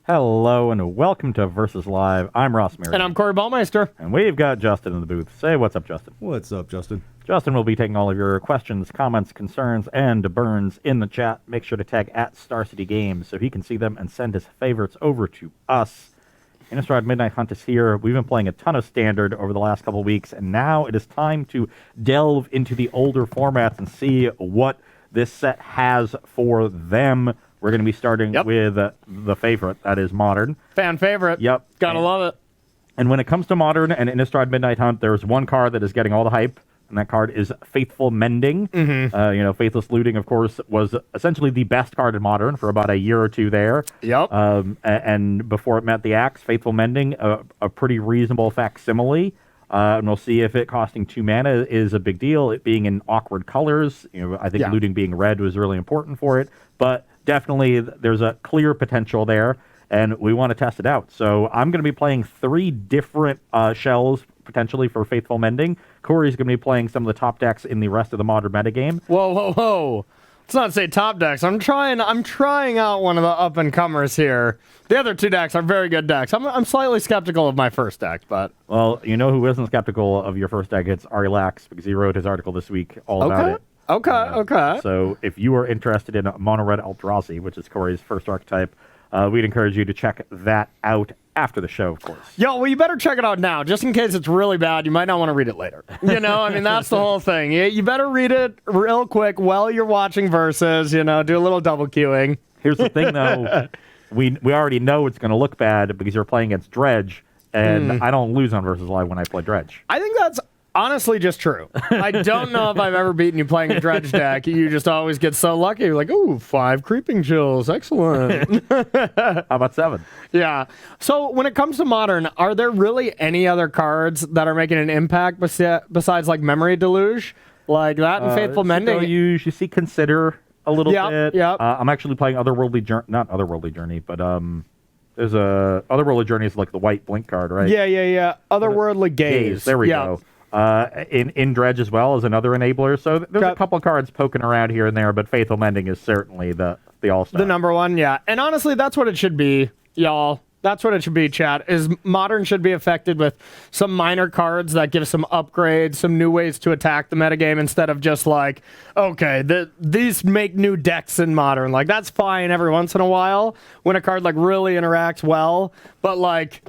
Hello and welcome to Versus Live. I'm Ross Merritt. And I'm Corey Baumeister. And we've got Justin in the booth. Say what's up, Justin. What's up, Justin? Justin will be taking all of your questions, comments, concerns, and burns in the chat. Make sure to tag at Star City Games so he can see them and send his favorites over to us. Innistrad Midnight Hunt is here. We've been playing a ton of Standard over the last couple of weeks, and now it is time to delve into the older formats and see what this set has for them. We're going to be starting with the favorite, that is Modern. Fan favorite. Yep. Gotta love it. And when it comes to Modern and Innistrad Midnight Hunt, there's one card that is getting all the hype, and that card is Faithful Mending. Faithless Looting, of course, was essentially the best card in Modern for about a year or two there. Yep. And before it met the axe, Faithful Mending, a pretty reasonable facsimile. And we'll see if it costing 2 mana is a big deal. It being in awkward colors, I think looting being red was really important for it. But definitely, there's a clear potential there, and we want to test it out. So I'm going to be playing 3 different shells, potentially, for Faithful Mending. Corey's going to be playing some of the top decks in the rest of the Modern metagame. Whoa. Let's not say top decks. I'm trying out one of the up-and-comers here. The other 2 decks are very good decks. I'm slightly skeptical of my first deck, but... Well, you know who isn't skeptical of your first deck? It's Arilax, because he wrote his article this week all about it. Okay. So if you are interested in Mono Red Eldrazi, which is Corey's first archetype, we'd encourage you to check that out after the show, of course. Well, you better check it out now, just in case it's really bad. You might not want to read it later. That's the whole thing. You better read it real quick while you're watching Versus, do a little double queuing. Here's the thing, though. we already know it's going to look bad because you're playing against Dredge, and I don't lose on Versus Live when I play Dredge. I think that's honestly just true. I don't know if I've ever beaten you playing a Dredge deck. You just always get so lucky. You're like, ooh, 5 Creeping Chills. Excellent. How about 7? Yeah. So when it comes to Modern, are there really any other cards that are making an impact besides like Memory Deluge? Like that and Faithful Mending? So you see Consider a little bit. Yep. I'm actually playing Otherworldly Journey, not Otherworldly Journey, but there's a Otherworldly Journey is like the white blink card, right? Yeah. Otherworldly Gaze. There we go. In Dredge as well as another enabler. So there's a couple of cards poking around here and there, but Faithful Mending is certainly the all-star. The number one, yeah. And honestly, that's what it should be, y'all. That's what it should be, chat, is Modern should be affected with some minor cards that give some upgrades, some new ways to attack the metagame instead of just like, okay, these make new decks in Modern. Like, that's fine every once in a while when a card like really interacts well, but like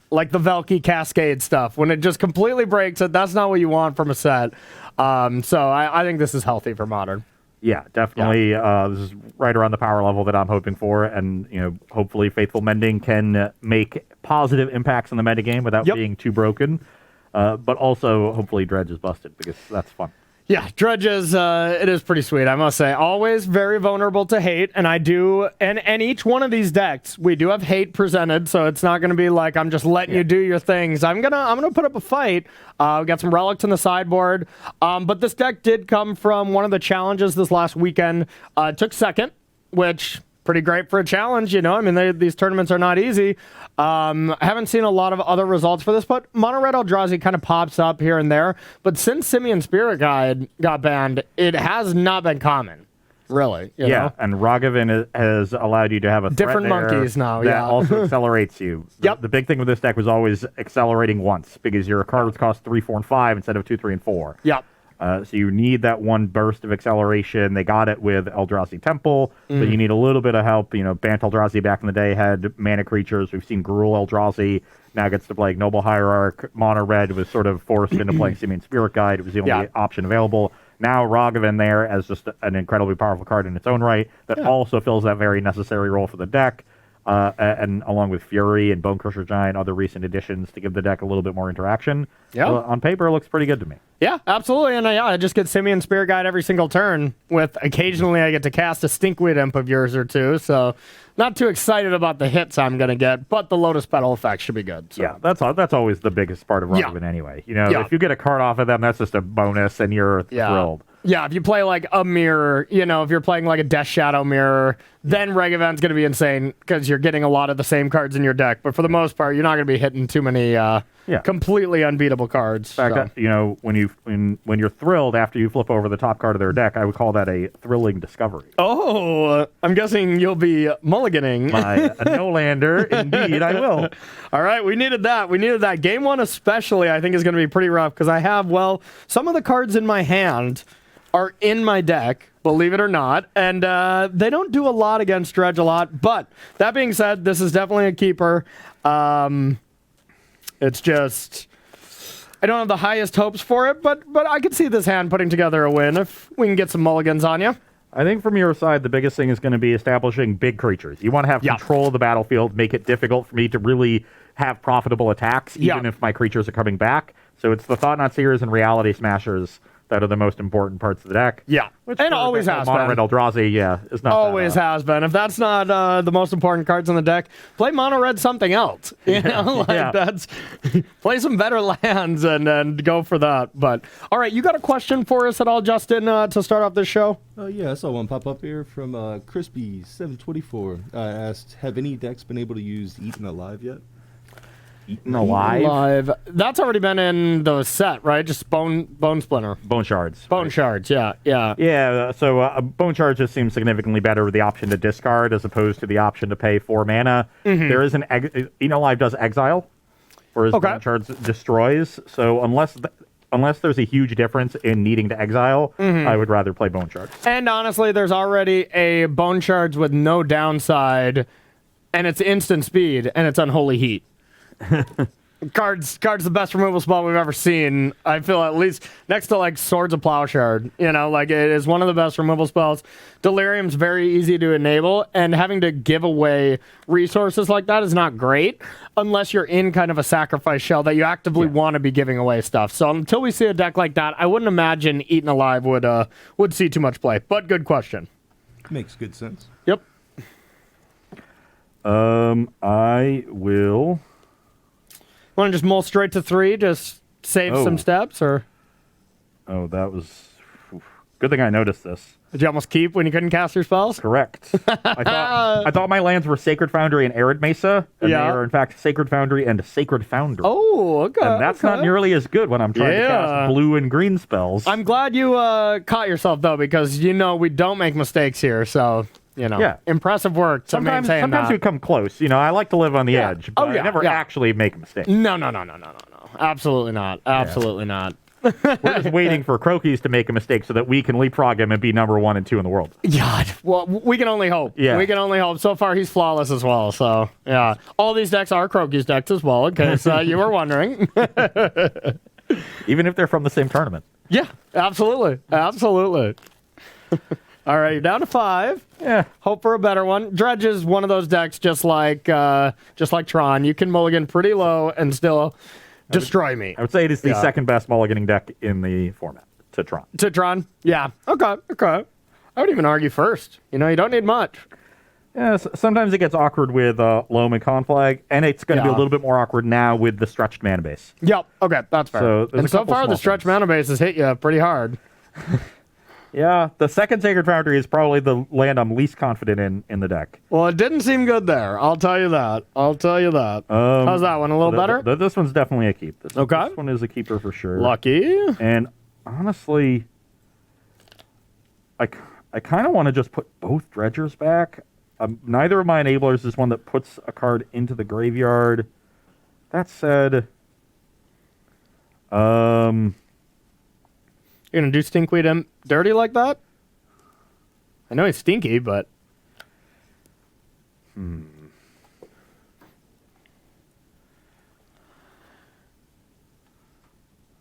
the Velky Cascade stuff, when it just completely breaks it, that's not what you want from a set. So I think this is healthy for Modern. Yeah, definitely. This is right around the power level that I'm hoping for, and hopefully Faithful Mending can make positive impacts on the metagame without being too broken. But also, hopefully, Dredge is busted because that's fun. Yeah, Dredge is, it is pretty sweet, I must say. Always very vulnerable to hate, and I do, and each one of these decks, we do have hate presented, so it's not going to be like, I'm just letting you do your things. I'm gonna put up a fight. We got some relics in the sideboard, but this deck did come from one of the challenges this last weekend. It took second, which... pretty great for a challenge, these tournaments are not easy. I haven't seen a lot of other results for this, but Mono Red Eldrazi kind of pops up here and there. But since Simian Spirit Guide got banned, it has not been common, really. You know? And Ragavan has allowed you to have a different threat there monkeys now. That also accelerates you. The big thing with this deck was always accelerating once because your cards cost 3, 4, and 5 instead of 2, 3, and 4. Yep. So you need that one burst of acceleration. They got it with Eldrazi Temple, but you need a little bit of help. Bant Eldrazi back in the day had mana creatures. We've seen Gruul Eldrazi now gets to play Noble Hierarch. Mono Red was sort of forced into playing Simian Spirit Guide. It was the only option available. Now Ragavan there as just an incredibly powerful card in its own right that also fills that very necessary role for the deck. And along with Fury and Bonecrusher Giant, other recent additions to give the deck a little bit more interaction. On paper, it looks pretty good to me. Yeah, absolutely. And I just get Simian Spirit Guide every single turn, with occasionally I get to cast a Stinkweed Imp of yours or two. So not too excited about the hits I'm going to get, but the Lotus Petal effect should be good. So. Yeah, that's always the biggest part of Ragavan anyway. If you get a card off of them, that's just a bonus and you're thrilled. Yeah, if you play like a mirror, if you're playing like a Death Shadow mirror, then Reg Event's going to be insane because you're getting a lot of the same cards in your deck. But for the most part, you're not going to be hitting too many completely unbeatable cards. In fact, when you're thrilled after you flip over the top card of their deck, I would call that a thrilling discovery. Oh, I'm guessing you'll be mulliganing. A no-lander, indeed, I will. All right, we needed that. We needed that. Game 1 especially, I think, is going to be pretty rough because I have, some of the cards in my hand are in my deck, believe it or not, and they don't do a lot against Dredge a lot. But that being said, this is definitely a keeper. It's just, I don't have the highest hopes for it, but I could see this hand putting together a win if we can get some mulligans on you. I think from your side, the biggest thing is going to be establishing big creatures. You want to have control of the battlefield, make it difficult for me to really have profitable attacks, even if my creatures are coming back. So it's the Thought Knot Seers and Reality Smashers that are the most important parts of the deck. Yeah, which and always has Mono Red been. Eldrazi, is not always has been. If that's not the most important cards on the deck, play Mono Red something else. That's play some better lands and go for that. But all right, you got a question for us at all, Justin, to start off this show? Yeah, I saw one pop up here from Crispy724. Asked, have any decks been able to use Eaten Alive yet? Eaten Alive? That's already been in the set, right? Just Bone Splinter. Bone Shards. Bone Shards, yeah. Yeah, so Bone Shards just seems significantly better with the option to discard as opposed to the option to pay 4 mana. There is Eaten Alive does exile, whereas Bone Shards destroys. So unless there's a huge difference in needing to exile, I would rather play Bone Shards. And honestly, there's already a Bone Shards with no downside, and it's instant speed, and it's Unholy Heat. Card's the best removal spell we've ever seen. I feel at least next to like Swords of Plowshare. It is one of the best removal spells. Delirium's very easy to enable, and having to give away resources like that is not great unless you're in kind of a sacrifice shell that you actively want to be giving away stuff. So until we see a deck like that, I wouldn't imagine Eaten Alive would see too much play. But good question. Makes good sense. Yep. I will. Want to just mull straight to 3, just save some steps, or? Oh, that was... Good thing I noticed this. Did you almost keep when you couldn't cast your spells? Correct. I thought my lands were Sacred Foundry and Arid Mesa, and they are in fact Sacred Foundry and Sacred Foundry. Oh, okay. And that's not nearly as good when I'm trying to cast blue and green spells. I'm glad you caught yourself, though, because we don't make mistakes here, so... impressive work to maintain that. Sometimes we come close. I like to live on the edge, but I never actually make a mistake. No. Absolutely not. Absolutely not. We're just waiting for Croakies to make a mistake so that we can leapfrog him and be number 1 and 2 in the world. God, well, we can only hope. Yeah. We can only hope. So far, he's flawless as well. So, yeah. All these decks are Croakies decks as well, in case you were wondering. Even if they're from the same tournament. Yeah, absolutely. Absolutely. All right, you're down to 5. Yeah. Hope for a better one. Dredge is one of those decks just like Tron. You can mulligan pretty low and still destroy me. I would say it is the second best mulliganing deck in the format to Tron. To Tron? Yeah. Okay. I would even argue first. You don't need much. Yeah, sometimes it gets awkward with Loam and Conflag, and it's going to be a little bit more awkward now with the stretched mana base. Yep. Okay, that's fair. So far, the stretched mana base has hit you pretty hard. Yeah, the second Sacred Foundry is probably the land I'm least confident in the deck. Well, it didn't seem good there. I'll tell you that. How's that one? A little better? This one's definitely a keep. This one is a keeper for sure. Lucky. And honestly, I kind of want to just put both Dredgers back. Neither of my enablers is one that puts a card into the graveyard. That said, you're going to do Stinkweed dirty like that? I know he's stinky, but...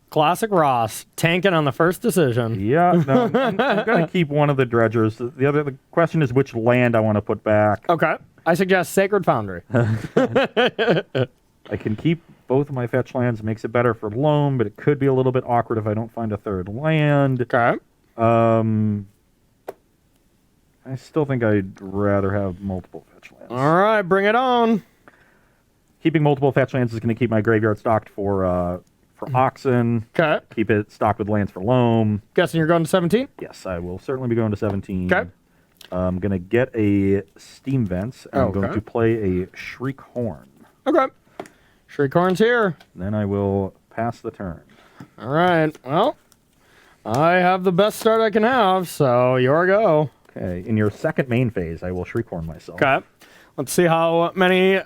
Classic Ross, tanking on the first decision. Yeah, no, I'm going to keep one of the Dredgers. The question is which land I want to put back. Okay. I suggest Sacred Foundry. I can keep both of my fetch lands. Makes it better for Loam, but it could be a little bit awkward if I don't find a third land. Okay. I still think I'd rather have multiple fetch lands. All right, bring it on. Keeping multiple fetch lands is going to keep my graveyard stocked for Oxen. Okay. Keep it stocked with lands for Loam. Guessing you're going to 17? Yes, I will certainly be going to 17. Okay. I'm going to get a Steam Vents, and I'm going Okay. to play a Shriek Horn. Okay. Shriekhorn's here. Then I will pass the turn. All right. Well, I have the best start I can have, so your go. Okay, in your second main phase, I will Shriek Horn myself. Okay. Let's see how many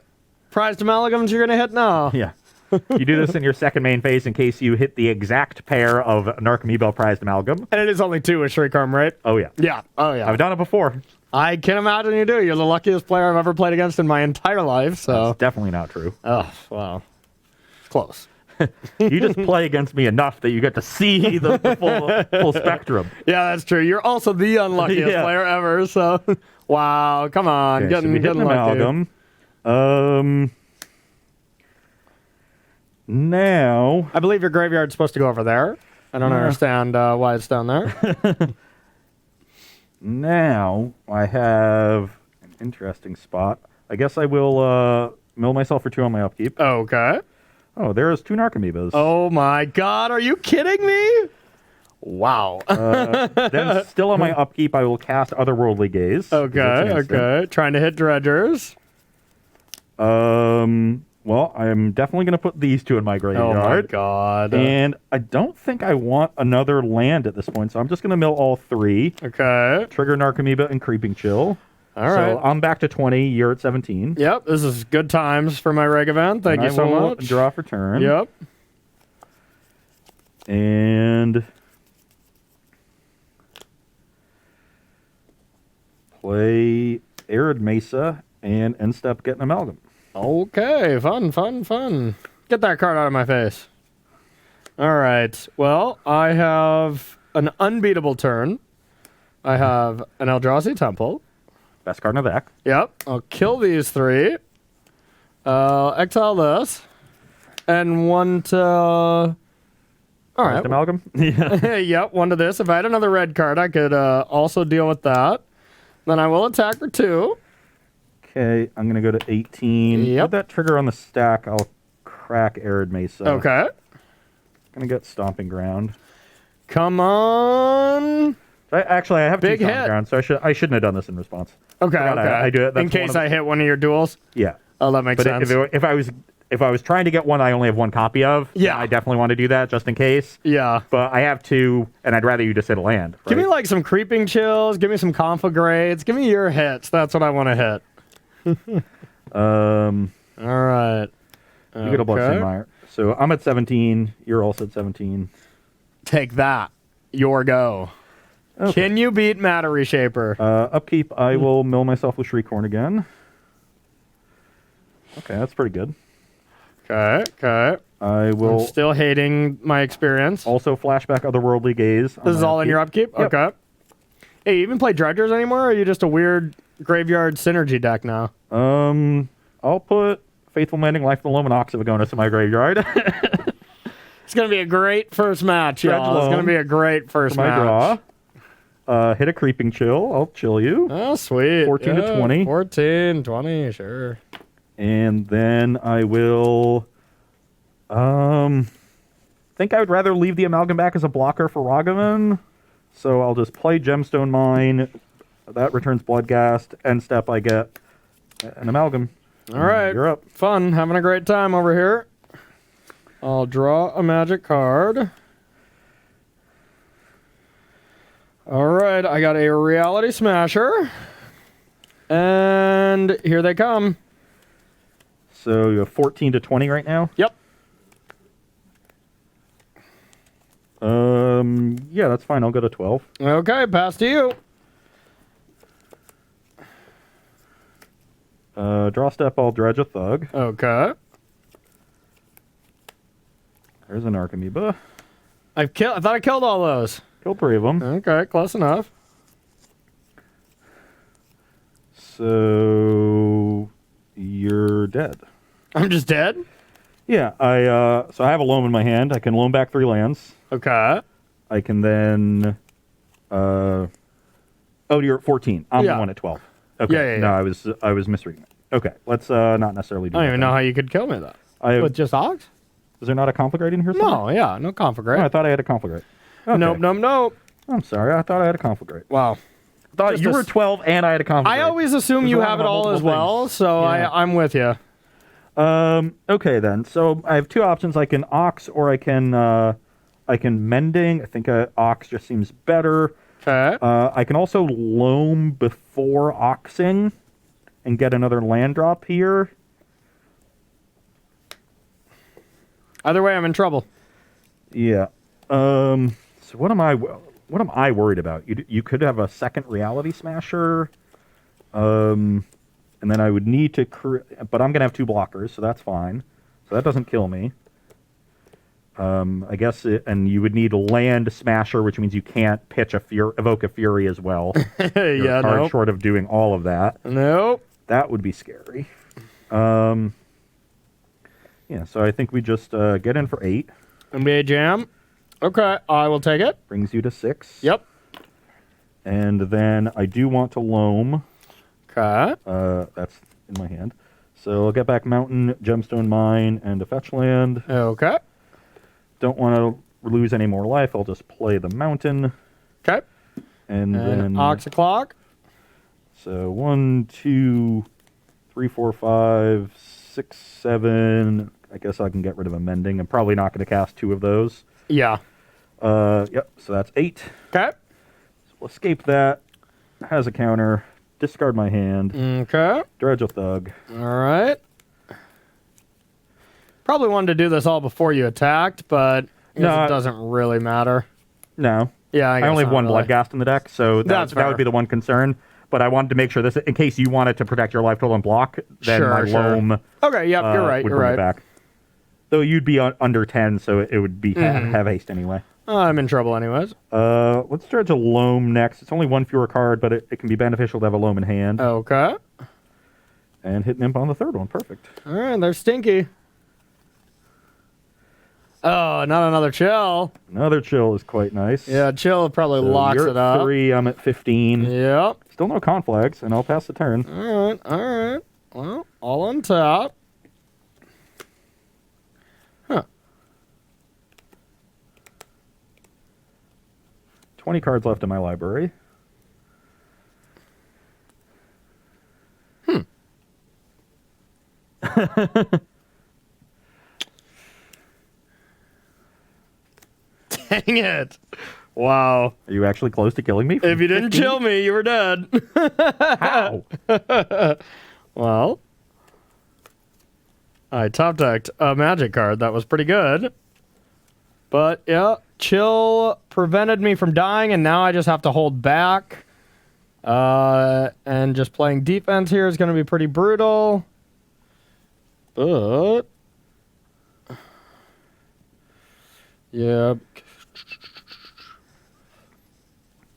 prized amalgams you're going to hit now. Yeah. You do this in your second main phase in case you hit the exact pair of Narcomoeba prized amalgam. And it is only 2 with Shriekhorn, right? Oh, yeah. Yeah. Oh, yeah. I've done it before. I can imagine you do. You're the luckiest player I've ever played against in my entire life, so. That's definitely not true. Oh, wow. Close. You just play against me enough that you get to see the full spectrum. Yeah, that's true. You're also the unluckiest Yeah. player ever, so. Wow, come on. Okay, so we hit getting an lucky. amalgam. Now, I believe your graveyard's supposed to go over there. I don't Yeah. understand why it's down there. now I have an interesting spot. I guess I will mill myself for 2 on my upkeep. Okay. Oh, there's 2 Narcomoebas. Oh my god, are you kidding me? Wow. Then still on my upkeep, I will cast Otherworldly Gaze. 'cause it's an Okay, instant. okay. Trying to hit dredgers. Well, I'm definitely going to put these 2 in my Oh my graveyard. god. And I don't think I want another land at this point, so I'm just going to mill all 3. Okay. Trigger Narcomoeba and Creeping Chill. All right. So I'm back to 20. You're at 17. Yep, this is good times for my reg event. Thank And you so I will much. Draw for turn. Yep. And play Arid Mesa and end step get an amalgam. Okay, fun. Get that card out of my face. All right. Well, I have an unbeatable turn. I have an Eldrazi Temple. Best card in the deck. Yep. I'll kill these 3. Exile this. And 1 to... All First right. amalgam. Yeah. Yep, 1 to this. If I had another red card, I could also deal with that. Then I will attack for 2. Okay, I'm gonna go to 18. Yep. With that trigger on the stack, I'll crack Arid Mesa. Okay. Gonna get Stomping Ground. Come on. I have Big 2 Stomping hit. Ground, so I shouldn't have done this in response. Okay, Forgot okay. I do it. That's In case one of I hit one of your duels. Yeah. Oh, that makes But sense. if I was trying to get one I only have 1 copy of, then Yeah. I definitely want to do that just in case. Yeah. But I have 2, and I'd rather you just hit a land. Right? Give me like some creeping chills. Give me some conflagrates. Give me your hits. That's what I want to hit. All right. You get a Bloodstained Mire. So I'm at 17. You're also at 17. Take that. Your go. Okay. Can you beat Matter Reshaper? Upkeep, I will mill myself with Shriekhorn again. Okay, that's pretty good. Okay. I I'm will still hating my experience. also flashback Otherworldly Gaze. This is all in your upkeep? Yep. Okay. Hey, you even play Dredgers anymore, or are you just a weird graveyard synergy deck now? I'll put Faithful Mending, Life of the Loam, and Ox of Agonis in my graveyard. It's going to be a great first match, y'all. Dredge It's going to Loam be a great first for my match. draw. Hit a Creeping Chill. I'll chill you. Oh, sweet. 14 to 20. 14, 20, sure. And then I will think I would rather leave the Amalgam back as a blocker for Ragavan. So I'll just play Gemstone Mine. That returns Bloodghast. End step, I get an Amalgam. All right. You're up. Fun. Having a great time over here. I'll draw a magic card. All right. I got a Reality Smasher. And here they come. So you have 14 to 20 right now? Yep. Yeah, that's fine. I'll go to 12. Okay. Pass to you. Draw step, I'll dredge a Thug. Okay. There's an Archamoeba. I thought I killed all those. Killed 3 of them. Okay. Close enough. So you're dead. I'm just dead? Yeah, so I have a loam in my hand. I can loam back 3 lands. Okay. I can then oh, you're at 14. I'm Yeah. the one at 12. Okay. Yeah. No, I was misreading it. Okay, let's not necessarily do I don't that even then. know how you could kill me, though. I With just Ox? Is there not a conflict in here somewhere? No, yeah. No Oh, I conflagrate. thought I had a conflict. Okay. Nope. I'm sorry. I thought I had a conflict. Wow. thought just you a were s- 12 and I had a conflict. I always assume There's you a lot have of it all as multiple well, things. so Yeah. I'm with you. Okay then. So I have two options. I can ox or I can mending. I think ox just seems better. Okay. I can also loam before oxing and get another land drop here. Either way, I'm in trouble. Yeah. So what am I worried about? You could have a second reality smasher. And then I would need to but I'm gonna have two blockers, so that's fine. So that doesn't kill me. I guess, and you would need a land smasher, which means you can't pitch evoke a fury as well. You're Yeah, a card nope. short of doing all of that. Nope. That would be scary. Yeah, so I think we just get in for 8. NBA Jam. Okay, I will take it. Brings you to 6. Yep. And then I do want to loam. Okay. That's in my hand. So I'll get back Mountain, Gemstone Mine, and a fetch land. Okay. Don't want to lose any more life. I'll just play the Mountain. Okay. And then... Ox o'clock. So 1, 2, 3, 4, 5, 6, 7. I guess I can get rid of a Mending. I'm probably not going to cast 2 of those. Yeah. Yep, so that's 8. Okay. So we'll escape that. Has a counter. Discard my hand. Okay. Dredge a Thug. All right. Probably wanted to do this all before you attacked, but I guess No, it doesn't really matter. No. Yeah, I I only guess have one not really. Bloodghast in the deck, so That's that would fair. be the one concern. But I wanted to make sure this, in case you wanted to protect your life total and block, then Sure, my sure. loam Okay, yep, you're right, would you're bring right. it back. Though you'd be under 10, so it would be have haste anyway. I'm in trouble anyways. Let's dredge a loam next. It's only one fewer card, but it can be beneficial to have a loam in hand. Okay. And hit Imp on the third one. Perfect. All right, they're stinky. Oh, not another chill. Another chill is quite nice. Yeah, chill probably So locks you're it at up. 3, I'm at 15. Yep. Still no conflicts, and I'll pass the turn. All right, all right. Well, all on top. Huh. 20 cards left in my library. Dang it. Wow. Are you actually close to killing me? If you didn't chill me, you were dead. How? Well, I top decked a magic card that was pretty good. But yeah, chill prevented me from dying, and now I just have to hold back. And just playing defense here is going to be pretty brutal. But yeah.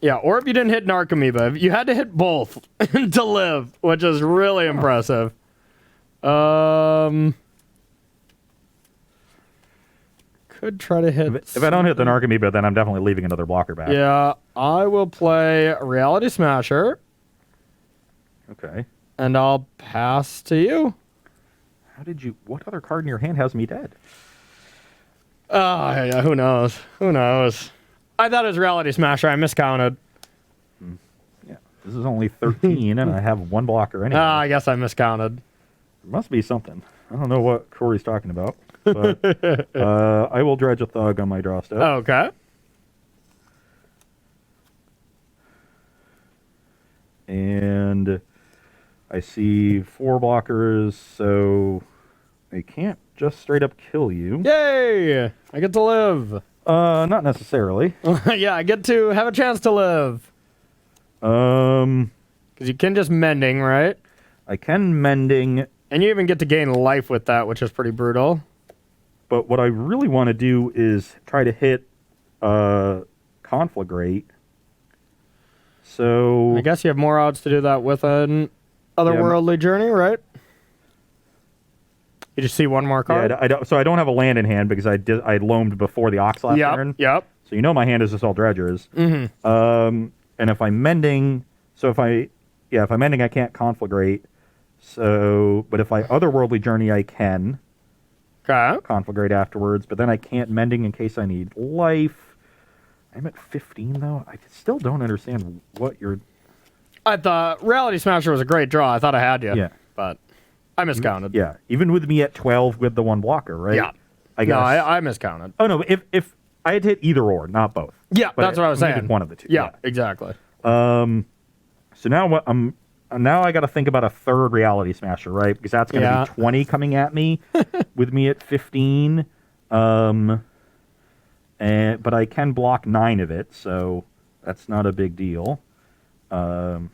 Yeah, or if you didn't hit Narcomoeba, you had to hit both to live, which is really impressive. Could try to hit. If I don't hit the Narcomoeba, then I'm definitely leaving another blocker back. Yeah, I will play Reality Smasher, Okay. and I'll pass to you. How did you... What other card in your hand has me dead? Yeah, who knows? Who knows? I thought it was Reality Smasher. I miscounted. Yeah. This is only 13, and I have one blocker anyway. I guess I miscounted. There must be something. I don't know what Corey's talking about. But I will dredge a Thug on my draw step. Okay. And I see 4 blockers, so they can't just straight up kill you. Yay! I get to live. Not necessarily. Yeah, I get to have a chance to live. Because you can just mending, right? I can Mending, And you even get to gain life with that, which is pretty brutal. but what I really want to do is try to hit Conflagrate. So I guess you have more odds to do that with an otherworldly journey, right? You just see one more card. yeah, I don't, so I don't have a land in hand because I loamed before the Ox last turn. Yep. So you know my hand is just all dredgers. Mm-hmm. And if I'm Mending, if I'm Mending, I can't Conflagrate. So, but if I Otherworldly Journey, I can Okay. Conflagrate afterwards. But then I can't Mending in case I need life. I'm at 15 though. I still don't understand what you're I thought Reality Smasher was a great draw. I thought I had you. Yeah. But I miscounted. Yeah, even with me at 12 with the one blocker, right? Yeah. I guess. No, I miscounted. Oh no, if I had hit either or, not both. Yeah, But that's what I was needed saying. one of the two. Yeah, exactly. So now now I got to think about a third Reality Smasher, right? Because that's going to be 20 coming at me, with me at 15. But I can block 9 of it, so that's not a big deal. So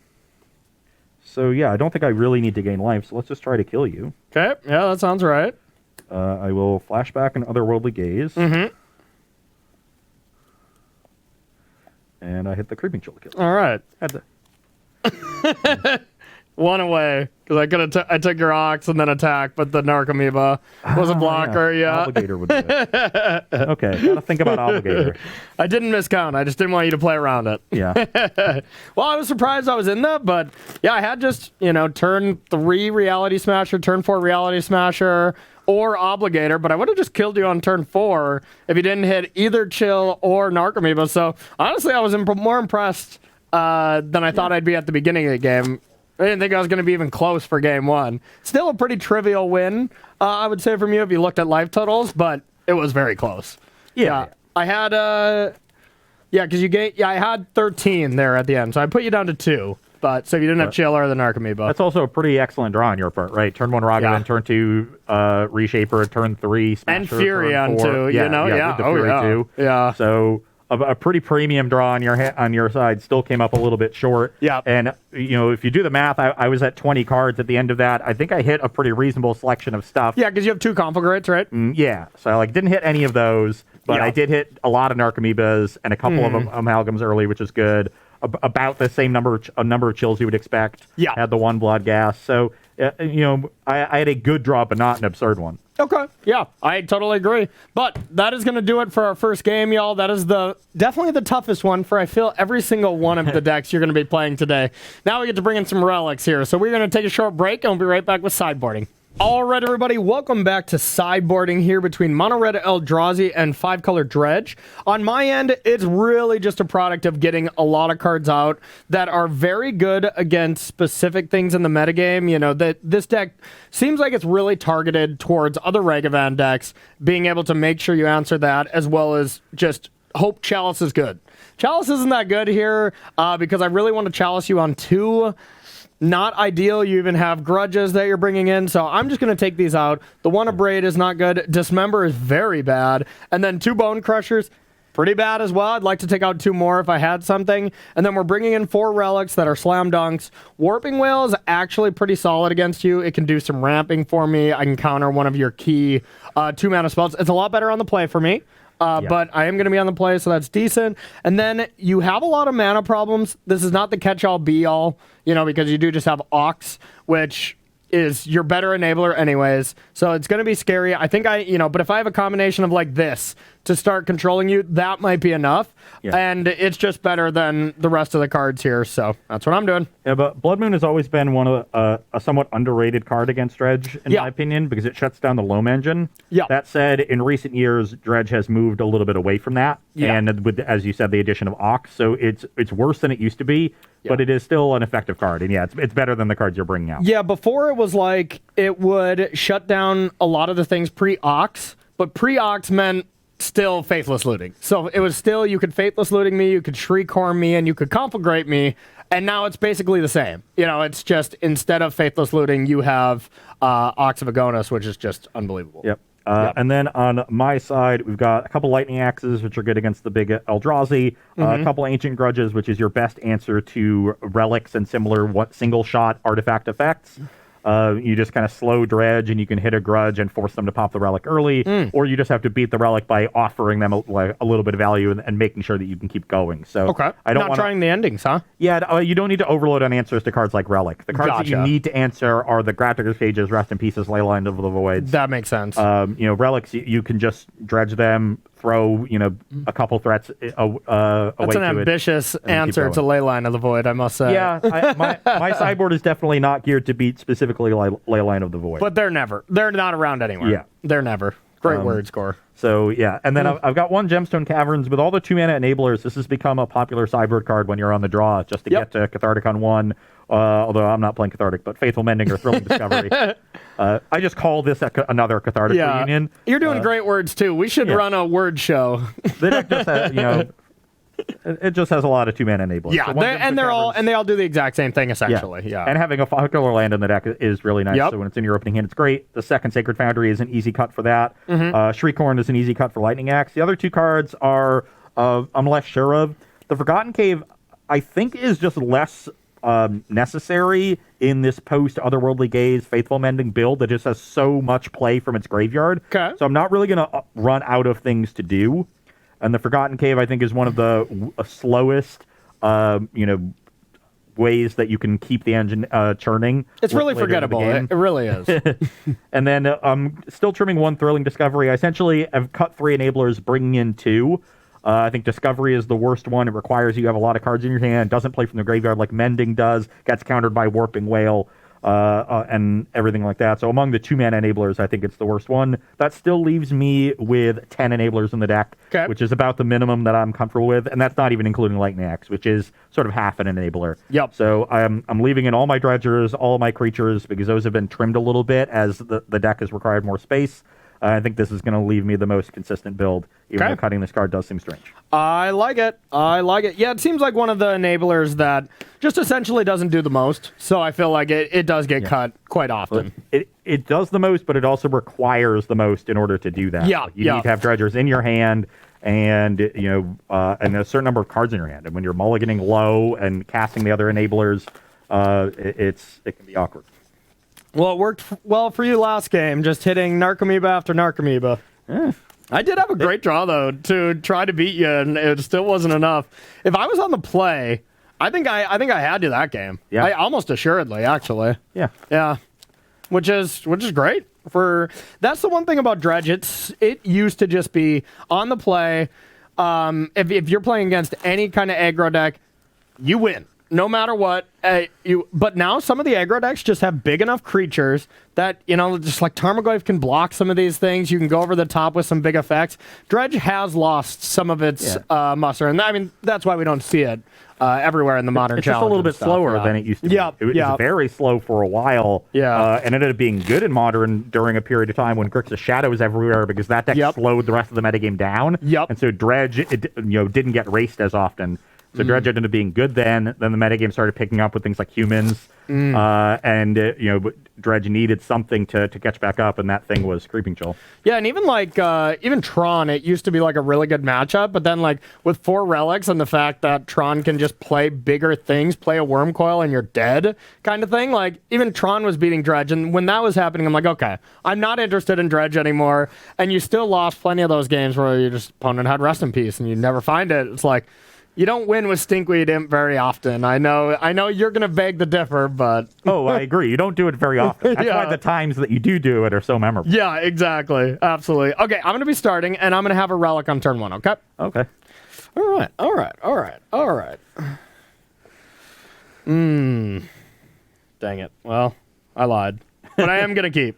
yeah, I don't think I really need to gain life. So let's just try to kill you. Okay, yeah, that sounds right. I will flashback an Otherworldly Gaze. Mm-hmm. And I hit the Creeping Chill to kill. All right. Had to. One away, because I could have I took your Ox and then attack, but the Narcomoeba was a blocker, yeah. Obligator would do it. Okay, gotta think about Obligator. I didn't miscount. I just didn't want you to play around it. Yeah. Well, I was surprised I was in that, but yeah, I had just, turn 3 Reality Smasher, turn 4 Reality Smasher, or Obligator, but I would have just killed you on turn 4 if you didn't hit either Chill or Narcomoeba. So honestly, I was more impressed than I thought I'd be at the beginning of the game. I didn't think I was going to be even close for game 1. Still a pretty trivial win, I would say, from you if you looked at life totals, but it was very close. Yeah. I had, because I had 13 there at the end, so I put you down to 2. But so if you didn't have Chill or the Narcomoeba. That's also a pretty excellent draw on your part, right? Turn 1 Ragavan, turn 2 Reshaper, turn 3 Smasher, and Fury turn on 4. 2, with the Fury too. Yeah. So a pretty premium draw on your side still came up a little bit short. Yeah. And if you do the math, I was at 20 cards at the end of that. I think I hit a pretty reasonable selection of stuff. Yeah, because you have 2 Conflagrates, right? Yeah. So I didn't hit any of those, but I did hit a lot of Narcomoebas and a couple of Amalgams early, which is good. About the same number of Chills you would expect. Yeah. Had the 1 Blood Gas. So I had a good draw, but not an absurd one. Okay. Yeah, I totally agree. But that is going to do it for our first game, y'all. That is definitely the toughest one for, I feel, every single one of the decks you're going to be playing today. Now we get to bring in some relics here. So we're going to take a short break, and we'll be right back with sideboarding. All right, everybody, welcome back to sideboarding here between Mono Red Eldrazi and 5-color Dredge. On my end, it's really just a product of getting a lot of cards out that are very good against specific things in the metagame. That this deck seems like it's really targeted towards other Ragavan decks, being able to make sure you answer that, as well as just hope Chalice is good. Chalice isn't that good here because I really want to Chalice you on 2. Not ideal. You even have grudges that you're bringing in, so I'm just going to take these out. The 1 Abrade is not good. Dismember is very bad. And then 2 Bone Crushers, pretty bad as well. I'd like to take out 2 more if I had something. And then we're bringing in 4 relics that are slam dunks. Warping Whale is actually pretty solid against you. It can do some ramping for me. I can counter one of your key 2-mana spells. It's a lot better on the play for me. But I am going to be on the play, so that's decent. And then you have a lot of mana problems. This is not the catch-all, be-all, because you do just have Ox, which is your better enabler anyways. So it's going to be scary. I think but if I have a combination of like this to start controlling you, that might be enough. Yeah. And it's just better than the rest of the cards here. So that's what I'm doing. Yeah, but Blood Moon has always been one of a somewhat underrated card against Dredge, in my opinion, because it shuts down the Loam engine. Yeah. That said, in recent years, Dredge has moved a little bit away from that. Yeah. And with, as you said, the addition of Ox. So it's worse than it used to be. But it is still an effective card, and it's better than the cards you're bringing out. Yeah, before it was like it would shut down a lot of the things pre-Ox, but pre-Ox meant still Faithless Looting. So it was still, you could Faithless Looting me, you could Shriekhorn me, and you could Conflagrate me, and now it's basically the same. It's just, instead of Faithless Looting, you have Ox of Agonis, which is just unbelievable. Yep. And then on my side, we've got a couple Lightning Axes, which are good against the big Eldrazi, a couple Ancient Grudges, which is your best answer to relics and similar single-shot artifact effects. You just kind of slow Dredge, and you can hit a grudge and force them to pop the relic early, or you just have to beat the relic by offering them a little bit of value and making sure that you can keep going. So I don't trying the endings, huh? Yeah, you don't need to overload on answers to cards like Relic. The cards that you need to answer are the Grafdigger's Cages, Rest in Pieces, Leyline of the Voids. That makes sense. Relics, you can just dredge them, throw a couple threats away. That's an ambitious answer to Leyline of the Void, I must say. Yeah, my sideboard is definitely not geared to beat specifically Leyline of the Void. But they're not around anywhere. Yeah. They're never. Great word score. So, yeah. And then I've got one Gemstone Caverns. With all the 2-mana enablers, this has become a popular sideboard card when you're on the draw, just to get to Cathartic on 1. Although I'm not playing Cathartic, but Faithful Mending or Thrilling Discovery. I just call this another Cathartic reunion. You're doing great words, too. We should run a word show. The deck just has, it just has a lot of 2-mana enablers. Yeah, so they all do the exact same thing, essentially. Yeah. And having a popular land in the deck is really nice. So when it's in your opening hand, it's great. The second Sacred Foundry is an easy cut for that. Shriekhorn is an easy cut for Lightning Axe. The other two cards are I'm less sure of. The Forgotten Cave, I think, is just less necessary in this post-Otherworldly Gaze Faithful Mending build that just has so much play from its graveyard. Okay. So I'm not really going to run out of things to do. And the Forgotten Cave, I think, is one of the slowest, ways that you can keep the engine churning. It's really forgettable. It really is. And then I'm still trimming one Thrilling Discovery. I essentially have cut 3 enablers, bringing in 2. I think Discovery is the worst one. It requires you have a lot of cards in your hand. Doesn't play from the graveyard like Mending does. Gets countered by Warping Whale. And everything like that. So among the 2-mana enablers, I think it's the worst one. That still leaves me with 10 enablers in the deck, which is about the minimum that I'm comfortable with, and that's not even including Lightning Axe, which is sort of half an enabler. Yep. So I'm leaving in all my dredgers, all my creatures, because those have been trimmed a little bit as the deck has required more space. I think this is going to leave me the most consistent build, even though cutting this card does seem strange. I like it. Yeah, it seems like one of the enablers that just essentially doesn't do the most. So I feel like it does get cut quite often. It does the most, but it also requires the most in order to do that. Yeah, You need to have dredgers in your hand and and a certain number of cards in your hand. And when you're mulliganing low and casting the other enablers, it can be awkward. Well, it worked well for you last game, just hitting Narcomoeba after Narcomoeba. I did have a great draw, though, to try to beat you, and it still wasn't enough. If I was on the play, I think I had you that game. Yeah. Almost assuredly, actually. Yeah. Yeah. Which is great. That's the one thing about Dredge. It used to just be on the play. If you're playing against any kind of aggro deck, you win. No matter what, but now some of the aggro decks just have big enough creatures that, just like Tarmogoyf can block some of these things. You can go over the top with some big effects. Dredge has lost some of its muster, and I mean, that's why we don't see it everywhere in the Modern Challenge. It's just a little bit slower than it used to be. It was very slow for a while, and ended up being good in Modern during a period of time when Grixis Shadow was everywhere because that deck slowed the rest of the metagame down. And so Dredge, didn't get raced as often. So Dredge ended up being good then. Then the metagame started picking up with things like humans. Dredge needed something to catch back up, and that thing was Creeping Chill. Yeah, and even Tron, it used to be like a really good matchup, but then like with 4 relics and the fact that Tron can just play bigger things, play a Worm Coil and you're dead kind of thing, like even Tron was beating Dredge, and when that was happening, I'm like, okay, I'm not interested in Dredge anymore, and you still lost plenty of those games where your opponent had Rest in Peace and you never find it. It's like, you don't win with Stinkweed Imp very often. I know you're going to beg to differ, but... Oh, I agree. You don't do it very often. That's why the times that you do it are so memorable. Yeah, exactly. Absolutely. Okay, I'm going to be starting, and I'm going to have a relic on turn 1, okay? Okay. All right. Dang it. Well, I lied. But I am going to keep.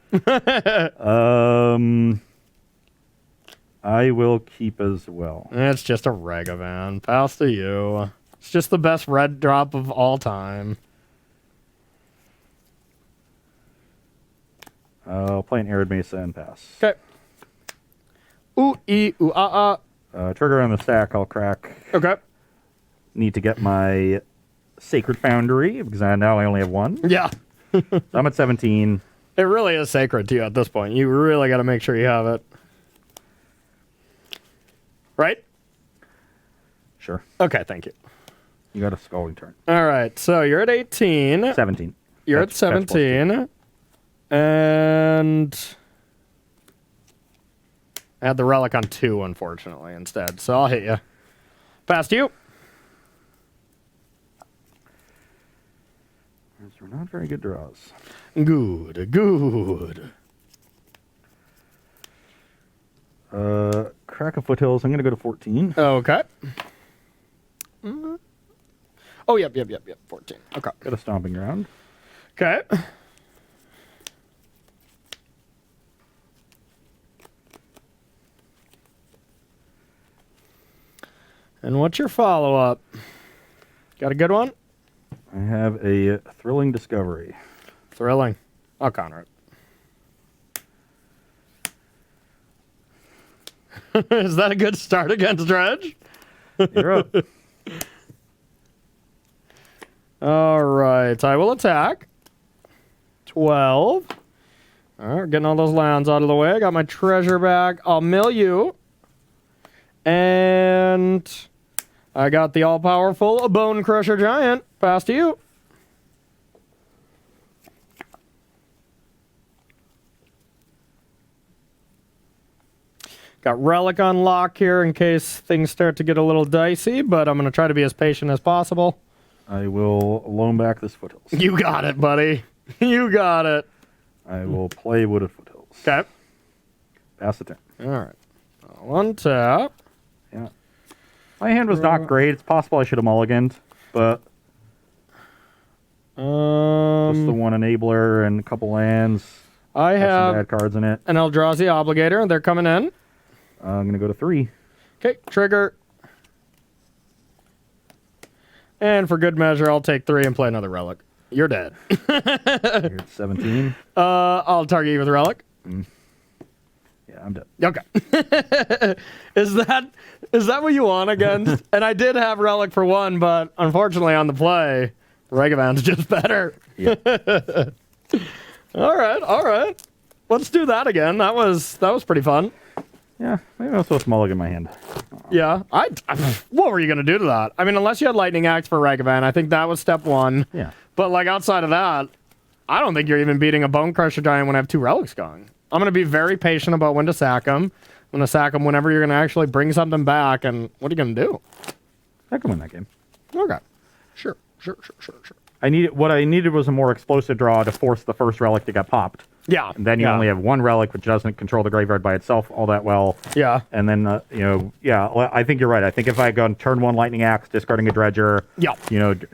I will keep as well. It's just a Ragavan. Pass to you. It's just the best red drop of all time. I'll play an Arid Mesa and pass. Okay. Trigger on the stack, I'll crack. Okay. Need to get my Sacred Foundry, because now I only have 1. Yeah. So I'm at 17. It really is sacred to you at this point. You really got to make sure you have it. Right? Sure. Okay, thank you. You got a Scalding turn. All right, so you're at 18. 17. You're at 17. And I had the relic on 2, unfortunately, instead. So I'll hit you. Past you. Those were not very good draws. Good. Crack of Foothills. I'm going to go to 14. Okay. Oh, yep. 14. Okay. Got a Stomping Ground. Okay. And what's your follow-up? Got a good one? I have a thrilling discovery. Thrilling. I'll counter it. Is that a good start against Dredge? You're up. All right. I will attack. 12. All right, getting all those lands out of the way. I got my treasure back. I'll mill you. And I got the all-powerful Bone Crusher Giant. Pass to you. Got Relic on lock here in case things start to get a little dicey, but I'm going to try to be as patient as possible. I will loan back this Foothills. You got it, buddy. You got it. I will play Wooded Foothills. Okay. Pass the turn. All right. One tap. Yeah. My hand was not great. It's possible I should have mulliganed, but just the one enabler and a couple lands. I Some have bad cards in it. an Eldrazi Obligator. They're coming in. I'm going to go to 3. Okay, trigger. And for good measure, I'll take 3 and play another Relic. You're dead. You're at 17. I'll target you with Relic. Yeah, I'm dead. Okay. Is that what you want against? And I did have Relic for 1, but unfortunately on the play, Regavan's just better. Yeah. All right. Let's do that again. That was pretty fun. Yeah, maybe I'll throw mulligan in my hand. Yeah. What were you going to do to that? I mean, unless you had Lightning Axe for Regavan, I think that was step 1. Yeah. But like outside of that, I don't think you're even beating a Bone Crusher Giant when I have 2 Relics going. I'm going to be very patient about when to sack them. I'm going to sack them whenever you're going to actually bring something back. And what are you going to do? I can win that game. Okay. Sure. What I needed was a more explosive draw to force the first relic to get popped. Yeah. And then you only have 1 relic, which doesn't control the graveyard by itself all that well. Yeah. And then, I think you're right. I think if I go on turn 1 Lightning Axe, discarding a Dredger,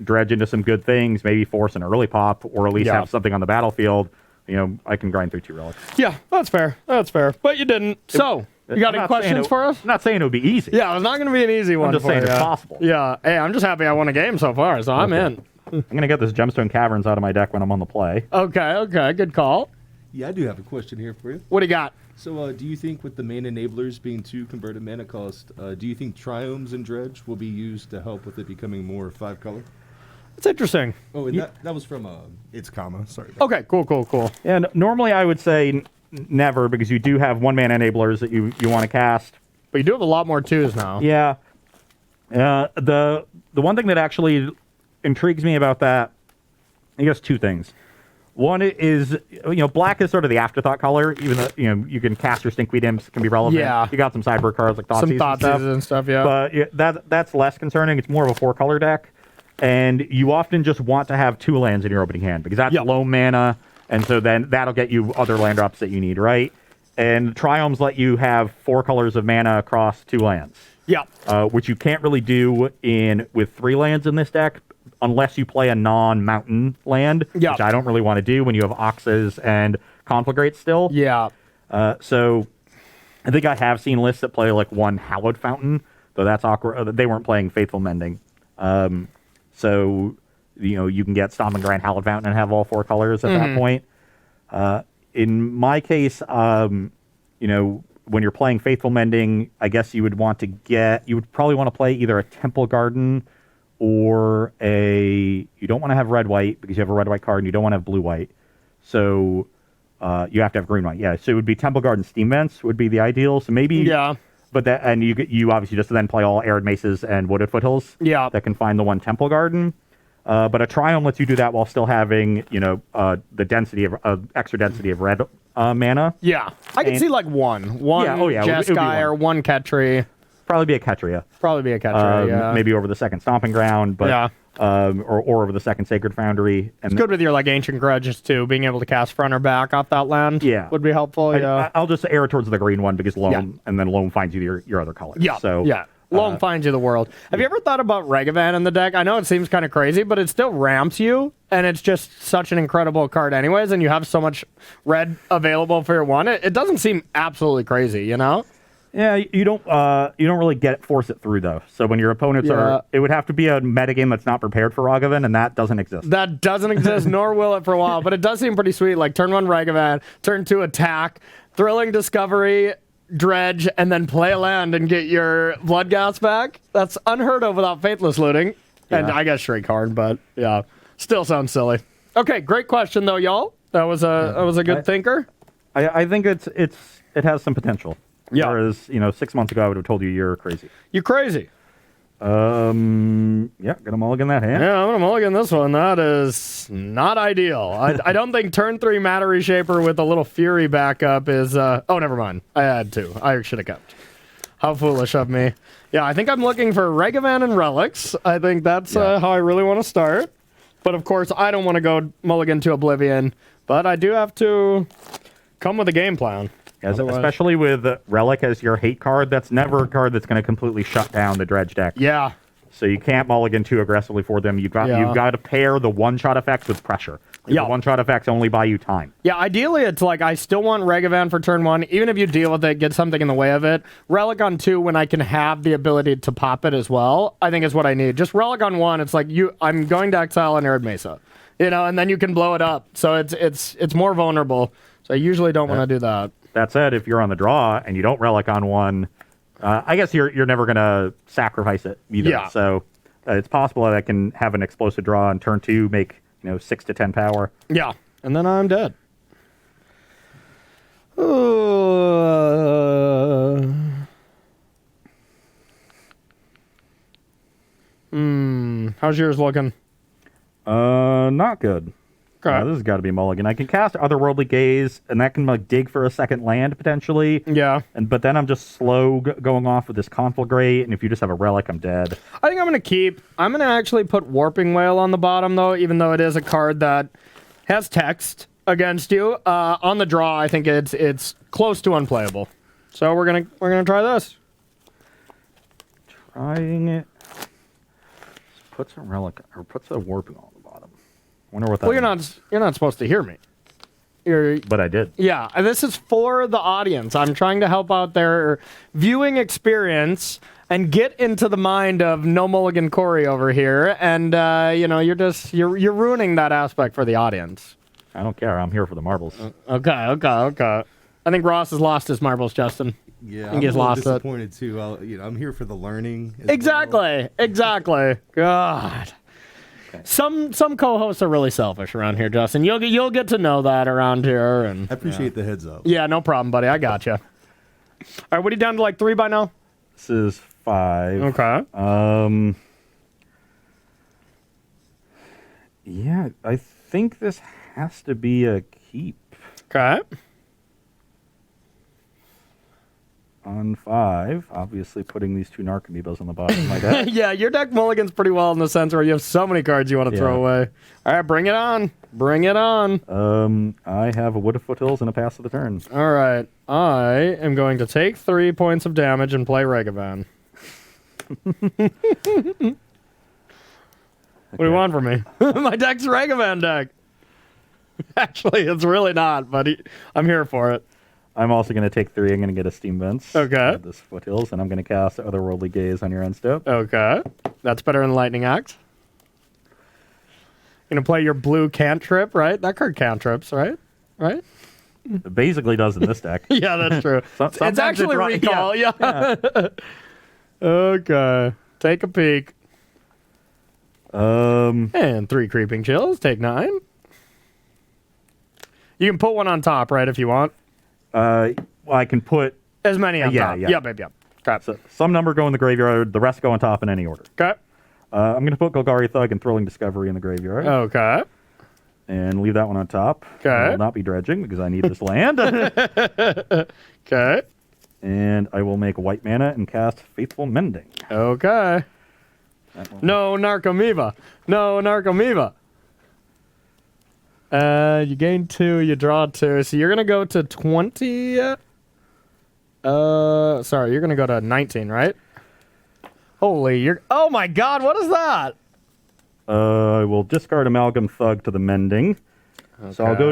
dredge into some good things, maybe force an early pop, or at least have something on the battlefield, I can grind through 2 relics. Yeah, that's fair. But you didn't. So, you got any questions for us? I'm not saying it would be easy. Yeah, it's not going to be an easy one. I'm just saying it's possible. Yeah. Hey, I'm just happy I won a game so far, so I'm in. I'm going to get this Gemstone Caverns out of my deck when I'm on the play. Okay. Good call. Yeah, I do have a question here for you. What do you got? So, do you think with the main enablers being 2 converted mana cost, do you think Triomes and Dredge will be used to help with it becoming more 5 color? It's interesting. Oh, and that was from It's Comma. Sorry. About Okay, cool. And normally I would say never, because you do have 1-mana enablers that you want to cast. But you do have a lot more 2s now. Yeah. The one thing that actually intrigues me about that, I guess 2 things. One is, black is sort of the afterthought color, even though, you can cast your Stinkweed Imps, can be relevant. Yeah. You got some sideboard cards like Some Thoughtseize and stuff, yeah. But that's less concerning. It's more of a 4-color deck. And you often just want to have 2 lands in your opening hand, because that's low mana, and so then that'll get you other land drops that you need, right? And Triomes let you have 4 colors of mana across 2 lands. Yeah. Which you can't really do with 3 lands in this deck, unless you play a non-mountain land, which I don't really want to do when you have Oxes and Conflagrates still. Yeah. So I think I have seen lists that play like 1 Hallowed Fountain, though that's awkward. They weren't playing Faithful Mending. So, you can get Stomping Ground Hallowed Fountain and have all 4 colors at that point. In my case, when you're playing Faithful Mending, I guess you would probably want to play either a Temple Garden or you don't want to have red-white because you have a red-white card, and you don't want to have blue-white. So you have to have green-white. Yeah, so it would be Temple Garden Steam Vents would be the ideal. So maybe... Yeah. But you obviously just then play all Arid Maces and Wooded Foothills. Yeah. That can find the 1 Temple Garden. But a Triome lets you do that while still having, the density of extra density of red mana. Yeah. I can see like 1. 1 Jeskai or 1 Ketri. Probably be a Ketria. Yeah. Maybe over the second Stomping Ground, but or over the second Sacred Foundry. And it's good with your like Ancient Grudges too. Being able to cast front or back off that land would be helpful. I'll just err towards the green one because Loam, and then Loam finds you your other colors. Yeah. So, Loam finds you the world. Have you ever thought about Regavan in the deck? I know it seems kind of crazy, but it still ramps you, and it's just such an incredible card anyways, and you have so much red available for your 1. It doesn't seem absolutely crazy, Yeah, you don't really force it through though. So when your opponents it would have to be a metagame that's not prepared for Ragavan, and that doesn't exist. That doesn't exist, nor will it for a while. But it does seem pretty sweet. Like turn 1 Ragavan, turn 2 attack, Thrilling Discovery, dredge, and then play a land and get your Blood Gas back. That's unheard of without Faithless looting. Yeah. And I guess Shrink Hard, but yeah, still sounds silly. Okay, great question though, y'all. That was a good thinker. I think it has some potential. Yeah. Whereas 6 months ago I would have told you you're crazy. You're crazy. Yeah, gonna mulligan that hand. Yeah, I'm gonna mulligan this one. That is not ideal. I don't think turn 3 Matter Reshaper with a little Fury backup is. Oh, never mind. I had 2. I should have kept. How foolish of me. Yeah, I think I'm looking for Ragavan and Relics. I think that's how I really want to start. But of course, I don't want to go mulligan to Oblivion. But I do have to come with a game plan. Especially with Relic as your hate card, that's never a card that's going to completely shut down the dredge deck. Yeah. So you can't mulligan too aggressively for them. You've got to pair the one-shot effects with pressure. The one-shot effects only buy you time. Yeah, ideally it's like I still want Ragavan for turn 1. Even if you deal with it, get something in the way of it. Relic on 2 when I can have the ability to pop it as well, I think is what I need. Just Relic on 1, it's like I'm going to exile an Arid Mesa. And then you can blow it up. So it's more vulnerable. So I usually don't want to do that. That said, if you're on the draw and you don't Relic on 1, I guess you're never going to sacrifice it either. Yeah. So it's possible that I can have an explosive draw on turn 2, make 6 to 10 power. Yeah, and then I'm dead. How's yours looking? Not good. Okay. This has got to be mulligan. I can cast Otherworldly Gaze, and that can dig for a second land potentially. Yeah. But then I'm just slow going off with this Conflagrate, and if you just have a Relic, I'm dead. I think I'm going to actually put Warping Whale on the bottom, though, even though it is a card that has text against you. On the draw, I think it's close to unplayable. So we're gonna try this. Trying it. Puts a Relic, or puts a Warping on the bottom. Wonder what that means. You're not supposed to hear me. But I did. Yeah, this is for the audience. I'm trying to help out their viewing experience and get into the mind of No Mulligan Corey over here. And you're ruining that aspect for the audience. I don't care. I'm here for the marbles. Okay. I think Ross has lost his marbles, Justin. Yeah, I'm a little disappointed too. I'm here for the learning. Exactly. God. Some co-hosts are really selfish around here, Justin. You'll get to know that around here, and I appreciate the heads up. Yeah, no problem, buddy. I got you. All right, what are you down to? Like 3 by now? This is 5. Okay. Yeah, I think this has to be a keep. Okay. On 5, obviously putting these 2 Narcomoebas on the bottom of my deck. Yeah, your deck mulligans pretty well in the sense where you have so many cards you want to throw away. All right, bring it on. I have a Wood of Foothills and a Pass of the Turn. All right, I am going to take 3 points of damage and play Ragavan. What do you want from me? My deck's Ragavan deck. Actually, it's really not, but I'm here for it. I'm also going to take 3. I'm going to get a Steam Vents. Okay. This Foothills, and I'm going to cast Otherworldly Gaze on your end step. Okay. That's better than Lightning Axe. You're going to play your blue cantrip, right? That card cantrips, right? Right? It basically does in this deck. Yeah, that's true. It's actually recall. Yeah. Okay. Take a peek. And 3 Creeping Chills. Take 9. You can put 1 on top, right, if you want. Well, I can put as many on top. Yeah. Yep. Okay. So some number go in the graveyard, the rest go on top in any order. Okay. I'm going to put Golgari Thug and Thrilling Discovery in the graveyard. Okay. And leave that one on top. Okay. I will not be dredging because I need this land. Okay. And I will make white mana and cast Faithful Mending. Okay. No Narcomoeba. You gain 2, you draw 2. So you're going to go to 20. You're going to go to 19, right? Oh my God, what is that? I will discard Amalgam Thug to the Mending. Okay. So I'll go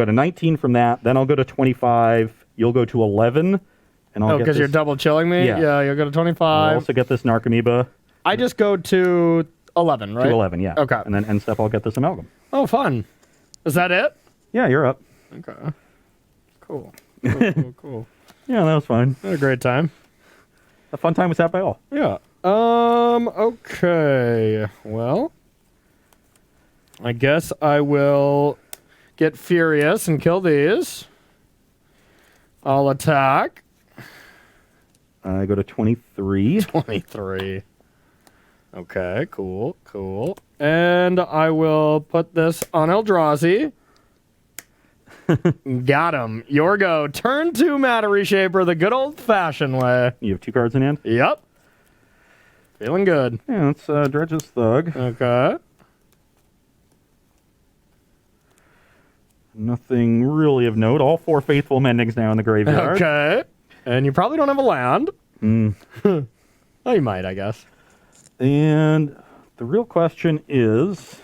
to 19 from that. Then I'll go to 25. You'll go to 11, and I'll Oh, get because you're this- double chilling me? Yeah. Yeah, you'll go to I'll 25. also get this Narcomoeba I just go to 11, right? to 11, yeah. Okay. And then end step, I'll get this Amalgam. Oh, fun. Is that it? Yeah, you're up. Okay. Cool. Cool. Yeah, that was fine. Had a great time. A fun time was had by all. Yeah. Okay. Well, I guess I will get furious and kill these. I'll attack. I go to 23. 23. Okay, cool. And I will put this on Eldrazi. Got him. Your go. Turn 2 Matter Reshaper the good old-fashioned way. You have 2 cards in hand? Yep. Feeling good. Yeah, let's Dredge's Thug. Okay. Nothing really of note. All 4 Faithful Mendings now in the graveyard. Okay. And you probably don't have a land. Mm. Oh, you might, I guess. And the real question is,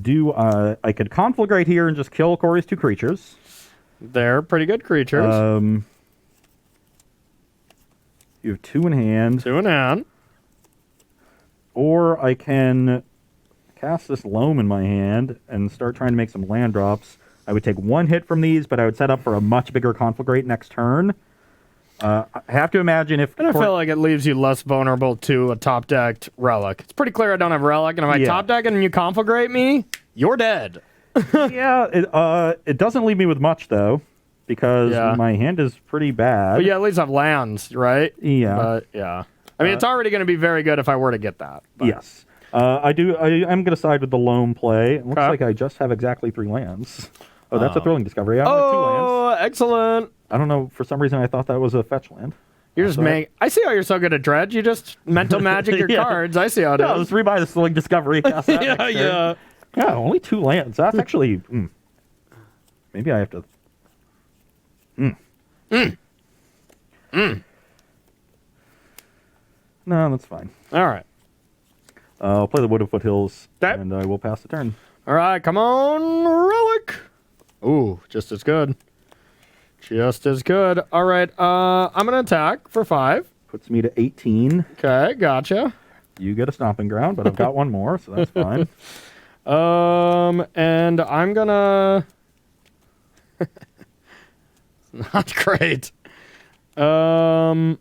do I could conflagrate here and just kill Corey's 2 creatures. They're pretty good creatures. You have 2 in hand. 2 in hand. Or I can cast this Loam in my hand and start trying to make some land drops. I would take 1 hit from these, but I would set up for a much bigger conflagrate next turn. I have to imagine if... And I feel like it leaves you less vulnerable to a top-decked Relic. It's pretty clear I don't have Relic, and if I Yeah. top-deck and you conflagrate me, you're dead. Yeah, it doesn't leave me with much, though, because Yeah. my hand is pretty bad. But you at least have lands, right? Yeah. But, yeah. I mean, it's already going to be very good if I were to get that. But. Yes. I'm going to side with the Loam play. It looks Okay. like I just have exactly 3 lands. Oh, that's a thrilling discovery. I only have 2 lands. Oh, excellent. I don't know. For some reason, I thought that was a fetch land. You're just I see how you're so good at Dredge. You just mental magic your Yeah. cards. I see how it No, is. let's rebuy the thrilling discovery. Cast that Yeah, next turn. yeah. Yeah, only 2 lands. That's actually... Maybe I have to... No, that's fine. All right. I'll play the Wood of Foothills, Okay. and I will pass the turn. All right, come on, Relic. Ooh, just as good. Just as good. All right, I'm going to attack for 5. Puts me to 18. Okay, gotcha. You get a stomping ground, but I've got 1 more, so that's fine. And I'm going to... Not great. I'm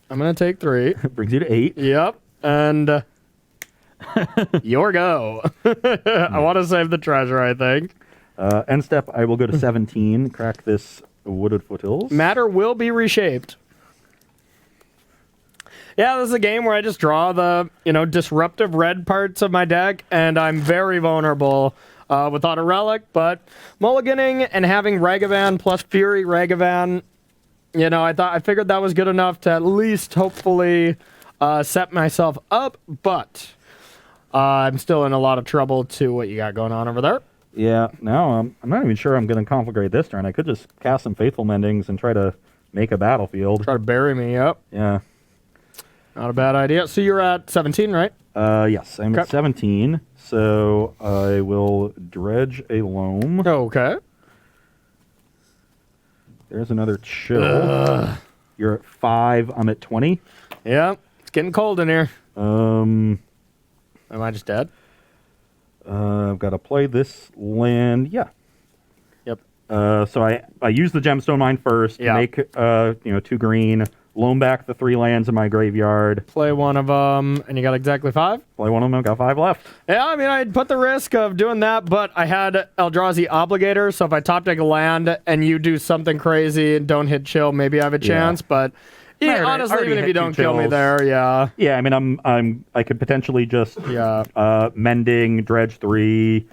going to take 3. Brings you to 8. Yep, and... your go. I want to save the treasure, I think. End step, I will go to 17, crack this Wooded Foothills. Matter will be reshaped. Yeah, this is a game where I just draw the, disruptive red parts of my deck, and I'm very vulnerable without a Relic, but mulliganing and having Ragavan plus Fury Ragavan, I figured that was good enough to at least hopefully set myself up, but I'm still in a lot of trouble to what you got going on over there. Yeah, now I'm not even sure I'm going to conflagrate this turn. I could just cast some Faithful Mendings and try to make a battlefield. Try to bury me up. Yeah. Not a bad idea. So you're at 17, right? Yes, I'm at 17, so I will Dredge a Loam. Okay. There's another chill. You're at 5, I'm at 20. Yeah, it's getting cold in here. I've Am I just dead? got to play this land. Yeah. Yep. So I use the Gemstone Mine first to Yeah. make 2 green, loan back the 3 lands in my graveyard. Play one of them, and you got exactly 5? Play one of them, I've got 5 left. Yeah, I mean, I'd put the risk of doing that, but I had Eldrazi Obligator, so if I top deck a land and you do something crazy and don't hit chill, maybe I have a chance, but... I Yeah, already- honestly, already even if hit you 2 don't kill me chills. there, yeah. Yeah, I mean, I could potentially just Mending, Dredge 3.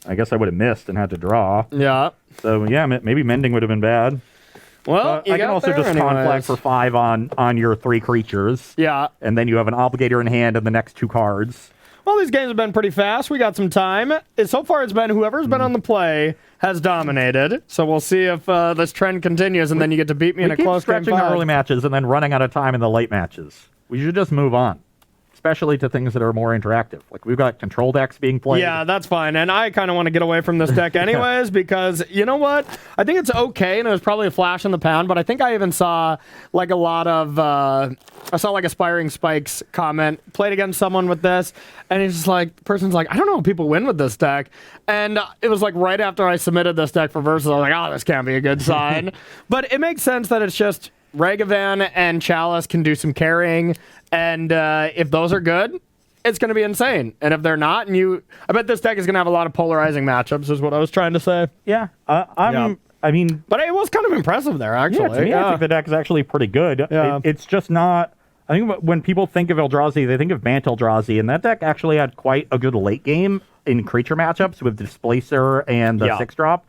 I guess I would have missed and had to draw. Yeah. So yeah, maybe Mending would have been bad. Well, you I can got also there just conflag anyways. for 5 on your 3 creatures. Yeah. And then you have an Obligator in hand and the next 2 cards. Well, these games have been pretty fast. We got some time. So far, it's been whoever's been on the play has dominated. So we'll see if this trend continues, and then you get to beat me in We a keep close game stretching the 5. early matches and then running out of time in the late matches. We should just move on. especially to things that are more interactive. Like we've got control decks being played. Yeah, that's fine. And I kind of want to get away from this deck anyways because, you know what? I think it's okay, and it was probably a flash in the pan, but I think I even saw like a lot of, I saw like Aspiring Spikes comment, played against someone with this, and he's just like, the person's like, I don't know how people win with this deck. And it was like right after I submitted this deck for Versus, I was like, oh, this can't be a good sign. But it makes sense that it's just Ragavan and Chalice can do some carrying, and if those are good, it's going to be insane. And if they're not, I bet this deck is going to have a lot of polarizing matchups, is what I was trying to say. Yeah, I mean, but it was kind of impressive there, actually. Yeah, to me, I think the deck is actually pretty good. Yeah. It's just not. I think when people think of Eldrazi, they think of Bant Eldrazi, and that deck actually had quite a good late game in creature matchups with Displacer and the 6-drop.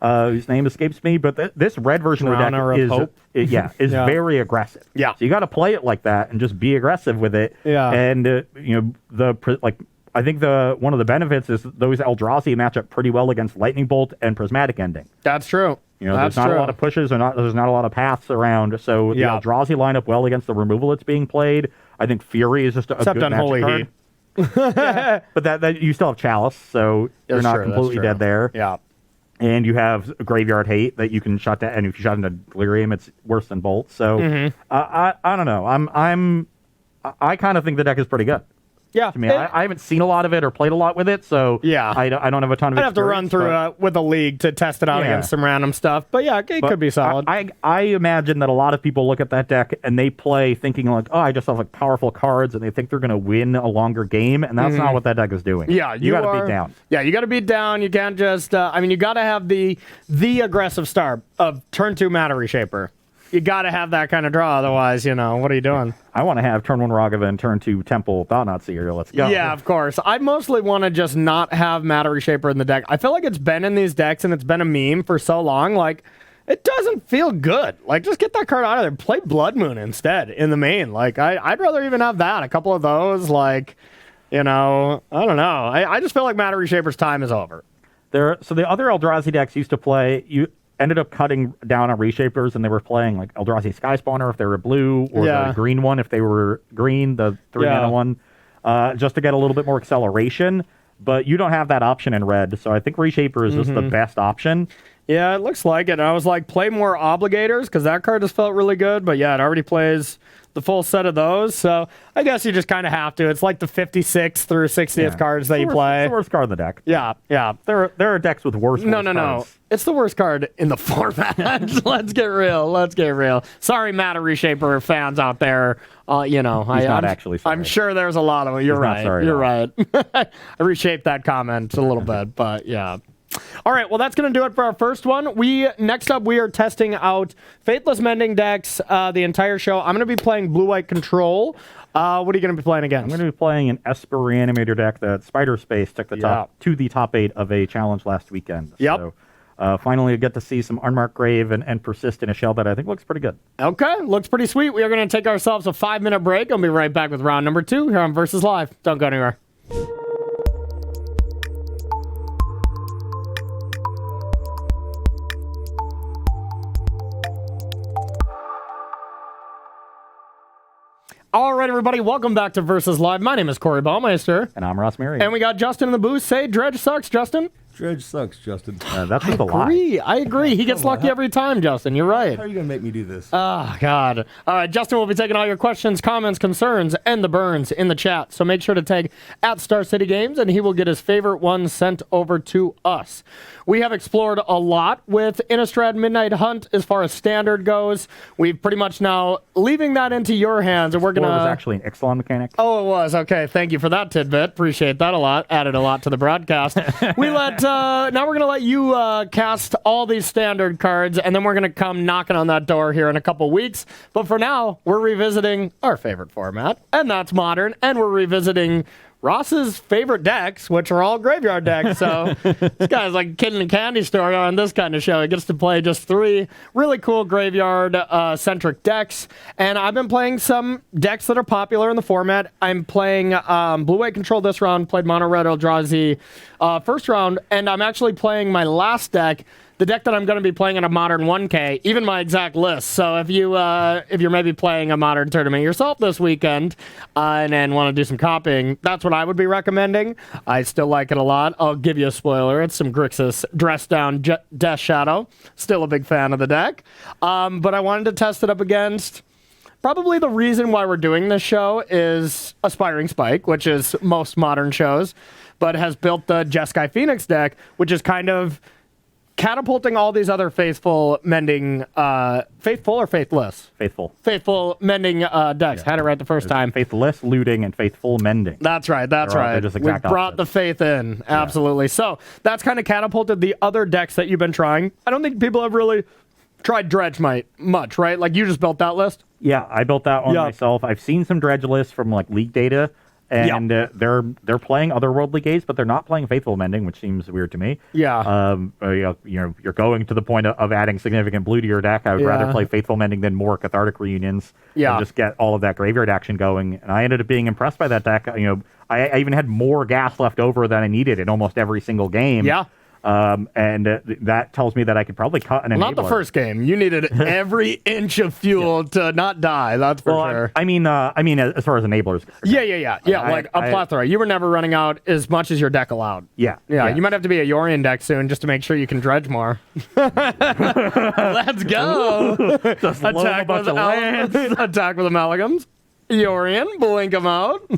Whose name escapes me, but this red version of the deck is very aggressive. Yeah, so you got to play it like that and just be aggressive with it. Yeah, and I think one of the benefits is those Eldrazi match up pretty well against Lightning Bolt and Prismatic Ending. That's true. There's not a lot of pushes, there's not a lot of paths around, so the Eldrazi line up well against the removal that's being played. I think Fury is just a good magic card. Yeah, but that you still have Chalice, so you're not completely dead there. Yeah. And you have Graveyard Hate that you can shut down, and if you shut into Delirium, it's worse than Bolt. So I don't know. I kind of think the deck is pretty good. Yeah, to me, I haven't seen a lot of it or played a lot with it, so I don't have a ton of. I'd have to run through with a league to test it out against some random stuff, but yeah, it could be solid. I imagine that a lot of people look at that deck and they play thinking like, oh, I just have like powerful cards, and they think they're going to win a longer game, and that's not what that deck is doing. Yeah, you got to beat down. Yeah, you got to beat down. You can't just. You got to have the aggressive start of turn 2 Mana Reshaper. You got to have that kind of draw, otherwise, what are you doing? I want to have turn 1 Ragavan, turn 2 Temple, Thought-Knot Seer. Let's go. Yeah, of course. I mostly want to just not have Matter Reshaper in the deck. I feel like it's been in these decks and it's been a meme for so long. Like, it doesn't feel good. Like, just get that card out of there. Play Blood Moon instead in the main. Like, I'd rather even have that. A couple of those, like, I don't know. I just feel like Matter Reshaper's time is over. So the other Eldrazi decks used to play, you ended up cutting down on Reshapers, and they were playing like Eldrazi Sky Spawner if they were blue, or the green one if they were green, the 3-mana one, just to get a little bit more acceleration. But you don't have that option in red, so I think Reshaper is just the best option. Yeah, it looks like it. And I was like, play more Obligators, because that card just felt really good. But yeah, it already plays the full set of those, so I guess you just kind of have to. It's like the 56th through 60th cards that you play. It's the worst card in the deck. Yeah. There are decks with worse cards. No. It's the worst card in the format. Let's get real. Sorry, Matter Reshaper fans out there. He's not actually sorry. I'm sure there's a lot of them. You're right. You're right. I reshaped that comment a little bit, but yeah. All right, well, that's going to do it for our first one. Next up, we are testing out Faithless Mending decks the entire show. I'm going to be playing Blue-White Control. What are you going to be playing against? I'm going to be playing an Esper Reanimator deck that Spider Space took to the top 8 of a challenge last weekend. Yep. So finally, I get to see some Unmarked Grave and Persist in a shell that I think looks pretty good. Okay, looks pretty sweet. We are going to take ourselves a 5-minute break. I'll be right back with round number 2 here on Versus Live. Don't go anywhere. All right, everybody, welcome back to Versus Live. My name is Corey Baumeister. And I'm Ross Mary. And we got Justin in the booth. Say, Dredge sucks, Justin. Dredge sucks, Justin. That's just a lie. I agree. He gets lucky every time, Justin. You're right. How are you going to make me do this? Oh, God. All right, Justin will be taking all your questions, comments, concerns, and the burns in the chat. So make sure to tag at Star City Games, and he will get his favorite one sent over to us. We have explored a lot with Innistrad Midnight Hunt as far as standard goes. We've pretty much now leaving that into your hands, and we're going to... It was actually an Ixalan mechanic. Oh, it was. Okay, thank you for that tidbit. Appreciate that a lot. Added a lot to the broadcast. Now we're going to let you cast all these standard cards, and then we're going to come knocking on that door here in a couple weeks. But for now, we're revisiting our favorite format, and that's Modern, and we're revisiting Ross's favorite decks, which are all graveyard decks. So this guy's like a kid in a candy store on this kind of show. He gets to play just 3 really cool graveyard-centric decks. And I've been playing some decks that are popular in the format. I'm playing Blue-White Control this round, played Mono Red Eldrazi first round, and I'm actually playing my last deck the deck that I'm going to be playing in a Modern 1K, even my exact list. So if you're maybe playing a Modern tournament yourself this weekend and then want to do some copying, that's what I would be recommending. I still like it a lot. I'll give you a spoiler. It's some Grixis Dress Down Death Shadow. Still a big fan of the deck. But I wanted to test it up against... Probably the reason why we're doing this show is Aspiring Spike, which is most Modern shows, but has built the Jeskai Phoenix deck, which is kind of catapulting all these other Faithful Mending, Faithful or Faithless? Faithful Mending decks. Had it right the first time. Faithless, Looting, and Faithful Mending. That's right, right. We brought the faith in, absolutely. Yeah. So that's kind of catapulted the other decks that you've been trying. I don't think people have really tried Dredge much, right? Like, you just built that list? Yeah, I built that one myself. I've seen some Dredge lists from, like, league data, and they're playing otherworldly games, but they're not playing Faithful Mending, which seems weird to me. Yeah. You're going to the point of adding significant blue to your deck. I would rather play Faithful Mending than more Cathartic Reunions. Yeah. And just get all of that graveyard action going. And I ended up being impressed by that deck. I even had more gas left over than I needed in almost every single game. Yeah. That tells me that I could probably cut an enabler. Not the first game. You needed every inch of fuel to not die. That's for sure. I mean, as far as enablers. Yeah. Like a plethora. You were never running out as much as your deck allowed. Yeah. You might have to be a Yorion deck soon just to make sure you can dredge more. Let's go. Attack with amalgams. Yorion, blink them out.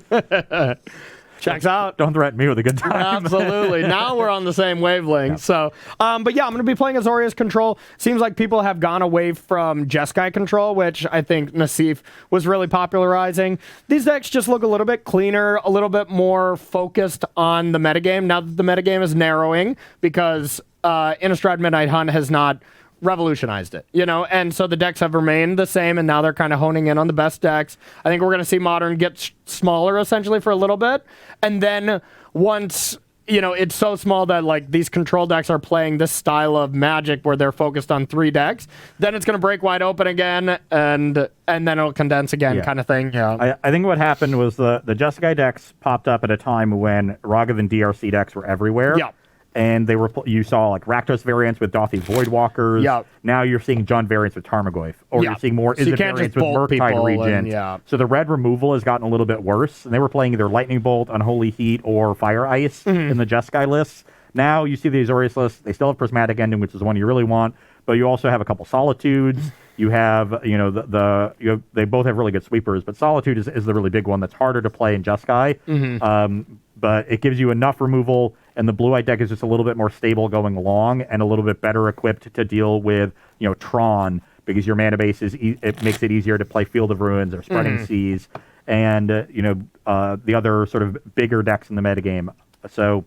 Checks out. Don't threaten me with a good time. Absolutely. Now we're on the same wavelength. Yeah. So, but yeah, I'm going to be playing Azorius Control. Seems like people have gone away from Jeskai Control, which I think Nassif was really popularizing. These decks just look a little bit cleaner, a little bit more focused on the metagame. Now that the metagame is narrowing because Innistrad Midnight Hunt has not revolutionized it, and so the decks have remained the same, and now they're kind of honing in on the best decks. I think we're going to see Modern get smaller essentially for a little bit, and then once it's so small that like these control decks are playing this style of Magic where they're focused on 3 decks, then it's going to break wide open again, and then it'll condense again, kind of thing. Yeah, I think what happened was the Jeskai decks popped up at a time when Ragavan DRC decks were everywhere. Yeah. And you saw like Rakdos variants with Dothy Voidwalkers. Yep. Now you're seeing Jund variants with Tarmogoyf. Or you're seeing more Izzet variants with Murktide Regent. So the red removal has gotten a little bit worse. And they were playing either Lightning Bolt, Unholy Heat, or Fire Ice in the Jeskai lists. Now you see the Azorius list. They still have Prismatic Ending, which is the one you really want. But you also have a couple Solitudes. You have, they both have really good sweepers. But Solitude is the really big one that's harder to play in Jeskai. But it gives you enough removal, and the blue-white deck is just a little bit more stable going along and a little bit better equipped to deal with, Tron, because your mana base it makes it easier to play Field of Ruins or Spreading Seas, and the other sort of bigger decks in the metagame. So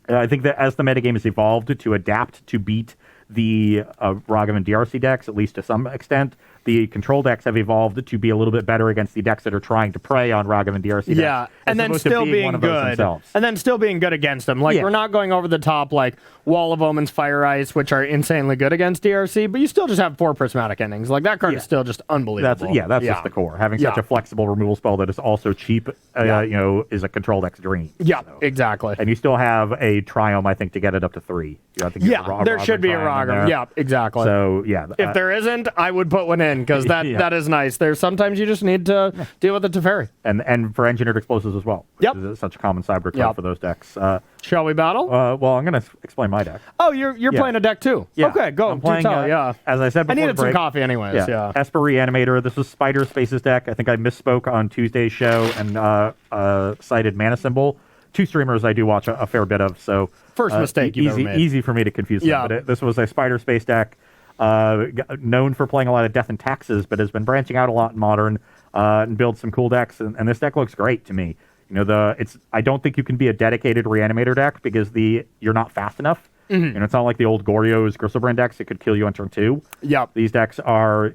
I think that as the metagame has evolved to adapt to beat the Ragavan DRC decks, at least to some extent, the control decks have evolved to be a little bit better against the decks that are trying to prey on Ragavan DRC decks. Yeah, and then still being good. And then still being good against them. Like, we're not going over the top like Wall of Omens, Fire Ice, which are insanely good against DRC, but you still just have 4 Prismatic Endings. Like, that card is still just unbelievable. That's just the core. Having such a flexible removal spell that is also cheap, is a control deck's dream. Yeah, exactly. And you still have a Triumph, I think, to get it up to 3. You have to get there should be a Ragavan. Yeah, exactly. So, if there isn't, I would put one in, because that is nice. There's sometimes you just need to deal with the Teferi. And for Engineered Explosives as well, which is such a common cyber card for those decks. Shall we battle? Well, I'm going to explain my deck. Oh, you're playing a deck too? Yeah. Okay, go. I'm playing, as I said before, I needed the break, some coffee anyways. Esper Reanimator. This was Spider Space's deck. I think I misspoke on Tuesday's show and cited Mana Symbol. 2 streamers I do watch a fair bit of, so first mistake you've ever made. Easy for me to confuse them. But this was a Spider Space deck known for playing a lot of Death and Taxes, but has been branching out a lot in Modern and build some cool decks. And this deck looks great to me. I don't think you can be a dedicated Reanimator deck because you're not fast enough. It's not like the old Goryo's Gristlebrand decks that could kill you on turn 2. Yep. These decks are,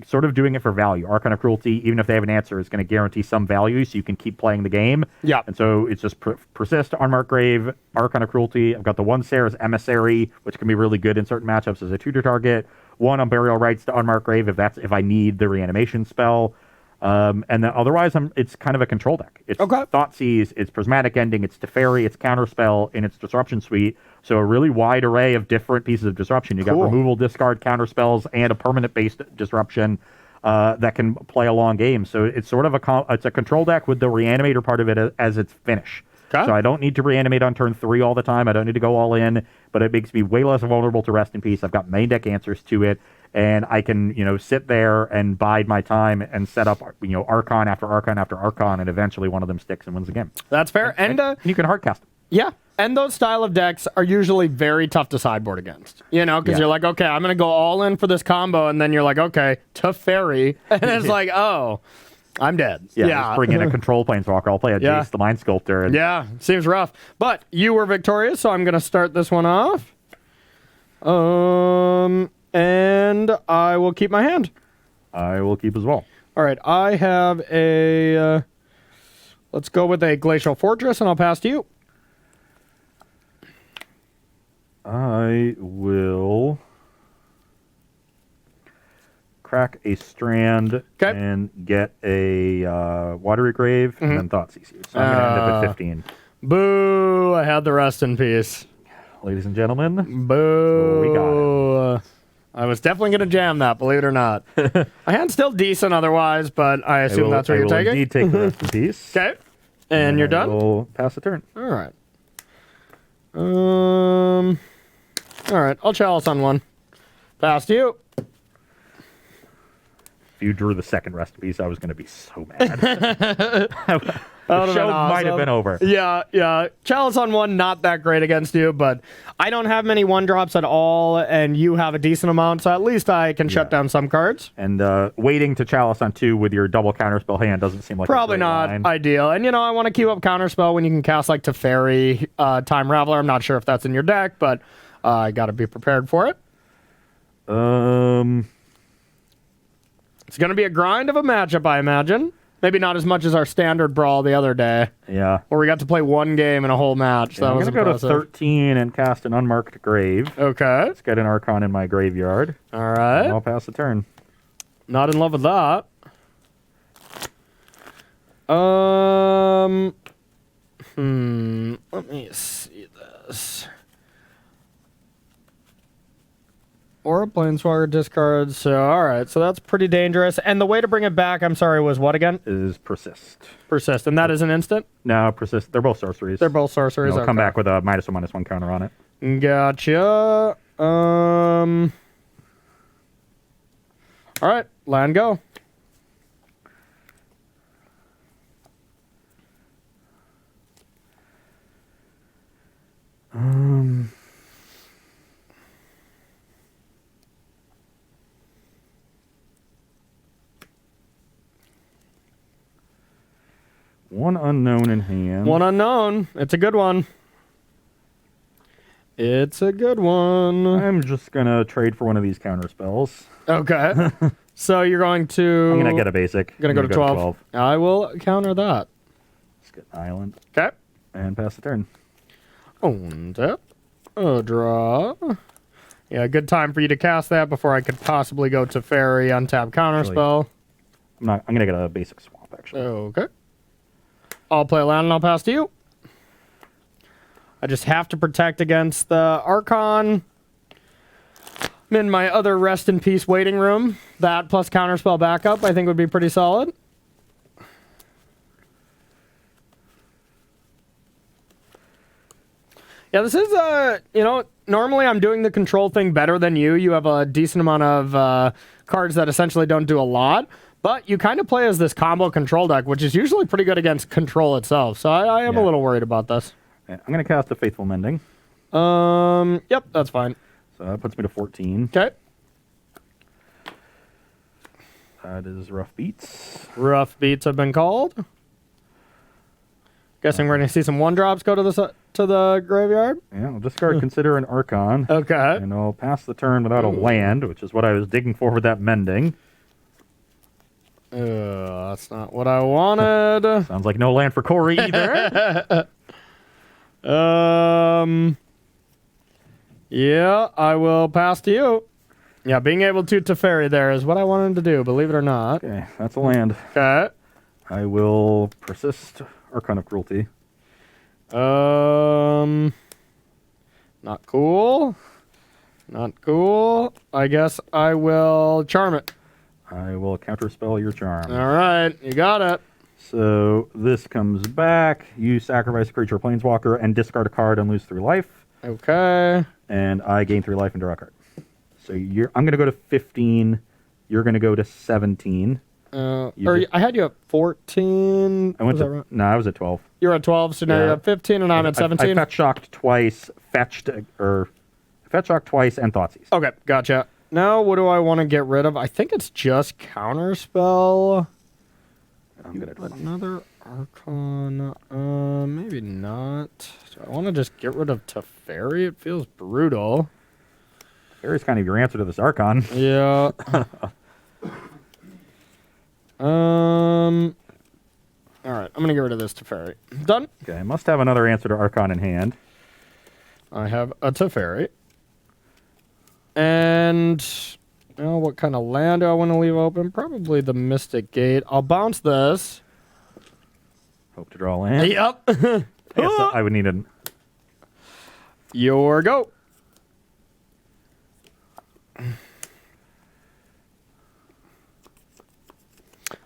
sort of doing it for value. Archon of Cruelty, even if they have an answer, is going to guarantee some value so you can keep playing the game. Yep. And so it's just Persist, Unmarked Grave, Archon of Cruelty. I've got the 1 Sarah's Emissary, which can be really good in certain matchups as a tutor target. 1 on Burial Rites to Unmarked Grave if I need the reanimation spell. And then otherwise, it's kind of a control deck. It's Okay. Thoughtseize, it's Prismatic Ending, it's Teferi, it's Counterspell, and it's Disruption Suite. So a really wide array of different pieces of disruption. You got Cool. removal, discard, counterspells, and a permanent-based disruption that can play a long game. So it's sort of it's a control deck with the Reanimator part of it as its finish. Okay. So I don't need to reanimate on turn 3 all the time. I don't need to go all in, but it makes me way less vulnerable to Rest in Peace. I've got main deck answers to it, and I can, sit there and bide my time and set up, Archon after Archon after Archon, and eventually one of them sticks and wins the game. That's fair. And you can hardcast them. yeah, and those style of decks are usually very tough to sideboard against. Because Yeah. you're like, okay, I'm gonna go all in for this combo, and then you're like, okay, Teferi, and it's like, oh, I'm dead. Yeah, just bring in a control planeswalker. I'll play a Yeah. Jace the Mind Sculptor. And Yeah, seems rough. But you were victorious, so I'm going to start this one off. And I will keep my hand. I will keep as well. All right, I have a... let's go with a Glacial Fortress, and I'll pass to you. I will crack a Strand and get a Watery Grave and then Thoughtseize. So I'm going to end up at 15. Boo! I had the Rest in Peace. Ladies and gentlemen, Boo! we got it. I was definitely going to jam that, believe it or not. My hand's still decent otherwise, but I assume that's what you're taking. I will indeed take the Rest in Peace. Okay. And you're done? We'll pass the turn. All right. All right. I'll chalice on one. Pass to you. If you drew the second Rest in Peace, I was going to be so mad. The show might have been over. Yeah. Chalice on one, not that great against you, but I don't have many one drops at all, and you have a decent amount, so at least I can shut down some cards. And waiting to Chalice on 2 with your double counterspell hand doesn't seem like Probably a great not line. ideal. And, I want to queue up counterspell when you can cast, like, Teferi, Time Raveler. I'm not sure if that's in your deck, but I got to be prepared for it. It's going to be a grind of a matchup, I imagine. Maybe not as much as our standard brawl the other day, Yeah. where we got to play one game in a whole match. I'm going to go to 13 and cast an Unmarked Grave. Okay. Let's get an Archon in my graveyard. All right. I'll pass the turn. Not in love with that. Let me see this. Or a Planeswalker discard. So, all right. So that's pretty dangerous. And the way to bring it back, I'm sorry, was what again? Is Persist. Persist. And that is an instant? No, Persist. They're both sorceries. They're both sorceries. They'll come Okay. back with a -1/-1 counter on it. Gotcha. All right. Land go. One unknown in hand. One unknown. It's a good one. It's a good one. I'm just going to trade for one of these counter spells. Okay. So you're going to... I'm going to get a basic. Going to go to 12. I will counter that. Let's get an island. Okay. And pass the turn. Untap. Draw. Yeah, good time for you to cast that before I could possibly go to Fairy, untap counterspell. I'm going to get a basic swamp, actually. Okay. I'll play a land and I'll pass to you. I just have to protect against the Archon. I'm in my other Rest in Peace waiting room. That plus counterspell backup I think would be pretty solid. Yeah, this is, normally I'm doing the control thing better than you. You have a decent amount of cards that essentially don't do a lot. But you kind of play as this combo control deck, which is usually pretty good against control itself. So I am a little worried about this. I'm going to cast a Faithful Mending. Yep, that's fine. So that puts me to 14. Okay. That is Rough Beats. Rough beats have been called. Guessing we're going to see some 1-drops go to the graveyard. Yeah, I'll discard Consider an Archon. Okay. And I'll pass the turn without a land, which is what I was digging for with that Mending. That's not what I wanted. Sounds like no land for Corey either. Yeah, I will pass to you. Yeah, being able to Teferi there is what I wanted to do, believe it or not. Okay, that's a land. Okay. I will persist Archon of Cruelty. Not cool. Not cool. I guess I will charm it. I will counterspell your charm. All right, you got it. So this comes back. You sacrifice a creature or planeswalker and discard a card and lose 3 life. Okay. And I gain 3 life and draw a card. So I'm going to go to 15. You're going to go to 17. I had you at 14. I went Was that to right? no, I was at 12. You're at 12, so now you're at 15, and I'm at 17. I fetch shocked twice, fetched twice, and Thoughtseize. Okay, gotcha. Now, what do I want to get rid of? I think it's just Counterspell. I'm gonna do it. Another Archon. Maybe not. Do I want to just get rid of Teferi? It feels brutal. Fairy's kind of your answer to this Archon. Yeah. All right, I'm gonna get rid of this Teferi. Done. Okay, I must have another answer to Archon in hand. I have a Teferi. And what kind of land do I want to leave open? Probably the Mystic Gate. I'll bounce this. Hope to draw land. Yep. Yes, I would need an. Your go. That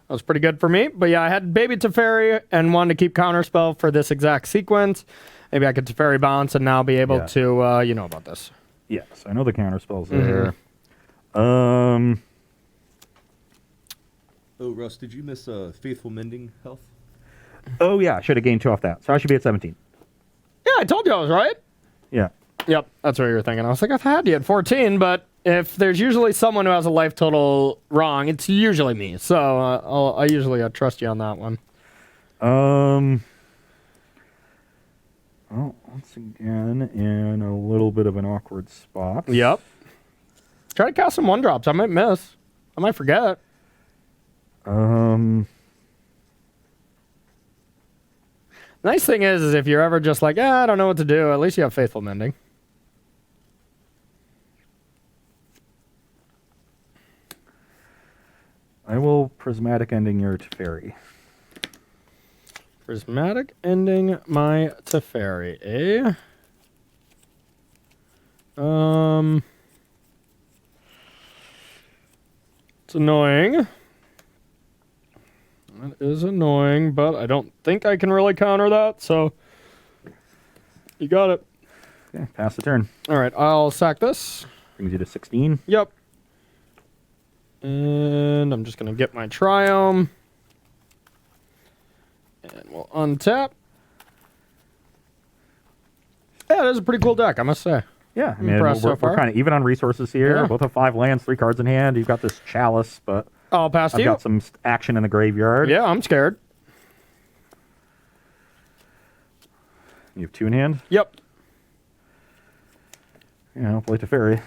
was pretty good for me. But yeah, I had Baby Teferi and wanted to keep Counterspell for this exact sequence. Maybe I could Teferi bounce and now be able to, you know about this. Yes, I know the counterspell's Mm-hmm. there. Oh, Russ, did you miss Faithful Mending health? Oh, yeah, I should have gained 2 off that. So I should be at 17. Yeah, I told you I was right. Yeah. Yep, that's what you were thinking. I was like, I had you at 14, but if there's usually someone who has a life total wrong, it's usually me. So I usually trust you on that one. Well, once again, in a little bit of an awkward spot. Yep. Try to cast some 1-drops. I might miss. I might forget. Nice thing is if you're ever just like, I don't know what to do, at least you have Faithful Mending. I will Prismatic Ending your Teferi. Prismatic ending my Teferi, eh? It's annoying. That is annoying, but I don't think I can really counter that, so you got it. Okay, pass the turn. All right, I'll sack this. Brings you to 16. Yep. And I'm just going to get my Triome. And we'll untap. Yeah, it is a pretty cool deck, I must say. Yeah, I mean, Impressed so far. we're kind of even on resources here. Yeah. Both have 5 lands, 3 cards in hand. You've got this Chalice, but I'll pass to I've you. got some action in the graveyard. Yeah, I'm scared. You have 2 in hand? Yep. Yeah, I'll play Teferi.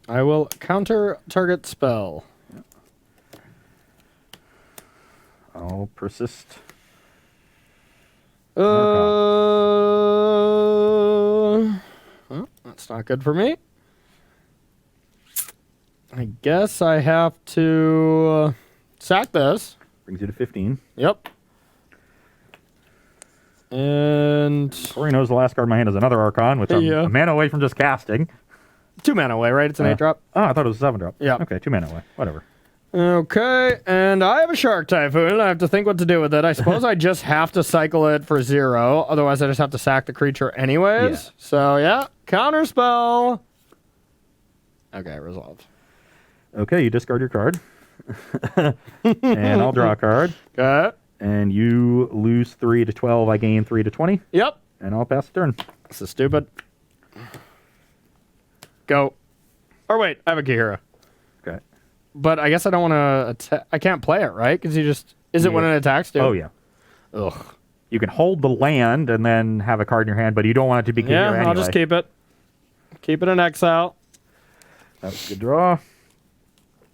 I will counter target spell. I'll persist. Well, that's not good for me. I guess I have to sack this. Brings you to 15. Yep. And Corey knows the last card in my hand is another Archon, which I'm Yeah. a mana away from just casting. 2 mana away, right? It's an 8-drop. Oh, I thought it was a 7-drop. Yeah. Okay, 2 mana away. Whatever. Okay, and I have a Shark Typhoon. I have to think what to do with it. I suppose I just have to cycle it for 0. Otherwise, I just have to sack the creature anyways. Yeah. So, yeah. Counterspell. Okay, resolved. Okay, you discard your card. And I'll draw a card. Okay. And you lose 3 to 12. I gain 3 to 20. Yep. And I'll pass the turn. This is stupid. Go. Or wait, I have a Kihira. Okay. But I guess I don't want to... I can't play it, right? Because you just... Is it when it attacks, too? Oh, yeah. Ugh. You can hold the land and then have a card in your hand, but you don't want it to be Yeah, anyway. I'll just keep it. Keep it in exile. That was a good draw.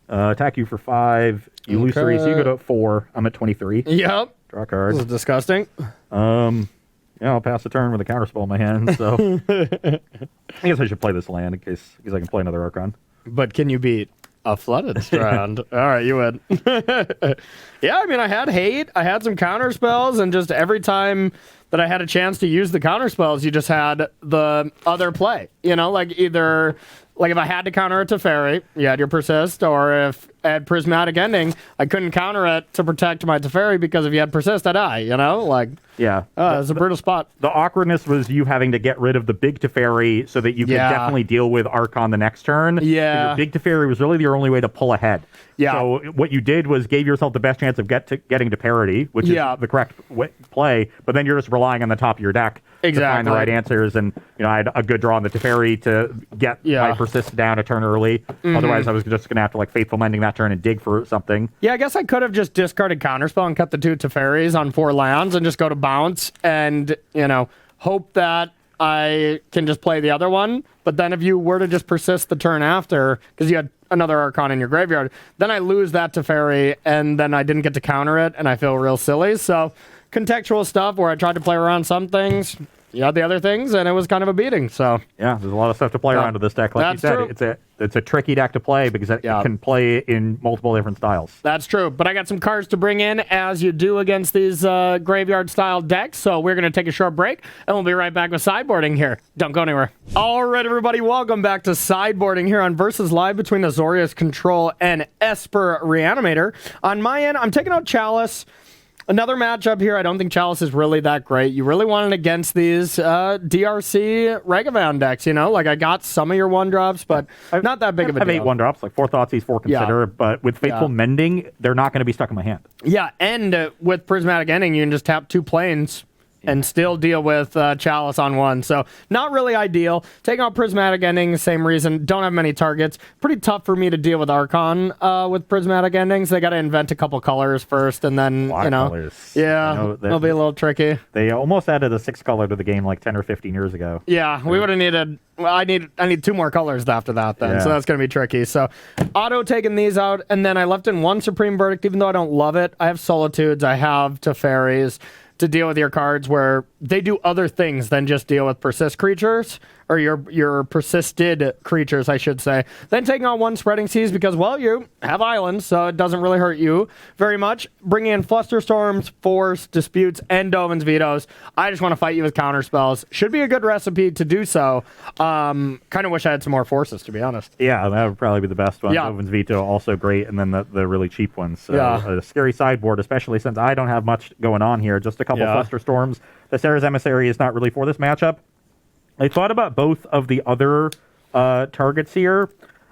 Attack you for 5. You lose 3, so you go to 4. I'm at 23. Yep. Draw a card. This is disgusting. Yeah, I'll pass the turn with a counterspell in my hand, so I guess I should play this land because I can play another Archon. But can you beat a Flooded Strand? All right, you win. Yeah, I mean, I had hate. I had some counter spells, and just every time that I had a chance to use the counter spells, you just had the other play. You know, like either... Like, if I had to counter it to Teferi, you had your Persist, or if I had Prismatic Ending, I couldn't counter it to protect my Teferi because if you had Persist, I die, you know? Like, yeah. It's a brutal spot. The awkwardness was you having to get rid of the big Teferi so that you could definitely deal with Archon the next turn. Yeah. Your big Teferi was really your only way to pull ahead. Yeah. So what you did was gave yourself the best chance of getting to parity, which is the correct play, but then you're just relying on the top of your deck to find the right answers. And, you know, I had a good draw on the Teferi to get my Persist down a turn early. Otherwise, I was just going to have to, like, Faithful Mending that turn and dig for something. Yeah, I guess I could have just discarded Counterspell and cut the 2 Teferis on 4 lands and just go to bounce and, you know, hope that I can just play the other one. But then if you were to just persist the turn after, because you had another Archon in your graveyard, then I lose that Teferi, and then I didn't get to counter it, and I feel real silly. So contextual stuff where I tried to play around some things, you had the other things, and it was kind of a beating. So yeah, there's a lot of stuff to play around with this deck. Like you said, it's a tricky deck to play because it can play in multiple different styles. That's true. But I got some cards to bring in as you do against these graveyard-style decks. So we're going to take a short break, and we'll be right back with sideboarding here. Don't go anywhere. All right, everybody, welcome back to sideboarding here on Versus Live between Azorius Control and Esper Reanimator. On my end, I'm taking out Chalice. Another matchup here, I don't think Chalice is really that great. You really want it against these DRC Ragavan decks, you know? Like, I got some of your 1-drops, but not that big of a deal. I have 8 1-drops, like 4 Thoughtseize, 4 Consider, but with Faithful Mending, they're not going to be stuck in my hand. Yeah, and with Prismatic Ending, you can just tap 2 planes and still deal with Chalice on 1. So not really ideal. Taking out Prismatic Ending, same reason. Don't have many targets. Pretty tough for me to deal with Archon with Prismatic Endings. They got to invent a couple colors first, and then, you know. Colors. Yeah, it'll be a little tricky. They almost added a 6th color to the game like 10 or 15 years ago. Yeah, we would have needed... Well, I need 2 more colors after that then, so that's going to be tricky. So auto taking these out, and then I left in 1 Supreme Verdict, even though I don't love it. I have Solitudes, I have Teferis to deal with your cards where they do other things than just deal with persist creatures, or your persisted creatures, I should say. Then taking on 1 Spreading Seas because, well, you have islands, so it doesn't really hurt you very much. Bringing in Flusterstorms, Force, Disputes, and Dovin's Vetoes. I just want to fight you with counter spells. Should be a good recipe to do so. Kind of wish I had some more forces, to be honest. Yeah, that would probably be the best one. Dovin's Veto, also great, and then the really cheap ones. So a scary sideboard, especially since I don't have much going on here. Just a couple Flusterstorms. The Sarah's Emissary is not really for this matchup. I thought about both of the other targets here.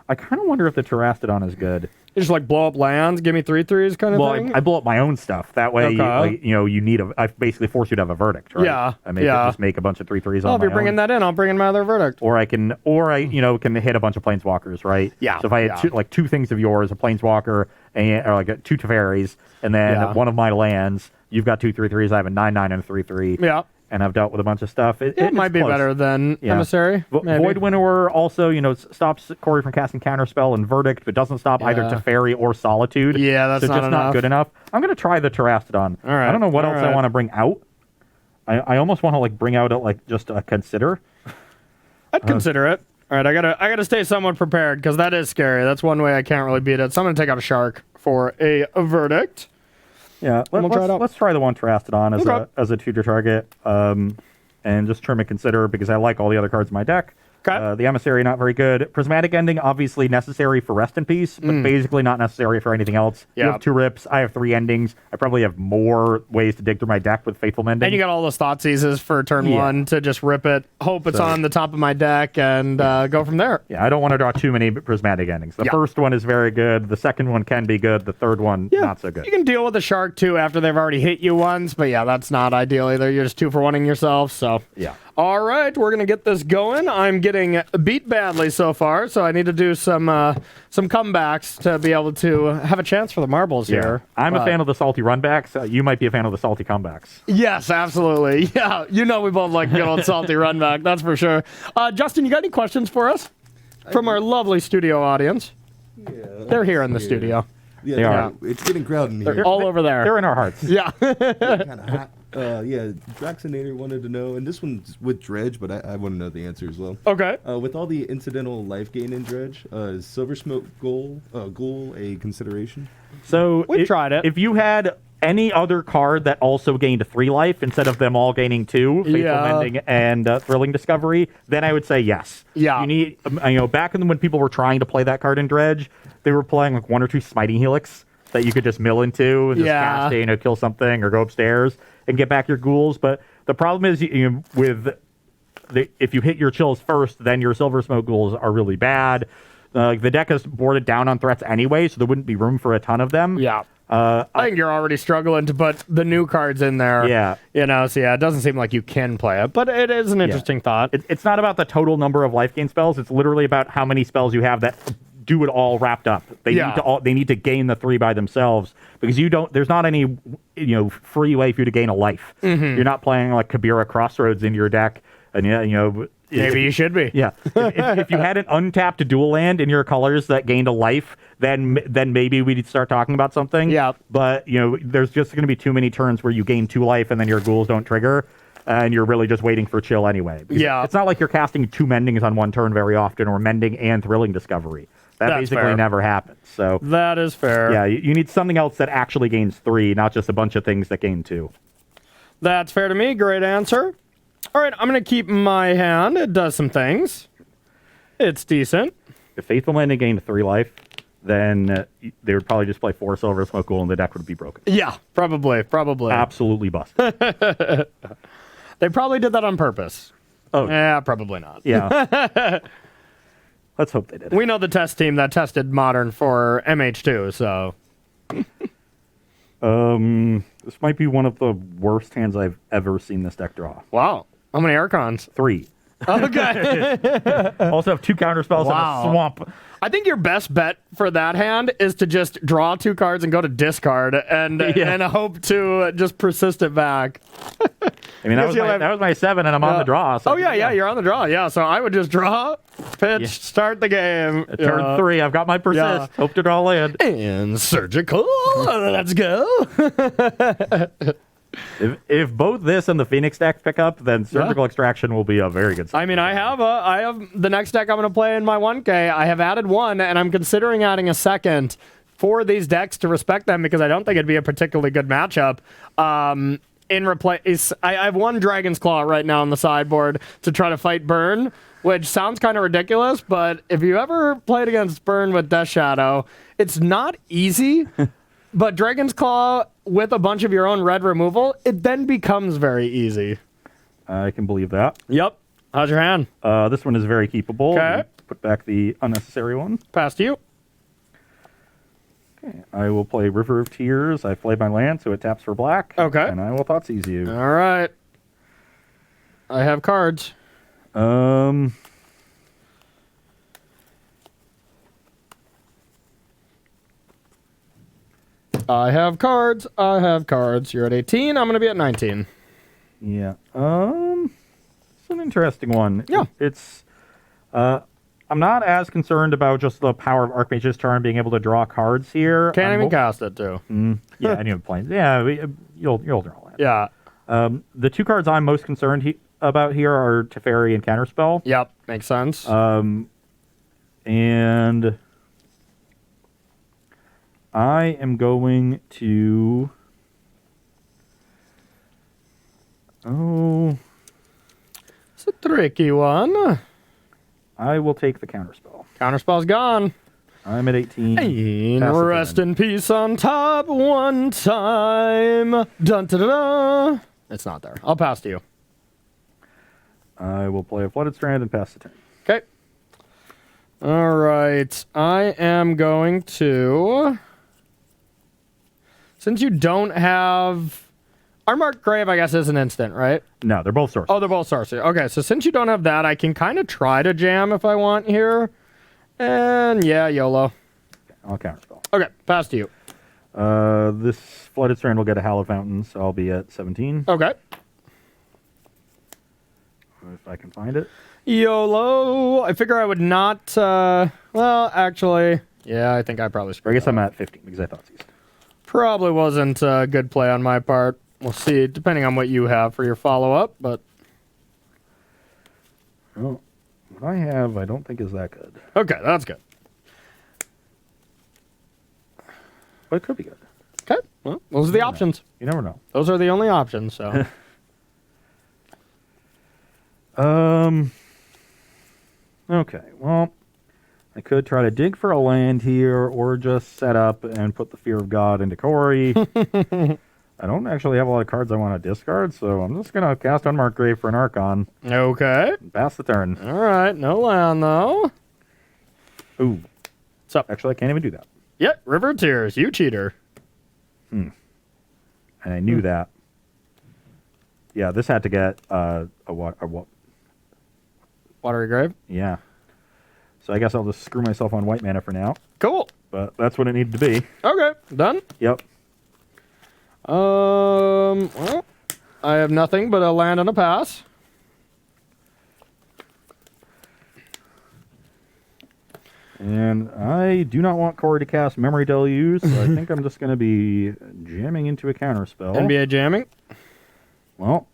I kind of wonder if the Terastodon is good. You just like blow up lands, give me 3/3s kind of thing? Well, I blow up my own stuff. That way, you need I basically force you to have a verdict, right? Yeah. I just make a bunch of 3/3s on if you're bringing that in, I'll bring in my other verdict. Or I can hit a bunch of Planeswalkers, right? Yeah. So if I had 2 things of yours, a Planeswalker, or like 2 Teferis, and then one of my lands, you've got 2 3/3s, I have a 9/9 and a 3/3. Yeah. And I've dealt with a bunch of stuff. It might be better than Emissary. Void Winnower also, stops Corey from casting Counterspell and Verdict, but doesn't stop either Teferi or Solitude. Yeah, that's not good enough. I'm going to try the Terastodon. All right. I don't know what else I want to bring out. I almost want to bring out just a Consider. I'd consider it. All right, I gotta stay somewhat prepared because that is scary. That's one way I can't really beat it. So I'm going to take out a Shark for a Verdict. Yeah, let's try the 1 Terastodon as a tutor target, and just trim and Consider because I like all the other cards in my deck. Okay. The Emissary, not very good. Prismatic Ending, obviously necessary for Rest in Peace, but basically not necessary for anything else. Yeah. You have 2 Rips. I have 3 Endings. I probably have more ways to dig through my deck with Faithful Mending. And you got all those Thoughtseizes for turn 1 to just rip it, hope it's on the top of my deck, and go from there. Yeah, I don't want to draw too many Prismatic Endings. The first one is very good. The second one can be good. The third one, not so good. You can deal with the Shark, too, after they've already hit you once, but that's not ideal either. You're just 2 for 1ing yourself, so... Yeah. All right, we're going to get this going. I'm getting beat badly so far, so I need to do some comebacks to be able to have a chance for the marbles here. I'm a fan of the salty runbacks. You might be a fan of the salty comebacks. Yes, absolutely. Yeah, we both like good old salty runback, that's for sure. Justin, you got any questions for us from our lovely studio audience? Yeah, They're here in the studio. Yeah, They are. It's getting crowded in They're here. all over there. They're in our hearts. Yeah. Kind of hot. Yeah, Draxinator wanted to know, and this one's with Dredge, but I want to know the answer as well. Okay. With all the incidental life gain in Dredge, is Silver Smoke Ghoul a consideration? So We've tried it. If you had any other card that also gained 3 life instead of them all gaining 2, Faithful Yeah. Mending and Thrilling Discovery, then I would say yes. Yeah. You need, back when people were trying to play that card in Dredge, they were playing like 1 or 2 Smiting Helix that you could just mill into and just Yeah. cast it, kill something or go upstairs and get back your ghouls. But the problem is, if you hit your chills first, then your Silver Smoke ghouls are really bad. The deck is boarded down on threats anyway, so there wouldn't be room for a ton of them. Yeah. I think you're already struggling to put the new cards in there. Yeah. So yeah, it doesn't seem like you can play it, but it is an interesting thought. It's not about the total number of life gain spells. It's literally about how many spells you have that do it all wrapped up. They need to gain the 3 by themselves because there's not any free way for you to gain a life. Mm-hmm. You're not playing like Kabira Crossroads in your deck, and Maybe you should be. Yeah. if you had an untapped dual land in your colors that gained a life, then maybe we'd start talking about something. Yeah. But there's just going to be too many turns where you gain 2 life and then your ghouls don't trigger, and you're really just waiting for chill anyway. Because Yeah. It's not like you're casting 2 mendings on one turn very often, or mending and Thrilling Discovery. That That's basically fair. never happens. So That is fair. yeah, you need something else that actually gains 3, not just a bunch of things that gain 2. That's fair to me. Great answer. All right, I'm going to keep my hand. It does some things. It's decent. If Faithful Mending gained 3 life, then they would probably just play 4 Silver Smoke Ghoul and the deck would be broken. Yeah, probably. Absolutely busted. They probably did that on purpose. Oh. Yeah, probably not. Yeah. Let's hope they did. We know the test team that tested Modern for MH2, so... This might be one of the worst hands I've ever seen this deck draw. Wow. How many Archons? 3. Okay. Also have 2 counter spells Wow. and a swamp. I think your best bet for that hand is to just draw 2 cards and go to discard and hope to just persist it back. I mean, that was my 7, and I'm on the draw. So You're on the draw. Yeah, so I would just draw, pitch, start the game. Turn 3, I've got my persist. Yeah. Hope to draw land. And surgical. Let's go. If both this and the Phoenix deck pick up, then Surgical Extraction will be a very good I mean, I have the next deck I'm going to play in my 1K. I have added 1, and I'm considering adding a second for these decks to respect them because I don't think it'd be a particularly good matchup. In replace, I have 1 Dragon's Claw right now on the sideboard to try to fight Burn, which sounds kind of ridiculous, but if you ever played against Burn with Death Shadow, it's not easy. But Dragon's Claw with a bunch of your own red removal, it then becomes very easy. I can believe that. Yep. How's your hand? This one is very keepable. Okay. Put back the unnecessary one. Past you. Okay. I will play River of Tears. I play my land, so it taps for black. Okay. And I will Thoughtseize you. All right. I have cards. I have cards. You're at 18. I'm going to be at 19. Yeah. It's an interesting one. Yeah. It's I'm not as concerned about just the power of Archmage's Charm being able to draw cards here. Can't even cast it, too. Yeah, any of the planes. Yeah, you'll draw land. Yeah. The 2 cards I'm most concerned about here are Teferi and Counterspell. Yep. Makes sense. And I am going to... Oh... It's a tricky one. I will take the Counterspell. Counterspell's gone. I'm at 18. And Pass it rest then. in peace on top one time. Dun, dun, dun, dun. It's not there. I'll pass to you. I will play a Flooded Strand and pass the turn. Okay. All right. I am going to... Since you don't have... Unmarked Grave, I guess, is an instant, right? No, they're both sources. Oh, they're both sorcery. Okay, so since you don't have that, I can kind of try to jam if I want here. And yeah, YOLO. I'll Counterspell. Okay, pass to you. This Flooded Strand will get a Hallowed Fountain, so I'll be at 17. Okay. If I can find it. YOLO. I figure I would not... well, actually... Yeah, I think I probably Or I screwed guess up. I'm at 15 because I thought seized. Probably wasn't a good play on my part. We'll see, depending on what you have for your follow-up, but... Well, what I have, I don't think is that good. Okay, that's good. But it could be good. Okay, well, those are the options. You never know. Those are the only options, so... Okay, well, I could try to dig for a land here, or just set up and put the Fear of God into Corey. I don't actually have a lot of cards I want to discard, so I'm just going to cast Unmarked Grave for an Archon. Okay. And pass the turn. All right, no land, though. Ooh. What's up? Actually, I can't even do that. Yep, River Tears, you cheater. And I knew that. Yeah, this had to get a what? Watery Grave. Yeah. So I guess I'll just screw myself on white mana for now. Cool. But that's what it needed to be. Okay, done. Yep. Well, I have nothing but a land and a pass. And I do not want Corey to cast Memory Deluge, so I think I'm just going to be jamming into a counterspell. NBA jamming. Well,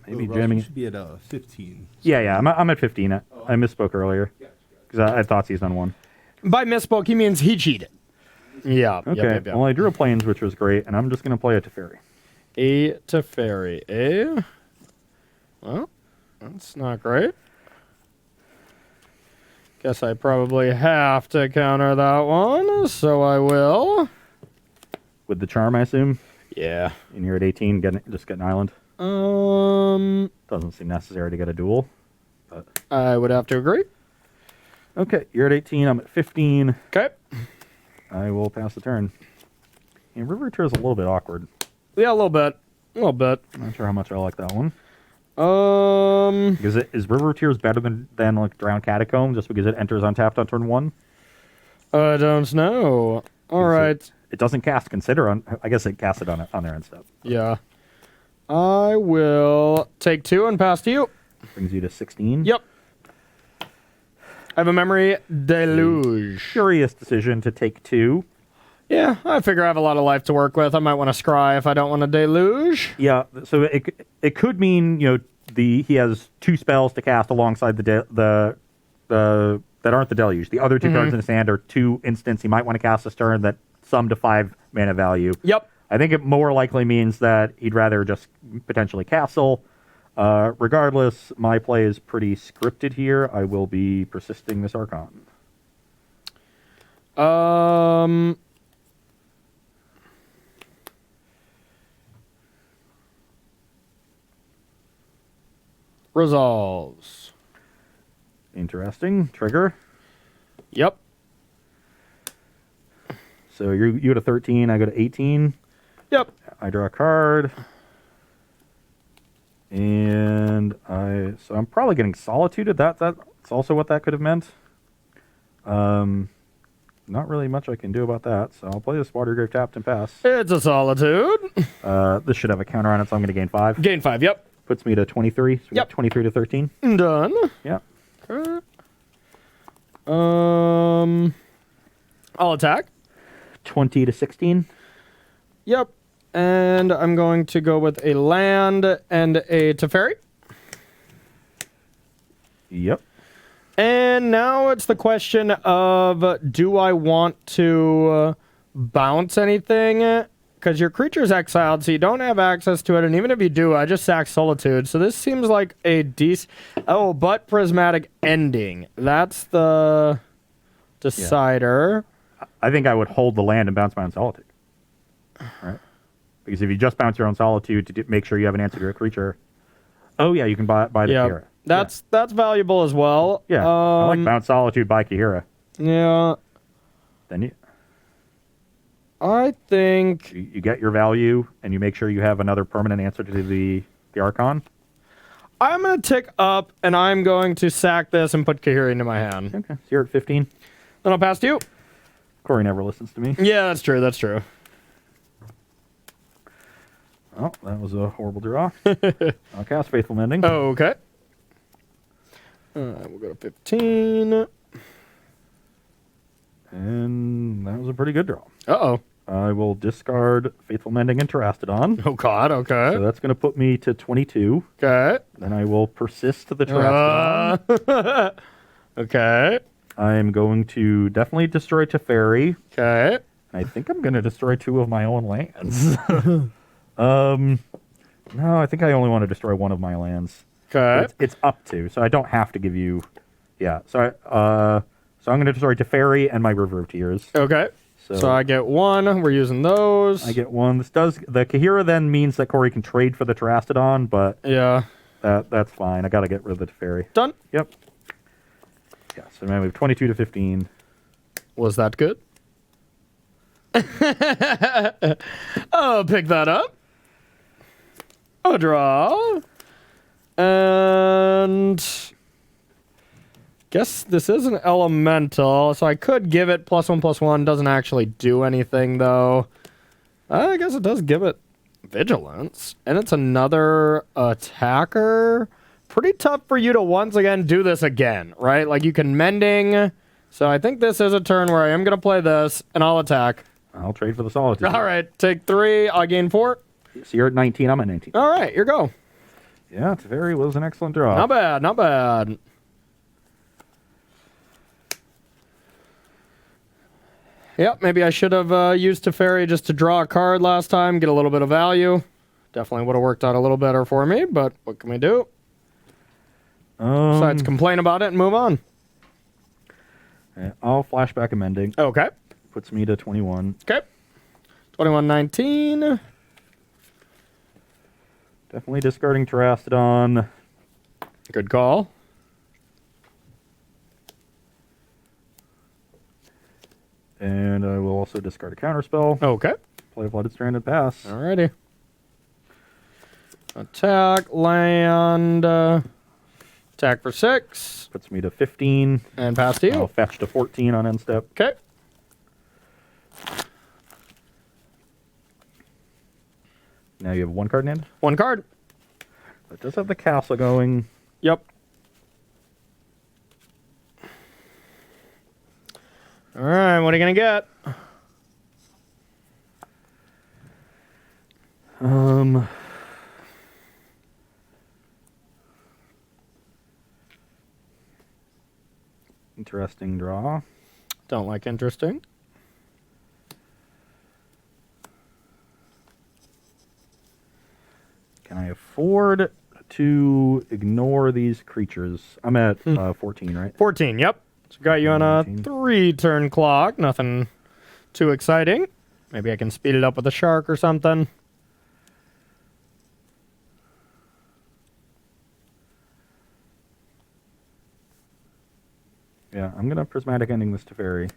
maybe Ross, jamming. you should be at 15. Yeah, I'm at 15. I misspoke earlier because I thought he's on 1. By misspoke, he means he cheated. Yeah. Okay. Yep. Well, I drew a Plains, which was great, and I'm just going to play a Teferi. A Teferi. A. Well, that's not great. Guess I probably have to counter that one, so I will. With the charm, I assume. Yeah. And you're at 18, just get an island. Doesn't seem necessary to get a duel. But I would have to agree. okay, you're at 18, I'm at 15. Okay. I will pass the turn. And River Tour is a little bit awkward. Yeah, a little bit. A little bit. Not sure how much I like that one. Is River Tears better than like Drowned Catacomb just because it enters untapped on turn 1? I don't know. All right. It doesn't cast Consider on. I guess it casts it on there instead. Yeah. I will take 2 and pass to you. Brings you to 16. Yep. I have a Memory Deluge. Curious decision to take 2. Yeah, I figure I have a lot of life to work with. I might want to scry if I don't want to deluge. Yeah, so it could mean he has 2 spells to cast alongside the that aren't the deluge. The other 2 cards in his hand are 2 instants he might want to cast this turn that sum to 5 mana value. Yep. I think it more likely means that he'd rather just potentially castle. Regardless, my play is pretty scripted here. I will be persisting this Archon. Resolves. Interesting. Trigger. Yep. So you go to 13, I go to 18. Yep. I draw a card. And so I'm probably getting Solituded. That's also what that could have meant. Not really much I can do about that, so I'll play this Watergrave tapped and pass. It's a Solitude. This should have a counter on it, so I'm going to gain 5. Gain 5, yep. Puts me to 23. So we Yep. got 23 to 13. Done. Yeah. Okay. I'll attack. 20 to 16. Yep. And I'm going to go with a land and a Teferi. Yep. And now it's the question of, do I want to bounce anything? Because your creature's exiled, so you don't have access to it. And even if you do, I just sack Solitude. So this seems like a decent... Oh, but Prismatic Ending. That's the decider. I think I would hold the land and bounce my own Solitude. Right? Because if you just bounce your own Solitude to make sure you have an answer to your creature... Oh, yeah, you can buy the Kira. That's valuable as well. Yeah, I like Bounce Solitude by Kihira. Yeah. Then you I think... you get your value, and you make sure you have another permanent answer to the Archon. I'm going to tick up, and I'm going to sack this and put Kahiri into my hand. Okay, so you're at 15. Then I'll pass to you. Corey never listens to me. Yeah, that's true. That's true. Oh, that was a horrible draw. I'll cast Faithful Mending. Okay. We'll go to 15. And that was a pretty good draw. Uh-oh. I will discard Faithful Mending and Terastodon. Oh, God. Okay. So that's going to put me to 22. Okay. Then I will persist the Terastodon. Okay. I'm going to definitely destroy Teferi. Okay. I think I'm going to destroy 2 of my own lands. No, I think I only want to destroy 1 of my lands. Okay. It's up to, so I don't have to give you... Yeah, so I'm going to destroy Teferi and my River of Tears. Okay. So I get 1. We're using those. I get 1. The Kahira then means that Corey can trade for the Terastodon, but Yeah. that's fine. I got to get rid of the Teferi. Done. Yep. Yeah, so now we have 22 to 15. Was that good? Oh, pick that up. A draw. And guess this is an elemental, so I could give it +1/+1. Doesn't actually do anything, though. I guess it does give it vigilance. And it's another attacker. Pretty tough for you to once again do this again, right? Like you can mending. So I think this is a turn where I am going to play this, and I'll attack. I'll trade for the Solitude. All right, take 3. I'll gain 4. So you're at 19, I'm at 19. All right, your go. Yeah, Teferi was an excellent draw. Not bad, not bad. Yep, maybe I should have used Teferi just to draw a card last time, get a little bit of value. Definitely would have worked out a little better for me, but what can we do? Besides complain about it and move on. Yeah, I'll flashback a Mending. Okay. Puts me to 21. Okay. 21-19. Definitely discarding Terastodon. Good call. And I will also discard a counterspell. Okay. Play a Blooded Stranded Pass. Alrighty. Attack, land, attack for 6. Puts me to 15. And pass to you. I'll fetch to 14 on end step. Okay. Now you have 1 card in hand. 1 card. It does have the castle going. Yep. All right, what are you going to get? Interesting draw. Don't like interesting. Can I afford to ignore these creatures? I'm at 14, right? 14, yep. So got you on a 19. 3-turn clock. Nothing too exciting. Maybe I can speed it up with a shark or something. Yeah, I'm going to Prismatic Ending this Teferi.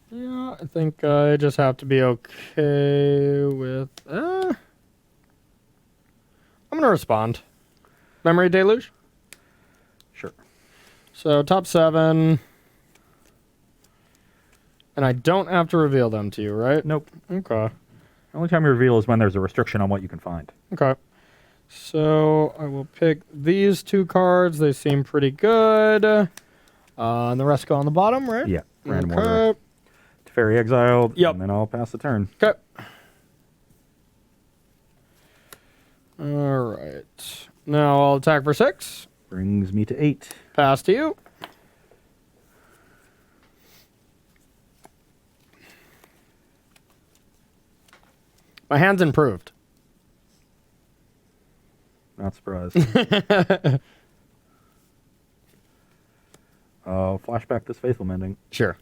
Yeah, I think I just have to be okay with... I'm going to respond. Memory Deluge? Sure. So, top 7. And I don't have to reveal them to you, right? Nope. Okay. The only time you reveal is when there's a restriction on what you can find. Okay. So, I will pick these 2 cards. They seem pretty good. And the rest go on the bottom, right? Yeah, random Okay. order. Teferi exiled, Yep. and then I'll pass the turn. Okay. All right. Now I'll attack for 6. Brings me to 8. Pass to you. My hand's improved. Not surprised. I'll flashback this Faithful Mending. Sure.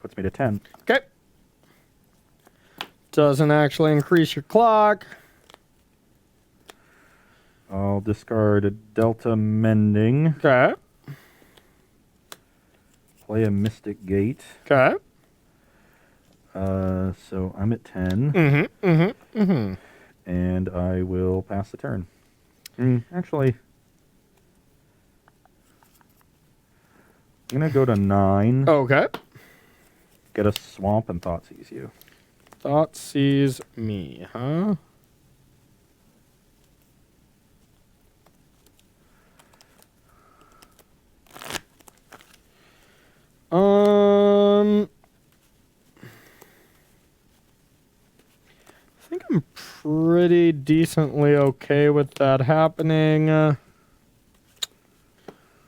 Puts me to 10. Okay. Doesn't actually increase your clock. I'll discard a Delta Mending. Okay. Play a Mystic Gate. Okay. So I'm at 10. And I will pass the turn. Actually, I'm going to go to 9. Okay. Get a Swamp and Thoughtseize you. Thought sees me, huh? pretty decently okay with that happening.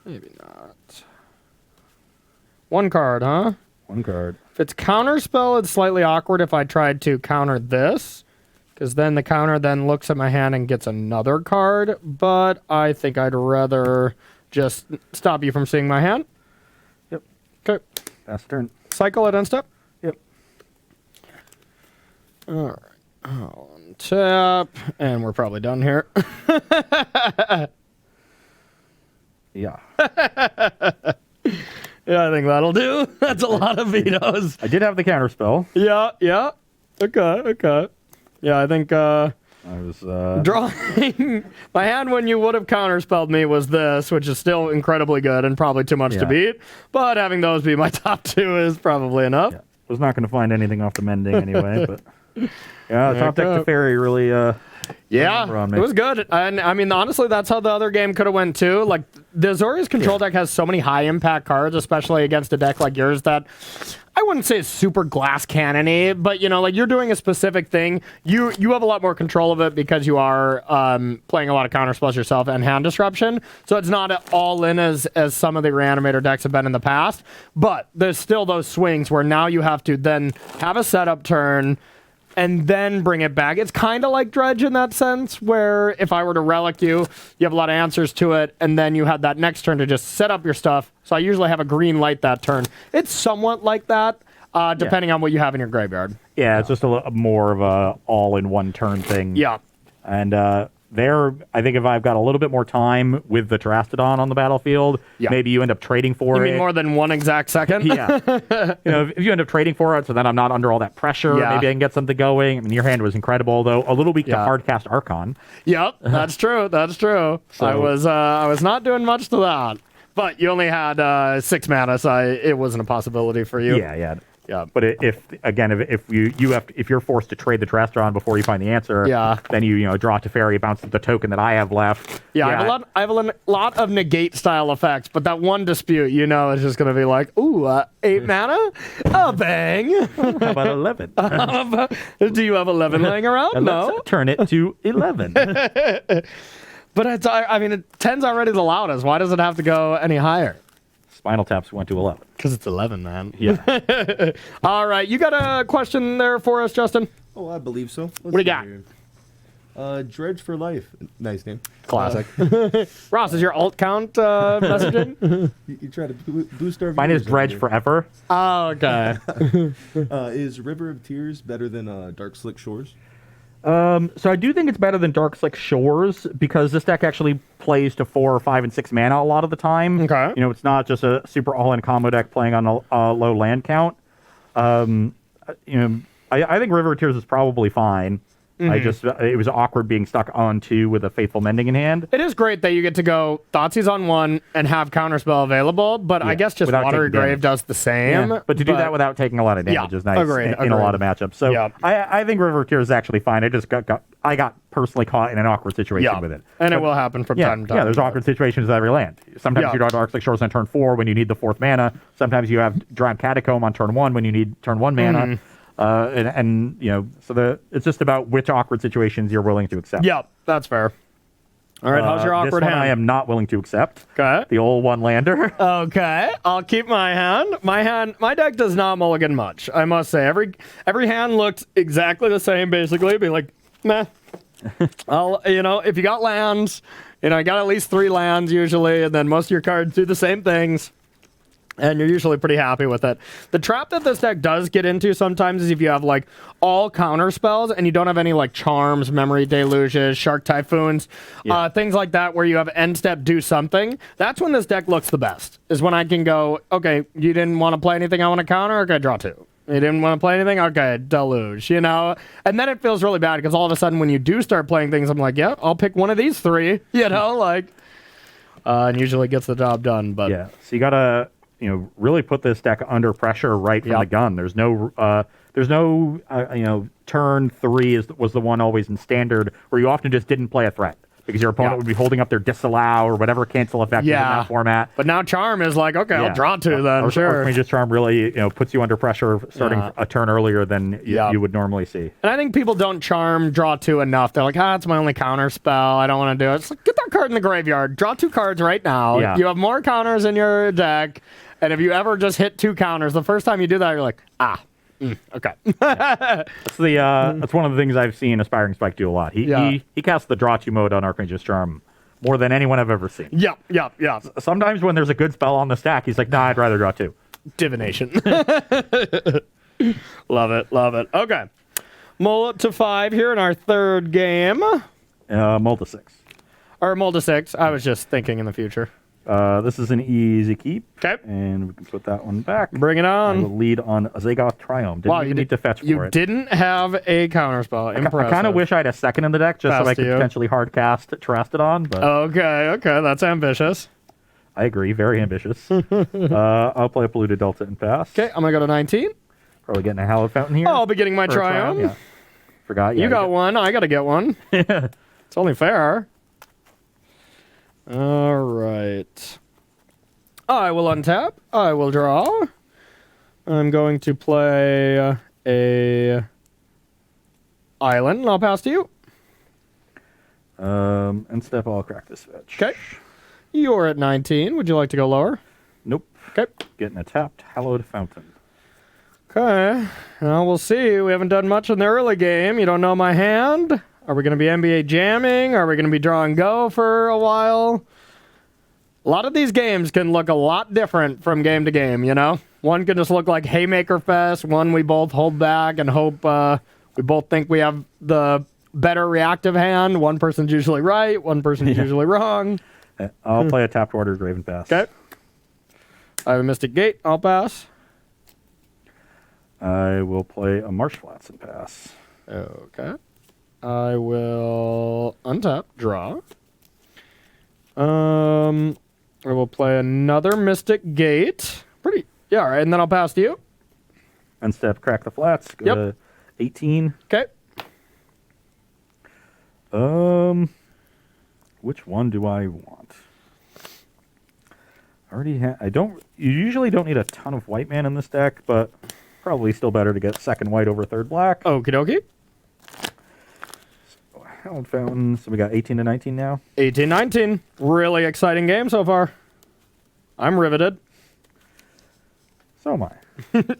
Maybe not. One card, huh? One card. If it's counterspell, it's slightly awkward if I tried to counter this, because then the counter then looks at my hand and gets another card, but I think I'd rather just stop you from seeing my hand. Yep. Okay. Pass turn. Cycle at end step. Yep. All right. I'll untap, and we're probably done here. Yeah. Yeah, I think that'll do. That's a lot of vetoes. I did have the counter spell. Yeah. Okay. Yeah, I think I was drawing my hand when you would have counterspelled me was this, which is still incredibly good and probably too much to beat. But having those be my top two is probably enough. Yeah. Was not going to find anything off the mending anyway, but yeah, the top deck to fairy really Yeah, it was good. And I mean, honestly, that's how the other game could have went too. Like, the Azorius control deck has so many high impact cards, especially against a deck like yours, that I wouldn't say it's super glass cannon-y, but you know, like, you're doing a specific thing. You have a lot more control of it because you are playing a lot of counterspells yourself and hand disruption. So it's not all in as some of the reanimator decks have been in the past. But there's still those swings where now you have to then have a setup turn and then bring it back. It's kind of like Dredge in that sense, where if I were to relic you, you have a lot of answers to it, and then you have that next turn to just set up your stuff. So I usually have a green light that turn. It's somewhat like that, depending on what you have in your graveyard. Yeah, it's just a more of a all-in-one turn thing. Yeah. And I think if I've got a little bit more time with the Terastodon on the battlefield, maybe you end up trading for it. You mean more than 1 exact second? Yeah. If you end up trading for it, so then I'm not under all that pressure, maybe I can get something going. I mean, your hand was incredible, though a little weak to hardcast Archon. Yep, that's true. So, I was not doing much to that. But you only had 6 mana, so it wasn't a possibility for you. Yeah. But if you're forced to trade the Terastodon before you find the answer, then you draw to fairy, bounce the token that I have left. Yeah, I have a lot of negate style effects, but that one dispute, is just going to be like, ooh, 8 mana? Oh, bang. How about 11? Do you have 11 laying around? No. Let's turn it to 11. But 10's already the loudest. Why does it have to go any higher? Spinal Taps went to 11. Because it's 11, man. Yeah. All right. You got a question there for us, Justin? Oh, I believe so. What do you got? Dredge for Life. Nice name. Classic. Ross, is your alt count messaging? You try to boost our Mine is viewers Dredge over forever. Oh, okay. Is River of Tears better than Dark Slick Shores? So I do think it's better than Dark Slick Shores because this deck actually plays to 4, 5, and 6 mana a lot of the time. Okay. It's not just a super all-in combo deck playing on a low land count. I think River of Tears is probably fine. It was awkward being stuck on 2 with a Faithful Mending in hand. It is great that you get to go Thoughtseize on 1 and have Counterspell available, but I guess just Watery Grave does the same. Yeah. But to do that without taking a lot of damage is nice in a lot of matchups. So I think River of Tears is actually fine. I just got personally caught in an awkward situation with it. And it will happen from time to time. Yeah, there's awkward situations with every land. Sometimes you draw Dark Slick Shores on turn 4 when you need the 4th mana. Sometimes you have Drowned Catacomb on turn 1 when you need turn 1 mana. So it's just about which awkward situations you're willing to accept. Yep, that's fair. All right, how's your awkward this one hand? I am not willing to accept. Okay. The old one-lander. Okay, I'll keep my hand. My deck does not mulligan much, I must say. Every hand looked exactly the same, basically. Be like, meh. If you got lands, I got at least 3 lands usually, and then most of your cards do the same things. And you're usually pretty happy with it. The trap that this deck does get into sometimes is if you have all counter spells and you don't have any charms, memory deluges, shark typhoons, things like that where you have end step do something. That's when this deck looks the best. Is when I can go, okay, you didn't want to play anything I want to counter? Okay, draw 2. You didn't want to play anything? Okay, deluge, And then it feels really bad because all of a sudden when you do start playing things, I'm like, yeah, I'll pick one of these 3, and usually gets the job done. But yeah, so you got to really put this deck under pressure right from the gun. There's no turn 3 was the one always in standard where you often just didn't play a threat. because your opponent Yeah. would be holding up their disallow or whatever cancel effect is in Yeah. that format. But now Charm is like, okay, I'll draw 2 then, sure. Archmage's Charm really, puts you under pressure starting Yeah. a turn earlier than Yeah. you would normally see. And I think people don't Charm draw 2 enough. They're like, it's my only counter spell. I don't want to do it. It's like, get that card in the graveyard. Draw 2 cards right now. Yeah. You have more counters in your deck. And if you ever just hit 2 counters, the first time you do that, you're like, okay. That's one of the things I've seen Aspiring Spike do a lot. He casts the draw 2 mode on Archmage's Charm more than anyone I've ever seen. Yep. Sometimes when there's a good spell on the stack, he's like, nah, I'd rather draw 2. Divination. Love it. Okay. Mull it to 5 here in our third game. Mull to 6. Or mull to 6. I was just thinking in the future. This is an easy keep. Okay. And we can put that one back. Bring it I will on. lead on Zagoth Triumph. Didn't even need to fetch for You it. didn't have a counterspell. Impressive. I kind of wish I had a second in the deck just so I Pass to could you. potentially hard cast Terastodon, but Okay. That's ambitious. I agree. Very ambitious. I'll play a Polluted Delta and pass. Okay, I'm going to go to 19. Probably getting a Hallowed Fountain here. I'll be getting my for a Triumph. Yeah. Forgot. Yeah, You got one. I got to get one. It's only fair. All right. I will untap. I will draw. I'm going to play a island, and I'll pass to you. And step, I'll crack this fetch. Okay. You're at 19. Would you like to go lower? Nope. Okay. Getting a tapped Hallowed Fountain. Okay. Well, we'll see. We haven't done much in the early game. You don't know my hand. Are we going to be NBA jamming? Are we going to be drawing go for a while? A lot of these games can look a lot different from game to game, One can just look like Haymaker Fest. One we both hold back and hope we both think we have the better reactive hand. One person's usually right. One person's usually wrong. I'll play a tapped Order Graven Pass. Okay. I have a Mystic Gate. I'll pass. I will play a Marsh Flats and pass. Okay. I will untap, draw. I will play another Mystic Gate. Yeah, all right, and then I'll pass to you. And step, crack the flats. Go to 18. Okay. Which one do I want? You usually don't need a ton of white man in this deck, but probably still better to get second white over third black. Okie dokie. Hallowed Fountain. So we got 18 to 19 now. 18-19. Really exciting game so far. I'm riveted. So am I.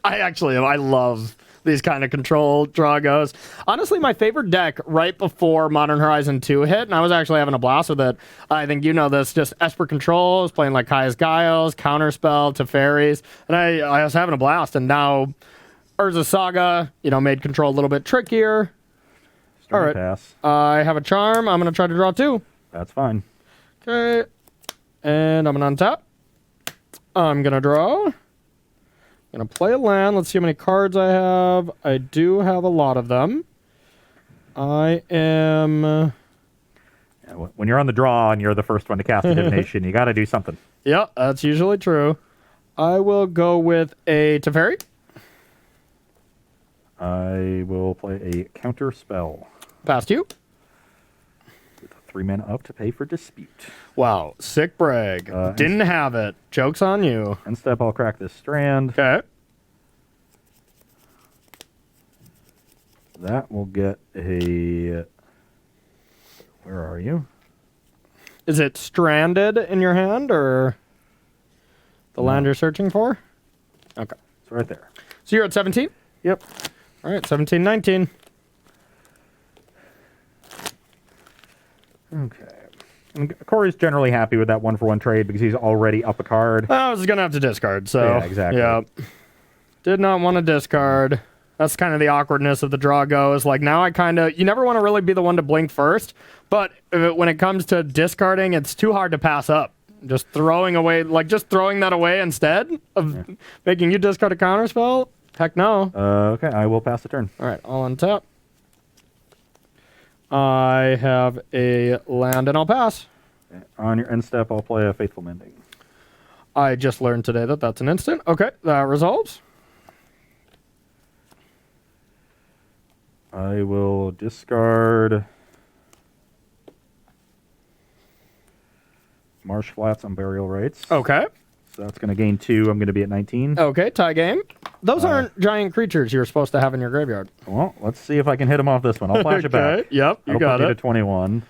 I love these kind of control Dragos. Honestly, my favorite deck right before Modern Horizon 2 hit, and I was actually having a blast with it. I think you know this, just Esper Control. I was playing like Kaya's Giles, Counterspell, Teferis, and I was having a blast. And now Urza Saga, made control a little bit trickier. All right. Pass. I have a Charm. I'm going to try to draw 2. That's fine. Okay. And I'm going to untap. I'm going to draw. I'm going to play a land. Let's see how many cards I have. I do have a lot of them. I am... Yeah, when you're on the draw and you're the first one to cast a divination, you got to do something. Yeah, that's usually true. I will go with a Teferi. I will play a counter spell. Past you. With 3 mana up to pay for Dispute. Wow, sick brag. Didn't have it. Joke's on you. And step, I'll crack this strand. Okay. That will get a... Where are you? Is it stranded in your hand, or the land you're searching for? Okay. It's right there. So you're at 17? Yep. All right, 17-19. Okay. And Corey's generally happy with that 1-for-1 trade because he's already up a card. I was going to have to discard, so... Yeah, exactly. Yeah. Did not want to discard. That's kind of the awkwardness of the draw go, is like now I kind of... You never want to really be the one to blink first, but when it comes to discarding, it's too hard to pass up. Just throwing that away instead of making you discard a counterspell? Heck no. Okay, I will pass the turn. All right, I'll untap. I have a land and I'll pass. On your end step, I'll play a Faithful Mending. I just learned today that that's an instant. Okay, that resolves. I will discard Marsh Flats on Burial Rites. Okay. So that's going to gain 2. I'm going to be at 19. Okay, tie game. Those aren't giant creatures you're supposed to have in your graveyard. Well, let's see if I can hit him off this one. I'll flash it back. Okay, yep, you That'll got put me it. to 21.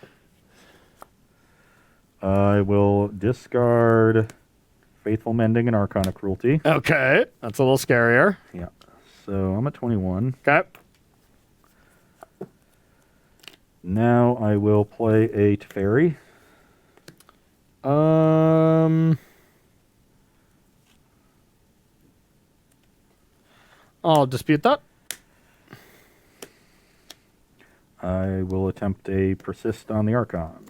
I will discard Faithful Mending and Arcana Cruelty. Okay, that's a little scarier. Yeah. So I'm at 21. Okay. Now I will play a Teferi. I'll dispute that. I will attempt a Persist on the Archon.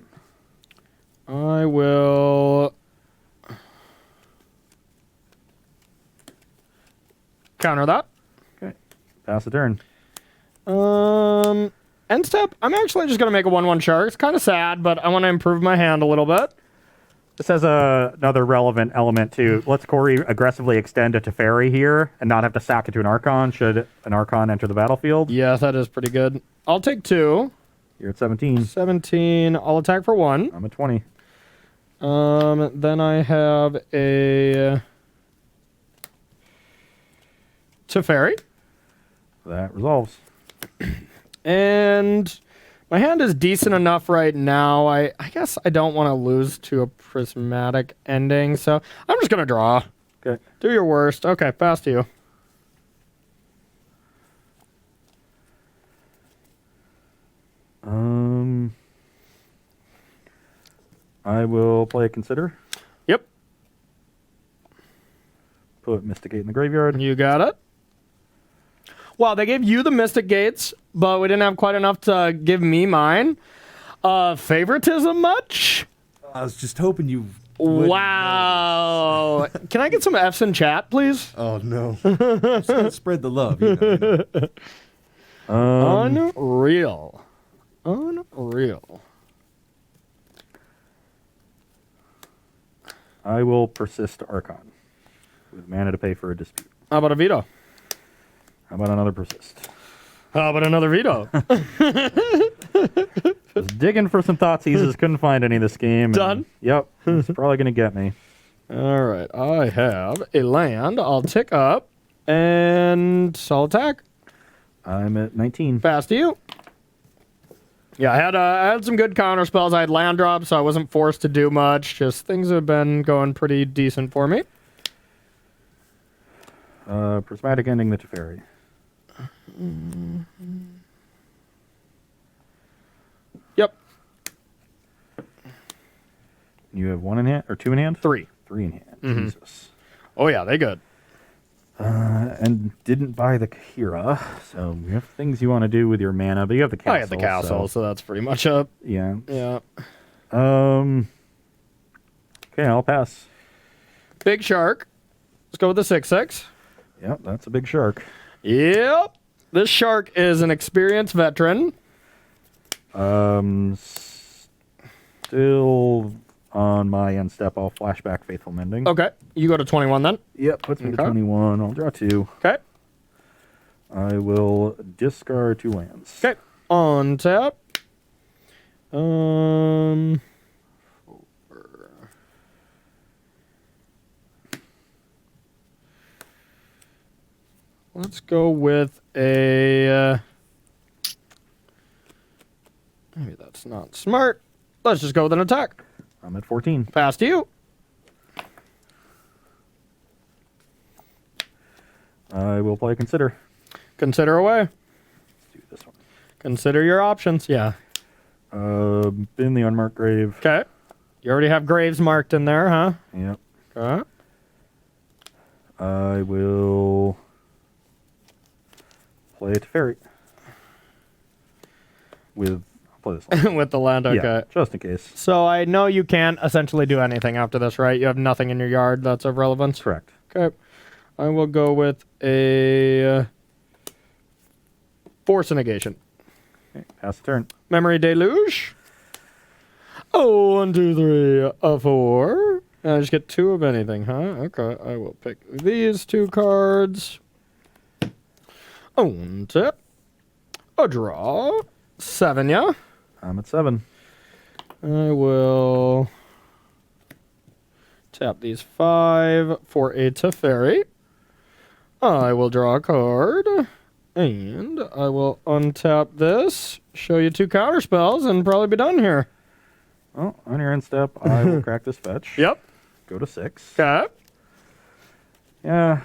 I will counter that. Okay. Pass the turn. End step. I'm actually just gonna make a 1/1 shark. It's kind of sad, but I want to improve my hand a little bit. This has another relevant element too. Let's Corey aggressively extend a Teferi here and not have to sack it to an Archon should an Archon enter the battlefield. Yeah, that is pretty good. I'll take 2. You're at 17. 17. I'll attack for 1. I'm at 20. Then I have a Teferi. That resolves. And my hand is decent enough right now. I guess I don't want to lose to a prismatic ending, so I'm just going to draw. Okay. Do your worst. Okay, pass to you. I will play a Consider. Yep, Put Mysticate in the graveyard. you got it. Well, they gave you the Mystic Gates, but we didn't have quite enough to give me mine. Favoritism much? I was just hoping you. wouldn't Wow. Can I get some F's in chat, please? know. Oh no! Just gotta spread the love. You know. Unreal. Unreal. I will Persist Archon with mana to pay for a dispute. How about a veto? How about another Persist? How about another veto? Was digging for some Thoughtseize, couldn't find any this game. and- Done? Yep. It's probably going to get me. All right. I have a land. I'll tick up and I'll attack. I'm at 19. Pass to you. Yeah, I had some good counter spells. I had land drops, so I wasn't forced to do much. Just things have been going pretty decent for me. Prismatic Ending the Teferi. Yep. You have 1 in hand or 2 in hand? 3. 3 in hand. Mm-hmm. Jesus. Oh, yeah, they good. And didn't buy the Kira, so you have things you want to do with your mana, but you have the castle. I had the castle, so that's pretty much up. Yeah. Yeah. Okay, I'll pass. Big shark. Let's go with the 6/6. Yep, that's a big shark. Yep. This shark is an experienced veteran. Still on my end step, I'll flashback Faithful Mending. Okay. You go to 21 then. Yep, puts me to Okay. 21. I'll draw 2. Okay. I will discard 2 lands. Okay. On tap. Let's go with a. Maybe that's not smart. Let's just go with an attack. I'm at 14. Pass to you. I will play Consider. Consider away. Let's do this one. Consider your options. Yeah. Bin the unmarked grave. Okay. You already have graves marked in there, huh? Yep. Okay. I will play a Teferi. I'll play this one. With the land, okay. Yeah, just in case. So I know you can't essentially do anything after this, right? You have nothing in your yard that's of relevance? Correct. Okay. I will go with a force negation. Okay, pass the turn. Memory deluge. Oh, 1, 2, 3, 4. And I just get 2 of anything, huh? Okay. I will pick these 2 cards. Tip. A draw. 7, yeah? I'm at 7. I will Tap these 5 for a Teferi. I will draw a card, and I will untap this, show you 2 counter spells, and probably be done here. Well, on your end step, I will crack this fetch. Yep. Go to 6. Okay. Yeah.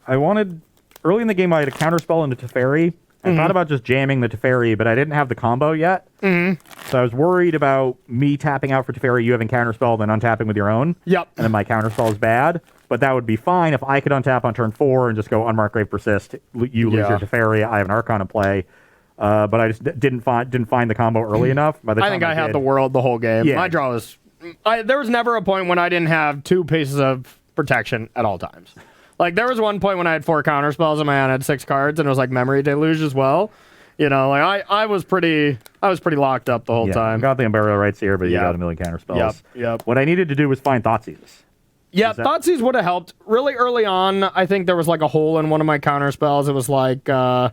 I wanted... Early in the game, I had a counterspell into Teferi. I thought about just jamming the Teferi, but I didn't have the combo yet. So I was worried about me tapping out for Teferi, you having counterspell, then untapping with your own. Yep. And then my counterspell is bad. But that would be fine if I could untap on turn 4 and just go Unmarked Grave Persist. You lose your Teferi. I have an Archon in play. But I just didn't find the combo early enough. By the time I think I had the world the whole game. Yeah. My draw was... there was never a point when I didn't have 2 pieces of protection at all times. Like, there was one point when I had 4 counter spells and my hand had 6 cards, and it was like Memory Deluge as well. You know, like I was pretty locked up the whole time. I got the Unburial Rights here, but you got a million counter spells. Yep. What I needed to do was find Thoughtseize. Yeah, Thoughtseize would have helped. Really early on, I think there was like a hole in one of my counter spells. It was like, I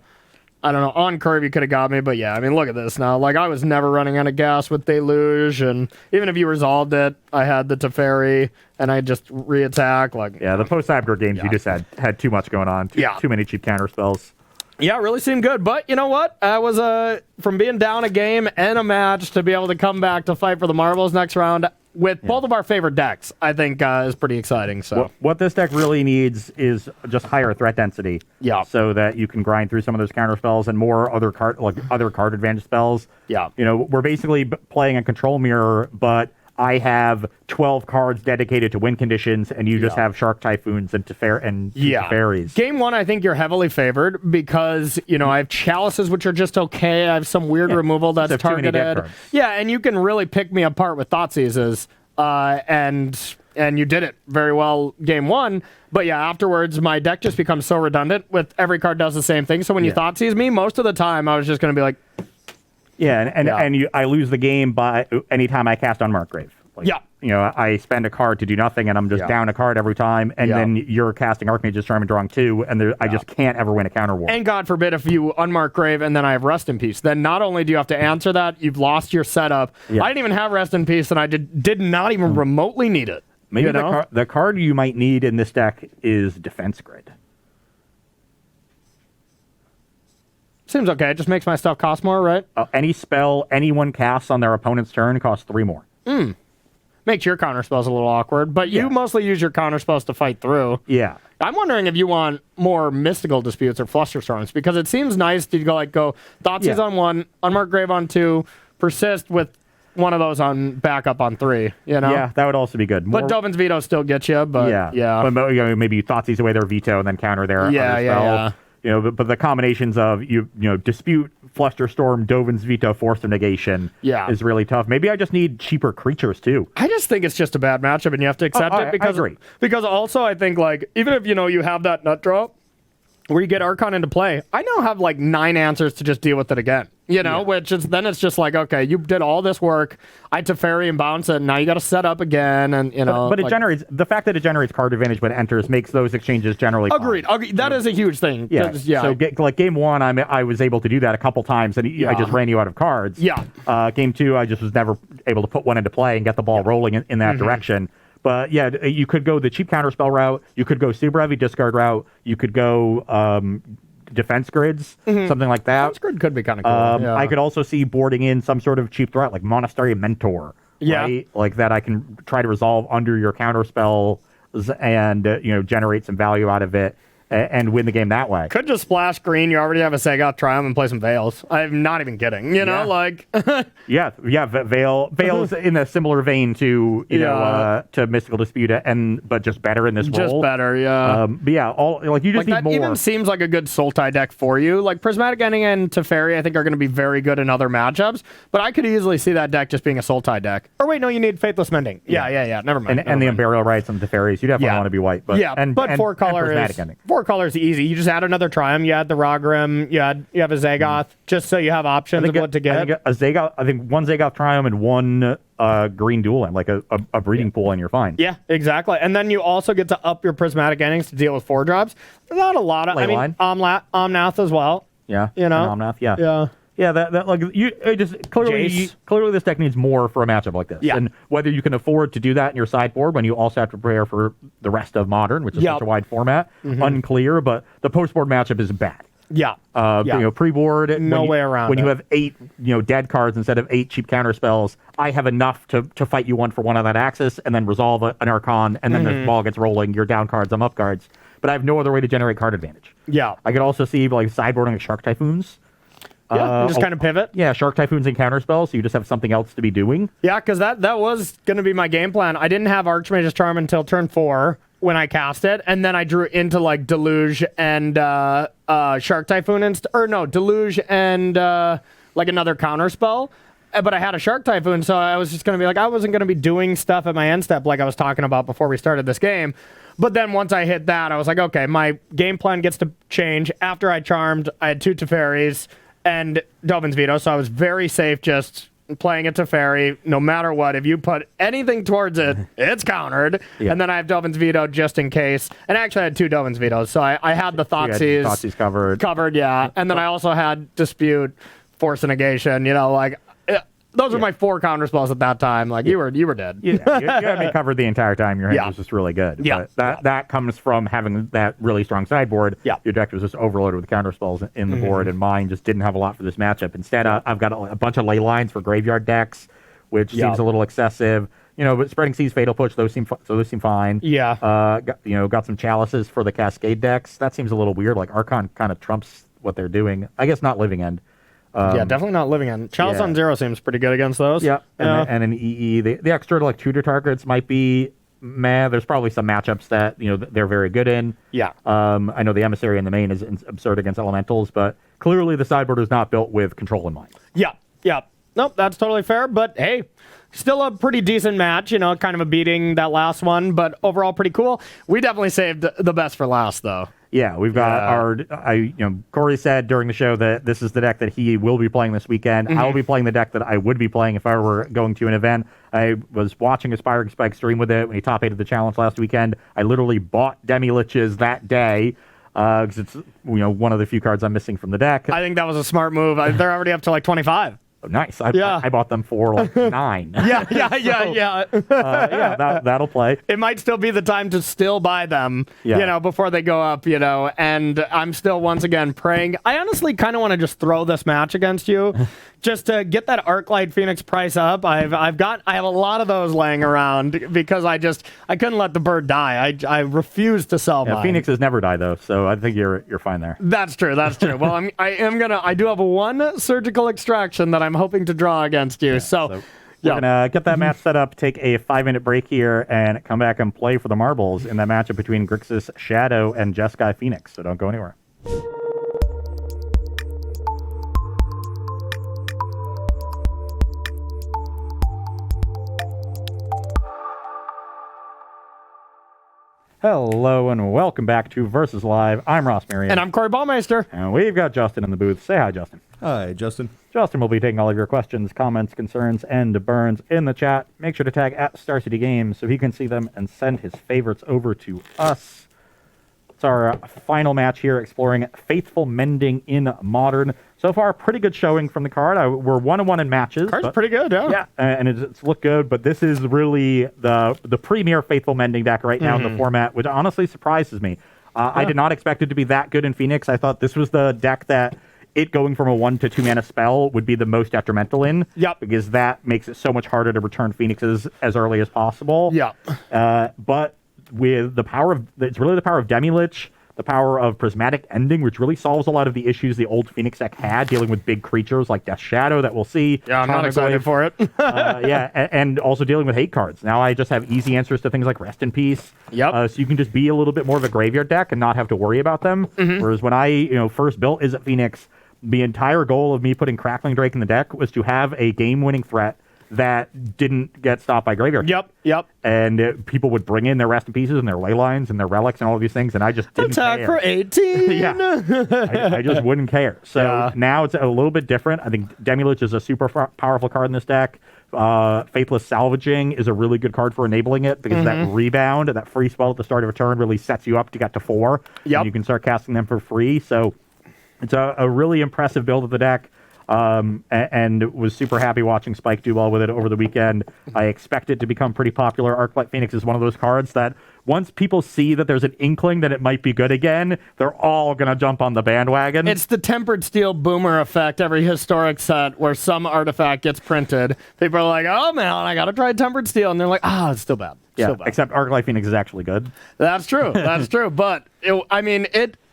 don't know, on curve you could have got me, but yeah, I mean, look at this now. Like, I was never running out of gas with Deluge, and even if you resolved it, I had the Teferi, and I just re-attack. Like, yeah, the post-Cyber games, you just had too much going on. Too many cheap counter spells. Yeah, it really seemed good. But you know what? I was from being down a game and a match to be able to come back to fight for the marbles next round with both of our favorite decks, I think is pretty exciting. So what this deck really needs is just higher threat density. Yeah. So that you can grind through some of those counter spells and more other card advantage spells. Yeah. You know, we're basically playing a control mirror, but I have 12 cards dedicated to win conditions, and you just have Shark Typhoons and Teferis. Game 1, I think you're heavily favored because, you know, I have Chalices, which are just okay. I have some weird removal that's targeted. Yeah, and you can really pick me apart with Thoughtseizes, and you did it very well game 1. But yeah, afterwards, my deck just becomes so redundant with every card does the same thing. So when you Thoughtseize me, most of the time, I was just going to be like... Yeah, I lose the game by anytime I cast Unmarked Grave. Like, you know, I spend a card to do nothing, and I'm just down a card every time, and then you're casting Archmage's Charm and drawing 2, and I just can't ever win a counter war. And God forbid if you Unmarked Grave and then I have Rest in Peace, then not only do you have to answer that, you've lost your setup. I didn't even have Rest in Peace, and I did not even remotely need it. Maybe the card you might need in this deck is Defense Grid. Seems okay. It just makes my stuff cost more, right? Any spell anyone casts on their opponent's turn costs 3 more. Makes your counter spells a little awkward, but you mostly use your counter spells to fight through. Yeah. I'm wondering if you want more Mystical Disputes or Flusterstorms, because it seems nice to go Thoughtseize on 1, Unmarked Grave on 2, Persist with one of those on backup on 3, you know? Yeah, that would also be good. But Dovin's Veto still gets you, but But you know, maybe you Thoughtseize away their veto and then counter their other spell. Yeah. You know, but the combinations of you know Dispute, Flusterstorm, Dovin's Veto, Force of Negation is really tough. Maybe I just need cheaper creatures too. I just think it's just a bad matchup, and you have to accept it because I agree. Because also I think like even if you have that nut draw where you get Archon into play, I now have like 9 answers to just deal with it again. You know, which is then it's just like, okay, you did all this work. I Teferi and bounce it, and now you got to set up again, and you know. But it generates the fact that it generates card advantage when it enters makes those exchanges generally agreed. That is a huge thing. Yeah. So like game 1, I was able to do that a couple times, and I just ran you out of cards. Yeah. Game 2, I just was never able to put one into play and get the ball rolling in that direction. But yeah, you could go the cheap counterspell route. You could go super heavy discard route. You could go defense grids, something like that. Defense grid could be kind of cool. I could also see boarding in some sort of cheap threat like Monastery Mentor. Right? Like that I can try to resolve under your counterspells and generate some value out of it. And win the game that way. Could just splash green. You already have a Sagoth Triumph and play some Veils. I'm not even kidding. You know, like. Veils in a similar vein to to Mystical Dispute, but just better in this role. Just better, yeah. But yeah, you just need that more. Even seems like a good Sultai deck for you. Like Prismatic Ending and Teferi, I think are going to be very good in other matchups. But I could easily see that deck just being a Sultai deck. Or wait, no, you need Faithless Mending. Yeah. Never mind. And the Unburial Rights and the Teferis, you definitely want to be white. But but 4 color is. 4 colors easy. You just add another Triumph. You add the Rogrim. You have a Zagoth, just so you have options of what to get. I think one Zagoth Triumph and one green dual land, like a breeding pool, and you're fine. Yeah, exactly. And then you also get to up your Prismatic Endings to deal with 4 drops. There's not a lot of. Omnath as well. Yeah. You know. Omnath. Yeah. Yeah. Yeah, that like you it just clearly this deck needs more for a matchup like this. Yeah. And whether you can afford to do that in your sideboard when you also have to prepare for the rest of Modern, which is such a wide format, unclear. But the post-board matchup is bad. Yeah. Pre-board, Way around when it. you have 8, dead cards instead of 8 cheap counter spells. I have enough to fight you 1-for-1 on that axis, and then resolve an Archon, and then the ball gets rolling. You're down cards, I'm up cards. But I have no other way to generate card advantage. Yeah. I could also see like sideboarding like Shark Typhoons. And just kind of pivot. Yeah, Shark Typhoons and counter spells, so you just have something else to be doing. Yeah, because that was going to be my game plan. I didn't have Archmage's Charm until turn 4 when I cast it, and then I drew into like Deluge and Shark Typhoon Deluge and like another counter spell. But I had a Shark Typhoon, so I was just going to be like, I wasn't going to be doing stuff at my end step like I was talking about before we started this game. But then once I hit that, I was like, okay, my game plan gets to change. After I charmed, I had 2 Teferis and Dovin's Veto, so I was very safe just playing a Teferi. No matter what, if you put anything towards it, it's countered. Yeah. And then I have Dovin's Veto just in case. And actually, I had 2 Dovin's Vetoes, so I had the Thoughtseizes. Thoughtseizes covered. Covered, yeah. And then I also had Dispute, Force of Negation, those were my 4 counter spells at that time. Like, you were dead. Yeah, you had me covered the entire time. Your hand was just really good. Yeah. But that comes from having that really strong sideboard. Yeah. Your deck was just overloaded with counter spells in the board, and mine just didn't have a lot for this matchup. Instead, I've got a bunch of ley lines for graveyard decks, which seems a little excessive. But Spreading Seas, Fatal Push, those seem fine. Yeah. Got some Chalices for the Cascade decks. That seems a little weird. Like Archon kind of trumps what they're doing. I guess not Living End. Definitely not Living End. Chalice on 0 seems pretty good against those. Yeah, and an EE. The extra like tutor targets might be meh. There's probably some matchups that they're very good in. Yeah. I know the Emissary in the main is absurd against elementals, but clearly the sideboard is not built with control in mind. Yeah. Nope, that's totally fair. But hey, still a pretty decent match. Kind of a beating that last one, but overall pretty cool. We definitely saved the best for last, though. Yeah, we've got Corey said during the show that this is the deck that he will be playing this weekend. I will be playing the deck that I would be playing if I were going to an event. I was watching Aspiring Spike stream with it when he top 8'd the challenge last weekend. I literally bought Demi-Liches that day because it's one of the few cards I'm missing from the deck. I think that was a smart move. They're already up to like 25. Nice. I bought them for like 9. Yeah. That'll play. It might still be the time to still buy them, before they go up, and I'm still once again praying. I honestly kind of want to just throw this match against you just to get that Arclight Phoenix price up. I have a lot of those laying around because I couldn't let the bird die. I refuse to sell mine. Phoenixes never die though, so I think you're fine there. That's true. Well, I do have 1 surgical extraction that I'm hoping to draw against you. So we're gonna get that match set up, take a 5-minute break here, and come back and play for the marbles in that matchup between Grixis Shadow and Jeskai Phoenix. So don't go anywhere. Hello and welcome back to Versus Live. I'm Ross Marion. And I'm Corey Baumeister. And we've got Justin in the booth. Say hi, Justin. Hi, Justin. Justin will be taking all of your questions, comments, concerns, and burns in the chat. Make sure to tag at Star City Games so he can see them and send his favorites over to us. It's our final match here, exploring Faithful Mending in Modern. So far, pretty good showing from the card. We're 1-1 in matches. Card's pretty good, yeah. Yeah, and it's looked good, but this is really the premier Faithful Mending deck right now in the format, which honestly surprises me. I did not expect it to be that good in Phoenix. I thought this was the deck that it going from a 1 to 2 mana spell would be the most detrimental in. Yep. Because that makes it so much harder to return Phoenixes as early as possible. Yeah. But with the power of, it's really the power of Demi-Lich, the power of Prismatic Ending, which really solves a lot of the issues the old Phoenix deck had, dealing with big creatures like Death Shadow that we'll see. Yeah, I'm not excited for it. And also dealing with hate cards. Now I just have easy answers to things like Rest in Peace. Yep. So you can just be a little bit more of a graveyard deck and not have to worry about them. Whereas when I first built Is It Phoenix, the entire goal of me putting Crackling Drake in the deck was to have a game-winning threat that didn't get stopped by graveyard. Yep. And people would bring in their Rest in Pieces and their Ley Lines and their Relics and all of these things, and I just didn't Attack care. for 18. Yeah. I just wouldn't care. So now it's a little bit different. I think Demi-Lich is a super powerful card in this deck. Faithless Salvaging is a really good card for enabling it because that rebound, that free spell at the start of a turn, really sets you up to get to 4. Yep. And you can start casting them for free. So it's a really impressive build of the deck. and was super happy watching Spike do well with it over the weekend. I expect it to become pretty popular. Arclight Phoenix is one of those cards that once people see that there's an inkling that it might be good again, they're all going to jump on the bandwagon. It's the Tempered Steel boomer effect every historic set where some artifact gets printed. People are like, oh man, I got to try Tempered Steel. And they're like, it's still bad. Yeah, Still bad. except Arclight Phoenix is actually good. That's true. That's true. But,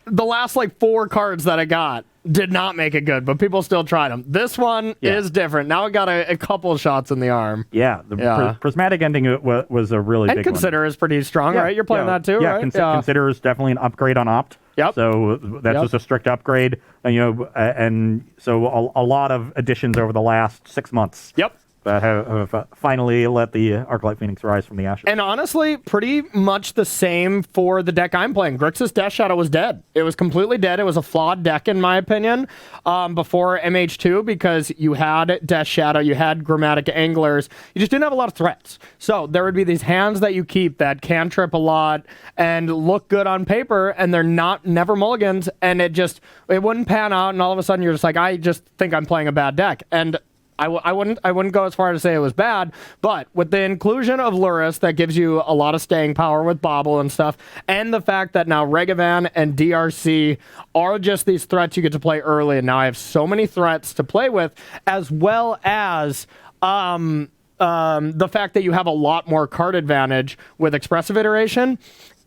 the last like 4 cards that I got did not make it good, but people still tried them. This one is different. Now it got a couple shots in the arm. Yeah, the prismatic ending was a really big one. And Consider is pretty strong, right? You're playing that too, right? Consider is definitely an upgrade on Opt. Yep. So that's just a strict upgrade, and so a lot of additions over the last 6 months. Yep. That have finally let the Arclight Phoenix rise from the ashes. And honestly, pretty much the same for the deck I'm playing. Grixis Death Shadow was dead. It was completely dead. It was a flawed deck, in my opinion, before MH2, because you had Death Shadow, you had Grammatic Anglers. You just didn't have a lot of threats. So there would be these hands that you keep that cantrip a lot and look good on paper, and they're never mulligans, and it wouldn't pan out, and all of a sudden you're just like, I just think I'm playing a bad deck. And I wouldn't go as far as to say it was bad, but with the inclusion of Luris that gives you a lot of staying power with Bobble and stuff, and the fact that now Regavan and DRC are just these threats you get to play early, and now I have so many threats to play with, as well as the fact that you have a lot more card advantage with Expressive Iteration.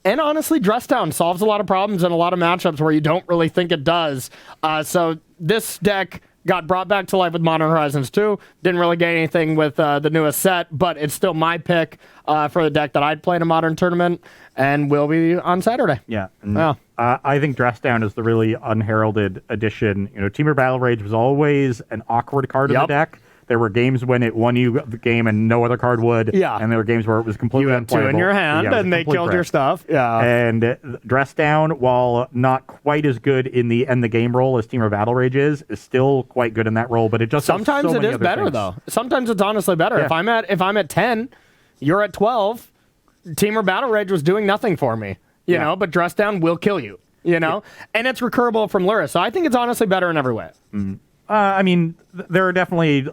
And honestly, Dress Down solves a lot of problems in a lot of matchups where you don't really think it does. So this deck got brought back to life with Modern Horizons 2. Didn't really get anything with the newest set, but it's still my pick for the deck that I'd play in a Modern tournament, and will be on Saturday. Yeah. I think Dress Down is the really unheralded addition. Temur Battle Rage was always an awkward card in the deck. There were games when it won you the game and no other card would. Yeah. And there were games where it was completely unplayable. 2 in your hand, and they killed your stuff. Yeah. And Dress Down, while not quite as good in the end the game role as Temur Battle Rage is still quite good in that role. But it just sometimes it is better though. Sometimes it's honestly better. Yeah. If I'm at 10, you're at 12. Temur Battle Rage was doing nothing for me. You know, but Dress Down will kill you. And it's recurable from Luris. So I think it's honestly better in every way. Mm-hmm. There are definitely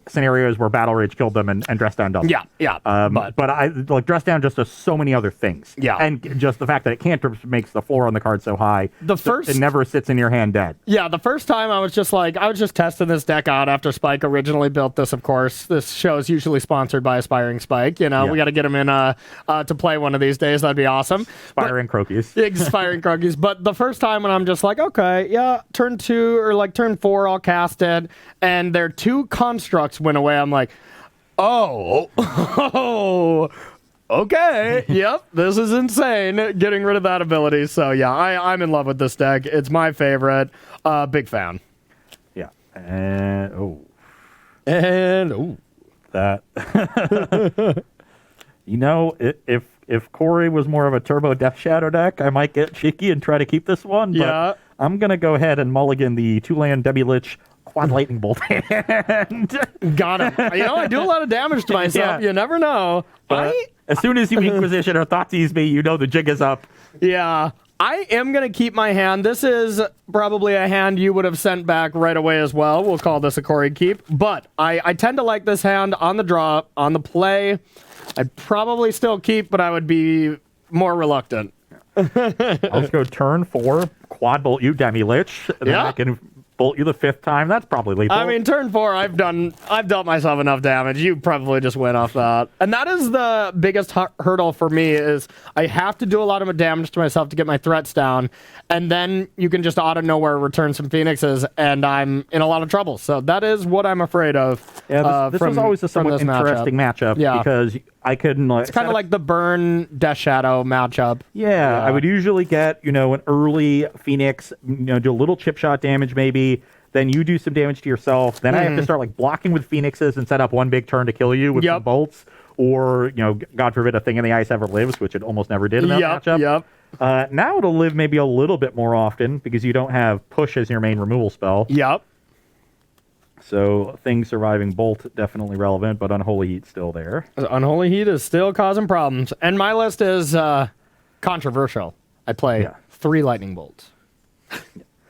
scenarios where Battle Rage killed them and Dress Down doesn't. Yeah. But I like Dress Down just does so many other things. Yeah. And just the fact that it cantrips makes the floor on the card so high. It never sits in your hand dead. Yeah, the first time I was just testing this deck out after Spike originally built this, of course. This show is usually sponsored by Aspiring Spike. We got to get him in to play one of these days. That'd be awesome. Aspiring Croakies. Aspiring Croakies. But the first time when I'm just like, okay, yeah, turn 2 or like turn 4, I'll cast it. And their 2 constructs went away. I'm like, oh, okay. Yep, this is insane. Getting rid of that ability. So, yeah, I'm in love with this deck. It's my favorite. Big fan. Yeah. And, that. If Corey was more of a Turbo Death Shadow deck, I might get cheeky and try to keep this one. But I'm going to go ahead and mulligan the 2-land Debbie Lich Quad Lightning Bolt hand. Got him. I do a lot of damage to myself. You never know. As soon as you Inquisition or Thoughtseize me, you know the jig is up. Yeah. I am going to keep my hand. This is probably a hand you would have sent back right away as well. We'll call this a Corey keep. But I tend to like this hand on the draw, on the play. I'd probably still keep, but I would be more reluctant. I'll just go turn 4, quad bolt you, Demi Lich. And then I can bolt you the 5th time. That's probably lethal. I mean, turn 4, I've dealt myself enough damage. You probably just went off that. And that is the biggest hurdle for me is I have to do a lot of damage to myself to get my threats down. And then you can just out of nowhere return some Phoenixes, and I'm in a lot of trouble. So that is what I'm afraid of. Yeah, this was always a somewhat interesting matchup because I couldn't. It's kind of like the Burn Death Shadow matchup. Yeah, I would usually get an early Phoenix, do a little chip shot damage maybe. Then you do some damage to yourself. Then I have to start blocking with Phoenixes and set up one big turn to kill you with some bolts. Or God forbid a Thing in the Ice ever lives, which it almost never did in that matchup. Now it'll live maybe a little bit more often because you don't have Push as your main removal spell. So Thing surviving Bolt definitely relevant, but Unholy Heat still there. Unholy Heat is still causing problems. And my list is controversial. I play 3 Lightning Bolts.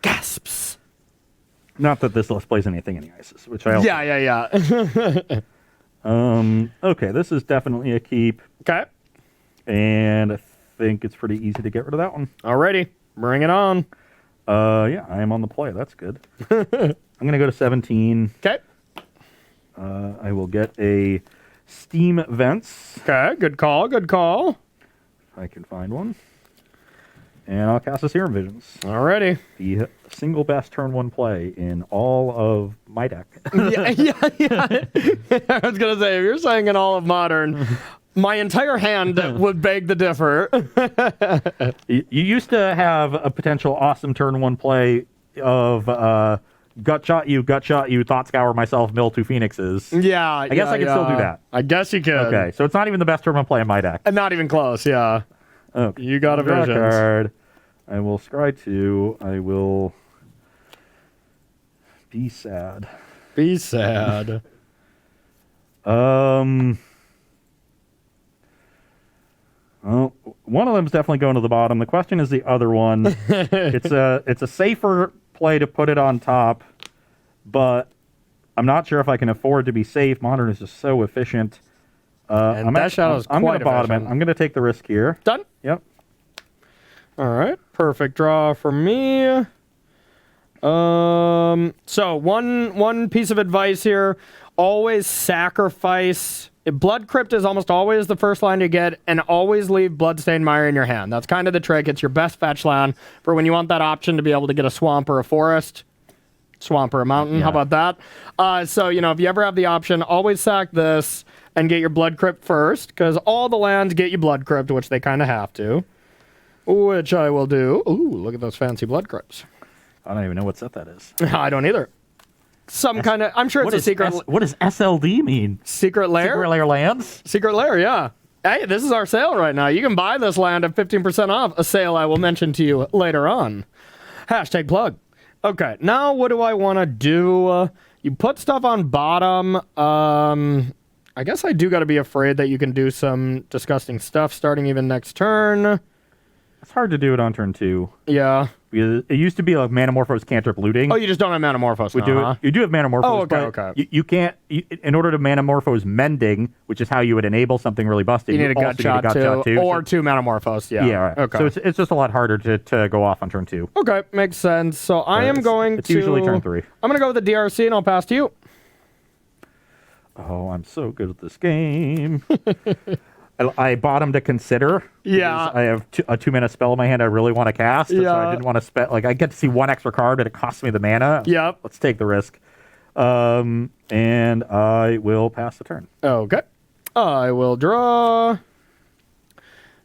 Gasps. Not that this list plays anything in the ISIS, which I also... Yeah. Okay, this is definitely a keep, Okay. and I think it's pretty easy to get rid of that one. Alrighty. Bring it on. Yeah, I am on the play. That's good. I'm going to go to 17. Okay. I will get a Steam Vents, Okay. Good call. Good call. if I can find one. And I'll cast a Serum Visions. Alrighty. The single best turn 1 play in all of my deck. Yeah. I was gonna say, if you're saying in all of Modern, my entire hand would beg to differ. You used to have a potential awesome turn 1 play of gut shot you, thought scour myself, mill 2 phoenixes. Yeah. I guess I can still do that. I guess you could. Okay, so it's not even the best turn 1 play in my deck. And not even close. Yeah. Okay. You got a Draw vision. card. I will scry 2. I will be sad. Be sad. Well, one of them's definitely going to the bottom. The question is the other one. It's a safer play to put it on top, but I'm not sure if I can afford to be safe. Modern is just so efficient. And Death Shadow's I'm going quite to bottom it. efficient. I'm going to take the risk here. Done. Yep. All right, perfect draw for me. So one piece of advice here: always sacrifice. Blood Crypt is almost always the first line you get, and always leave Bloodstained Mire in your hand. That's kind of the trick. It's your best fetch land for when you want that option to be able to get a swamp or a forest. Swamp or a mountain. Yeah. How about that? So, if you ever have the option, always sack this and get your Blood Crypt first, because all the lands get you Blood Crypt, which they kind of have to. Which I will do. Ooh, look at those fancy Blood Crypts. I don't even know what set that is. I don't either. Some kind of... I'm sure it's a secret... What does SLD mean? Secret lair? Secret layer lands? Secret lair, yeah. Hey, this is our sale right now. You can buy this land at 15% off. A sale I will mention to you later on. Hashtag plug. Okay, now what do I want to do? You put stuff on bottom. I guess I do got to be afraid that you can do some disgusting stuff starting even next turn. It's hard to do it on turn 2. Yeah. Because it used to be like Manamorphose cantrip looting. Oh, you just don't have Manamorphose We now, do huh? it. You do have Manamorphose. Oh, okay, but okay. You can't, in order to Manamorphose Mending, which is how you would enable something really busted, You need a also gut shot too. Or so, 2 Manamorphose, yeah. yeah, right. Okay. So it's just a lot harder to go off on turn 2. Okay, makes sense. So I am going it's to... usually turn 3. I'm going to go with the DRC and I'll pass to you. Oh, I'm so good at this game. I bottomed to consider. Yeah. I have a 2-mana spell in my hand I really want to cast. And so I Yeah. didn't want to spend... Like, I get to see one extra card, but it costs me the mana. Yep. Let's take the risk. And I will pass the turn. Okay. I will draw.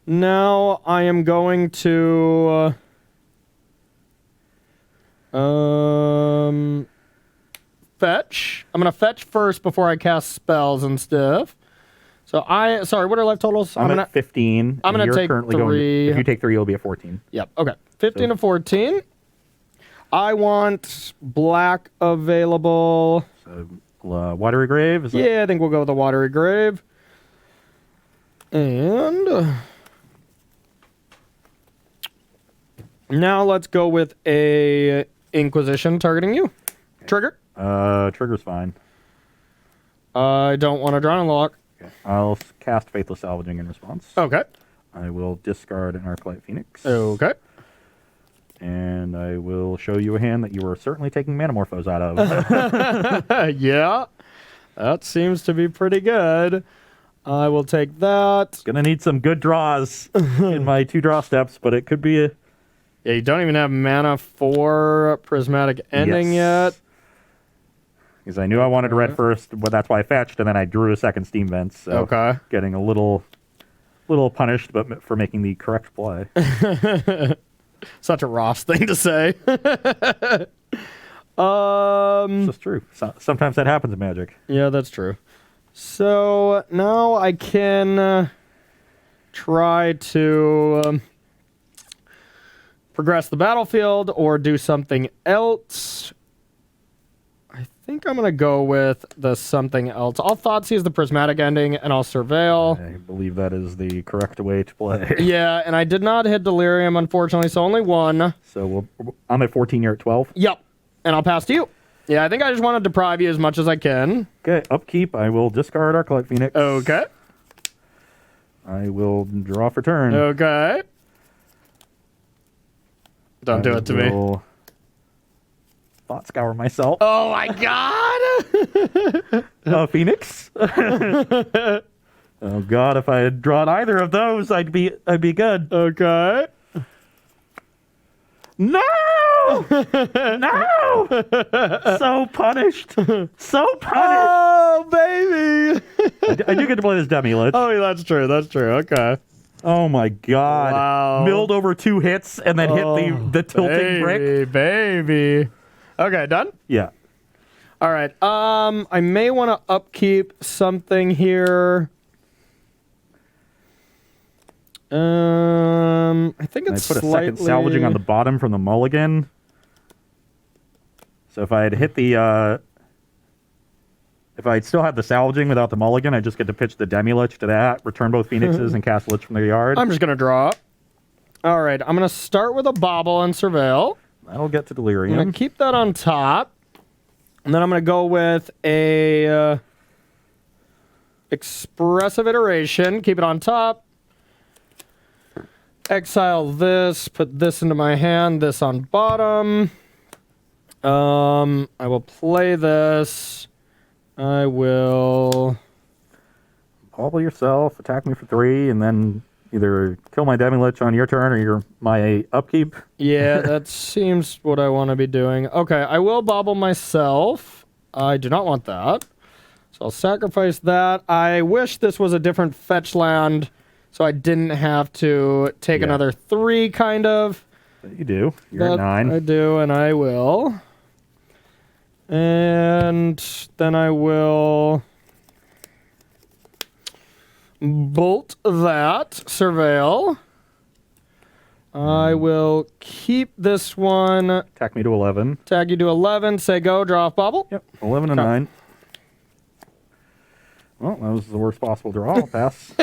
Now I am going to... fetch. I'm going to fetch first before I cast spells and stuff. So sorry, what are life totals? I'm at 15. I'm gonna and you're take currently 3. Going, if you take 3, you'll be at 14. Yep, okay. 15 to 14. I want black available. So, Watery Grave? Is that... Yeah, I think we'll go with the Watery Grave. And now let's go with a Inquisition targeting you. Trigger. Trigger's fine. I don't want to draw and lock. Okay. I'll cast Faithless Salvaging in response. Okay. I will discard an Arclight Phoenix. Okay. And I will show you a hand that you were certainly taking Manamorphose out of. Yeah. That seems to be pretty good. I will take that. Gonna need some good draws in my 2 draw steps, but it could be a... Yeah, you don't even have mana for Prismatic Ending yet. Because I knew I wanted red first, but that's why I fetched, and then I drew a second Steam Vents. So Okay. getting a little punished, but for making the correct play. Such a Ross thing to say. It's just true. Sometimes that happens in Magic. Yeah, that's true. So now I can try to progress the battlefield or do something else. I think I'm going to go with the something else. I'll Thoughtseize the Prismatic Ending, and I'll Surveil. I believe that is the correct way to play. Yeah, and I did not hit Delirium, unfortunately, so only 1. So I'm at 14, you're at 12. Yep, and I'll pass to you. Yeah, I think I just want to deprive you as much as I can. Okay, upkeep. I will discard Arclight Phoenix. Okay. I will draw for turn. Okay. Don't do it to me. Thought scour myself. Oh my god! Phoenix. Oh god, if I had drawn either of those, I'd be good. Okay. No! No! So punished. So punished. Oh baby! I do get to play this Demi Lich. Oh, yeah, that's true. That's true. Okay. Oh my god. Wow. Milled over 2 hits and then hit the tilting brick. Baby. Okay, done? Yeah. All right. I may want to upkeep something here. I think And I it's put a second salvaging on the bottom from the mulligan. So if I had hit the if I still had the salvaging without the mulligan, I just get to pitch the Demi Lich to that, return both Phoenixes, and cast Lich from the yard. I'm just gonna draw. All right, I'm gonna start with a Bobble and Surveil. That'll get to I'm Delirium. gonna keep that on top, and then I'm gonna go with a Expressive Iteration. Keep it on top. Exile this. Put this into my hand. This on bottom. I will play this. I will. Bobble yourself, attack me for 3, and then either kill my Demi Lich on your turn or my upkeep. Yeah, that seems what I want to be doing. Okay, I will Bobble myself. I do not want that. So I'll sacrifice that. I wish this was a different fetch land so I didn't have to take another 3, kind of. But you do. You're But at 9. I do, and I will. And then I will bolt that, Surveil. I will keep this one. Attack me to 11. Tag you to 11. Say go, draw off Bobble. Yep, 11 and 9. Well, that was the worst possible draw. I'll pass.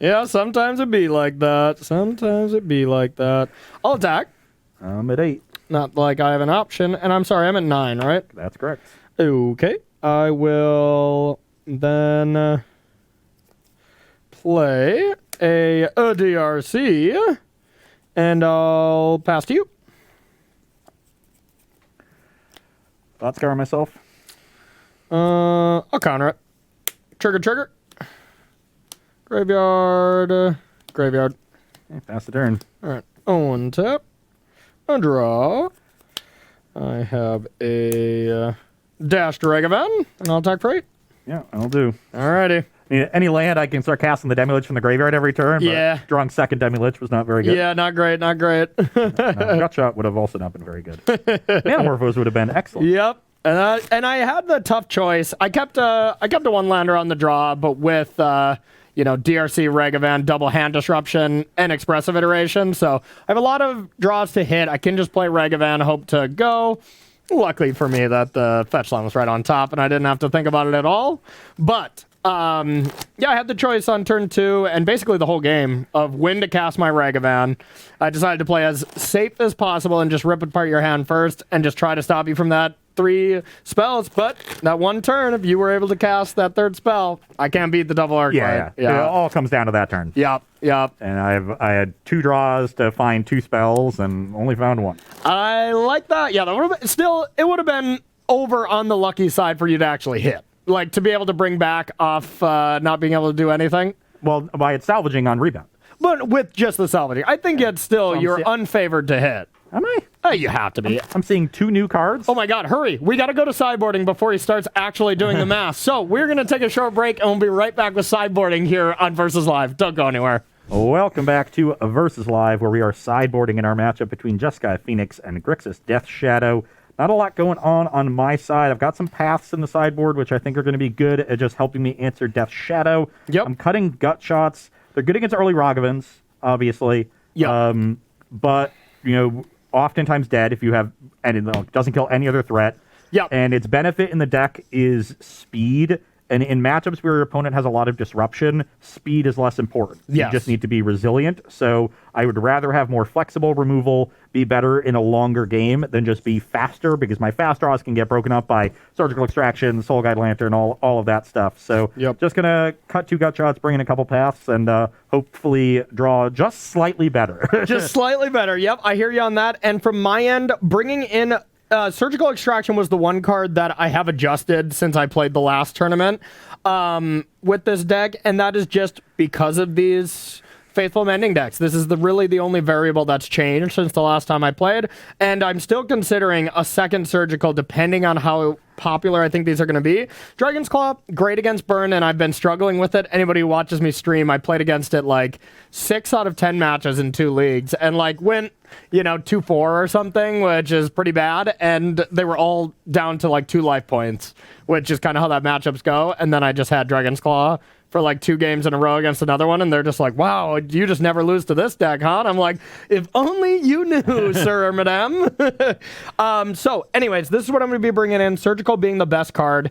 Yeah, sometimes it be like that. Sometimes it be like that. I'll attack. I'm at 8. Not like I have an option. And I'm sorry, I'm at 9, right? That's correct. Okay. I will then play a DRC, and I'll pass to you. Thought scour myself. I'll counter it. Trigger. Graveyard. Graveyard. Okay, pass the turn. All right. Untap. Draw. I have a dashed Regavan, and I'll attack for 8. Yeah, I'll do. Alrighty. I mean, any land I can start casting the Demi Lich from the graveyard every turn. But Yeah. drawing second Demi Lich was not very good. Yeah, not great. No, Gut Shot would have also not been very good. Metamorphose would have been excellent. Yep. And I had the tough choice. I kept a one lander on the draw, but with DRC, Regavan, double hand disruption, and expressive iteration. So I have a lot of draws to hit. I can just play Regavan, hope to go. Luckily for me that the fetch line was right on top and I didn't have to think about it at all. But I had the choice on turn 2 and basically the whole game of when to cast my Regavan. I decided to play as safe as possible and just rip apart your hand first and just try to stop you from that 3 spells. But that one turn, if you were able to cast that 3rd spell, I can't beat the double arc. Yeah. It all comes down to that turn. Yep. And I had 2 draws to find 2 spells and only found 1. I like that. Yeah, that would have been, still, it would have been over on the lucky side for you to actually hit. Like, to be able to bring back off not being able to do anything. Well, I had salvaging on rebound. But with just the salvaging, I think it's still, you're unfavored to hit. Am I? You have to be. I'm seeing 2 new cards. Oh my god, hurry. We got to go to sideboarding before he starts actually doing the math. So we're going to take a short break and we'll be right back with sideboarding here on Versus Live. Don't go anywhere. Welcome back to Versus Live, where we are sideboarding in our matchup between Jeskai Phoenix and Grixis Death Shadow. Not a lot going on my side. I've got some paths in the sideboard, which I think are going to be good at just helping me answer Death Shadow. Yep. I'm cutting Gut Shots. They're good against early Ragavans, obviously. Yep. But, oftentimes dead if you have, and it doesn't kill any other threat. Yep. And its benefit in the deck is speed And in matchups where your opponent has a lot of disruption, speed is less important. Yes. You just need to be resilient. So I would rather have more flexible removal, be better in a longer game than just be faster, because my fast draws can get broken up by Surgical Extraction, Soul Guide Lantern, all of that stuff. So just going to cut 2 gut shots, bring in a couple paths, and hopefully draw just slightly better. Just slightly better. Yep, I hear you on that. And from my end, bringing in Surgical Extraction was the one card that I have adjusted since I played the last tournament with this deck, and that is just because of these Faithful Mending decks. This is really the only variable that's changed since the last time I played, and I'm still considering a second Surgical depending on how popular I think these are going to be. Dragon's Claw, great against Burn, and I've been struggling with it. Anybody who watches me stream, I played against it like 6 out of 10 matches in 2 leagues, and like went, 2-4 or something, which is pretty bad, and they were all down to like 2 life points, which is kind of how that matchups go, and then I just had Dragon's Claw for like 2 games in a row against another one, and they're just like, wow, you just never lose to this deck, huh? And I'm like, if only you knew, sir, madame. So anyways, this is what I'm going to be bringing in. Surgical being the best card,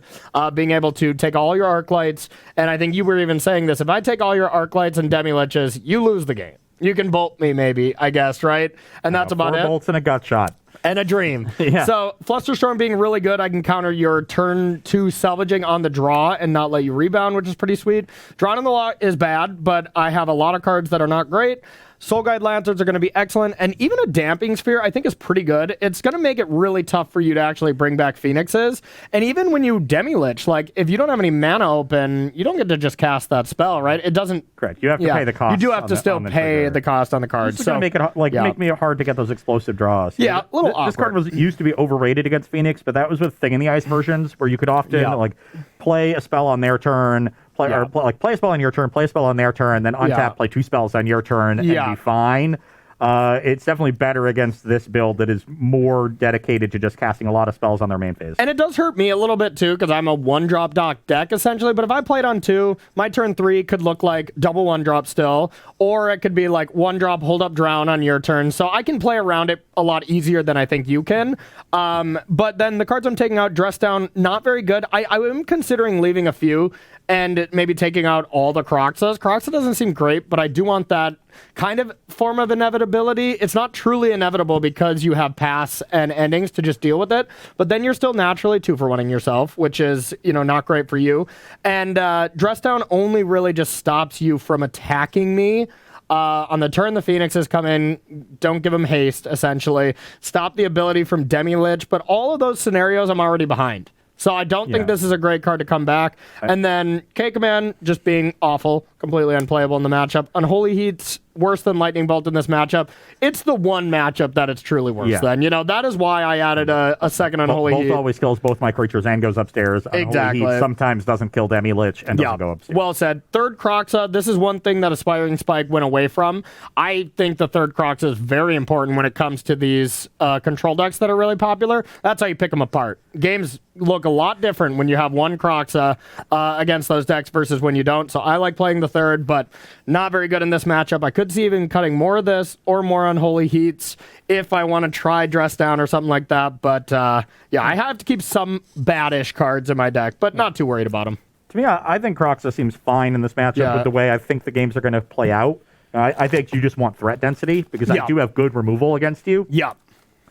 being able to take all your Arc Lights, and I think you were even saying this, if I take all your Arc Lights and Demi-Liches, you lose the game. You can bolt me, maybe, I guess, right? And that's about 4 it. bolts and a gut shot. And a dream. Yeah. So Flusterstorm being really good, I can counter your turn 2 salvaging on the draw and not let you rebound, which is pretty sweet. Drawn in the lot is bad, but I have a lot of cards that are not great. Soul Guide Lanterns are going to be excellent, and even a Damping Sphere I think is pretty good. It's going to make it really tough for you to actually bring back Phoenixes, and even when you Demi-Lich, like, if you don't have any mana open, you don't get to just cast that spell, right? It doesn't... Correct. You have to pay the cost. You do have to still pay the cost on the cards. It's going to make it make me hard to get those explosive draws. Yeah, a little awkward. This card used to be overrated against Phoenix, but that was with Thing in the Ice versions, where you could often play a spell on their turn, play a spell on your turn, play a spell on their turn, then untap, play 2 spells on your turn, and be fine. It's definitely better against this build that is more dedicated to just casting a lot of spells on their main phase. And it does hurt me a little bit too, because I'm a 1-drop dock deck essentially, but if I played on 2, my turn 3 could look like double 1-drop still, or it could be like 1-drop hold up drown on your turn, so I can play around it a lot easier than I think you can. But then the cards I'm taking out, Dress Down, not very good. I am considering leaving a few and maybe taking out all the Croxas. Croxa doesn't seem great, but I do want that kind of form of inevitability. It's not truly inevitable because you have pass and endings to just deal with it, but then you're still naturally 2-for-1ing yourself, which is, not great for you. And Dress Down only really just stops you from attacking me. On the turn the Phoenixes come in, don't give them haste, essentially. Stop the ability from Demi-Lich, but all of those scenarios I'm already behind. So I don't think this is a great card to come back. And then K-Command just being awful, completely unplayable in the matchup. Unholy Heat's worse than Lightning Bolt in this matchup. It's the one matchup that it's truly worse than. That is why I added a second Unholy Heat. Bolt always kills both my creatures and goes upstairs. Exactly. Unholy Heat sometimes doesn't kill Demi-Lich and doesn't go upstairs. Well said. Third Croxa, this is one thing that Aspiring Spike went away from. I think the third Croxa is very important when it comes to these control decks that are really popular. That's how you pick them apart. Games look a lot different when you have one Croxa against those decks versus when you don't. So I like playing the third, but not very good in this matchup. I could see even cutting more of this or more Unholy Heats if I want to try Dress Down or something like that. But I have to keep some bad-ish cards in my deck, but not too worried about them. To me, I think Croxa seems fine in this matchup with the way I think the games are going to play out. I think you just want threat density because I do have good removal against you. Yeah.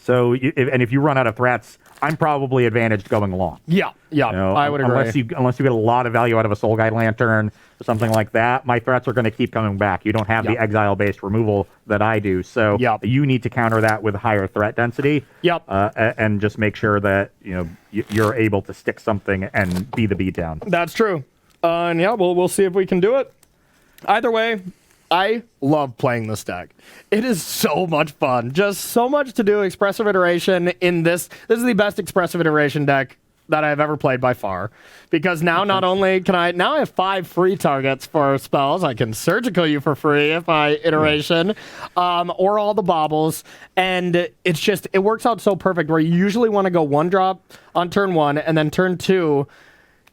So, if you run out of threats, I'm probably advantaged going along. Yeah, I would agree. Unless you get a lot of value out of a Soul Guide Lantern or something like that, my threats are going to keep coming back. You don't have the exile-based removal that I do, so you need to counter that with higher threat density. And just make sure that you're able to stick something and be the beatdown. That's true. And we'll see if we can do it. Either way, I love playing this deck. It is so much fun. Just so much to do. Expressive Iteration in this. This is the best Expressive Iteration deck that I've ever played by far. Because now not only can I have 5 free targets for spells. I can Surgical you for free if I Iteration. Or all the baubles. And it works out so perfect where you usually want to go 1-drop on turn 1 and then turn 2.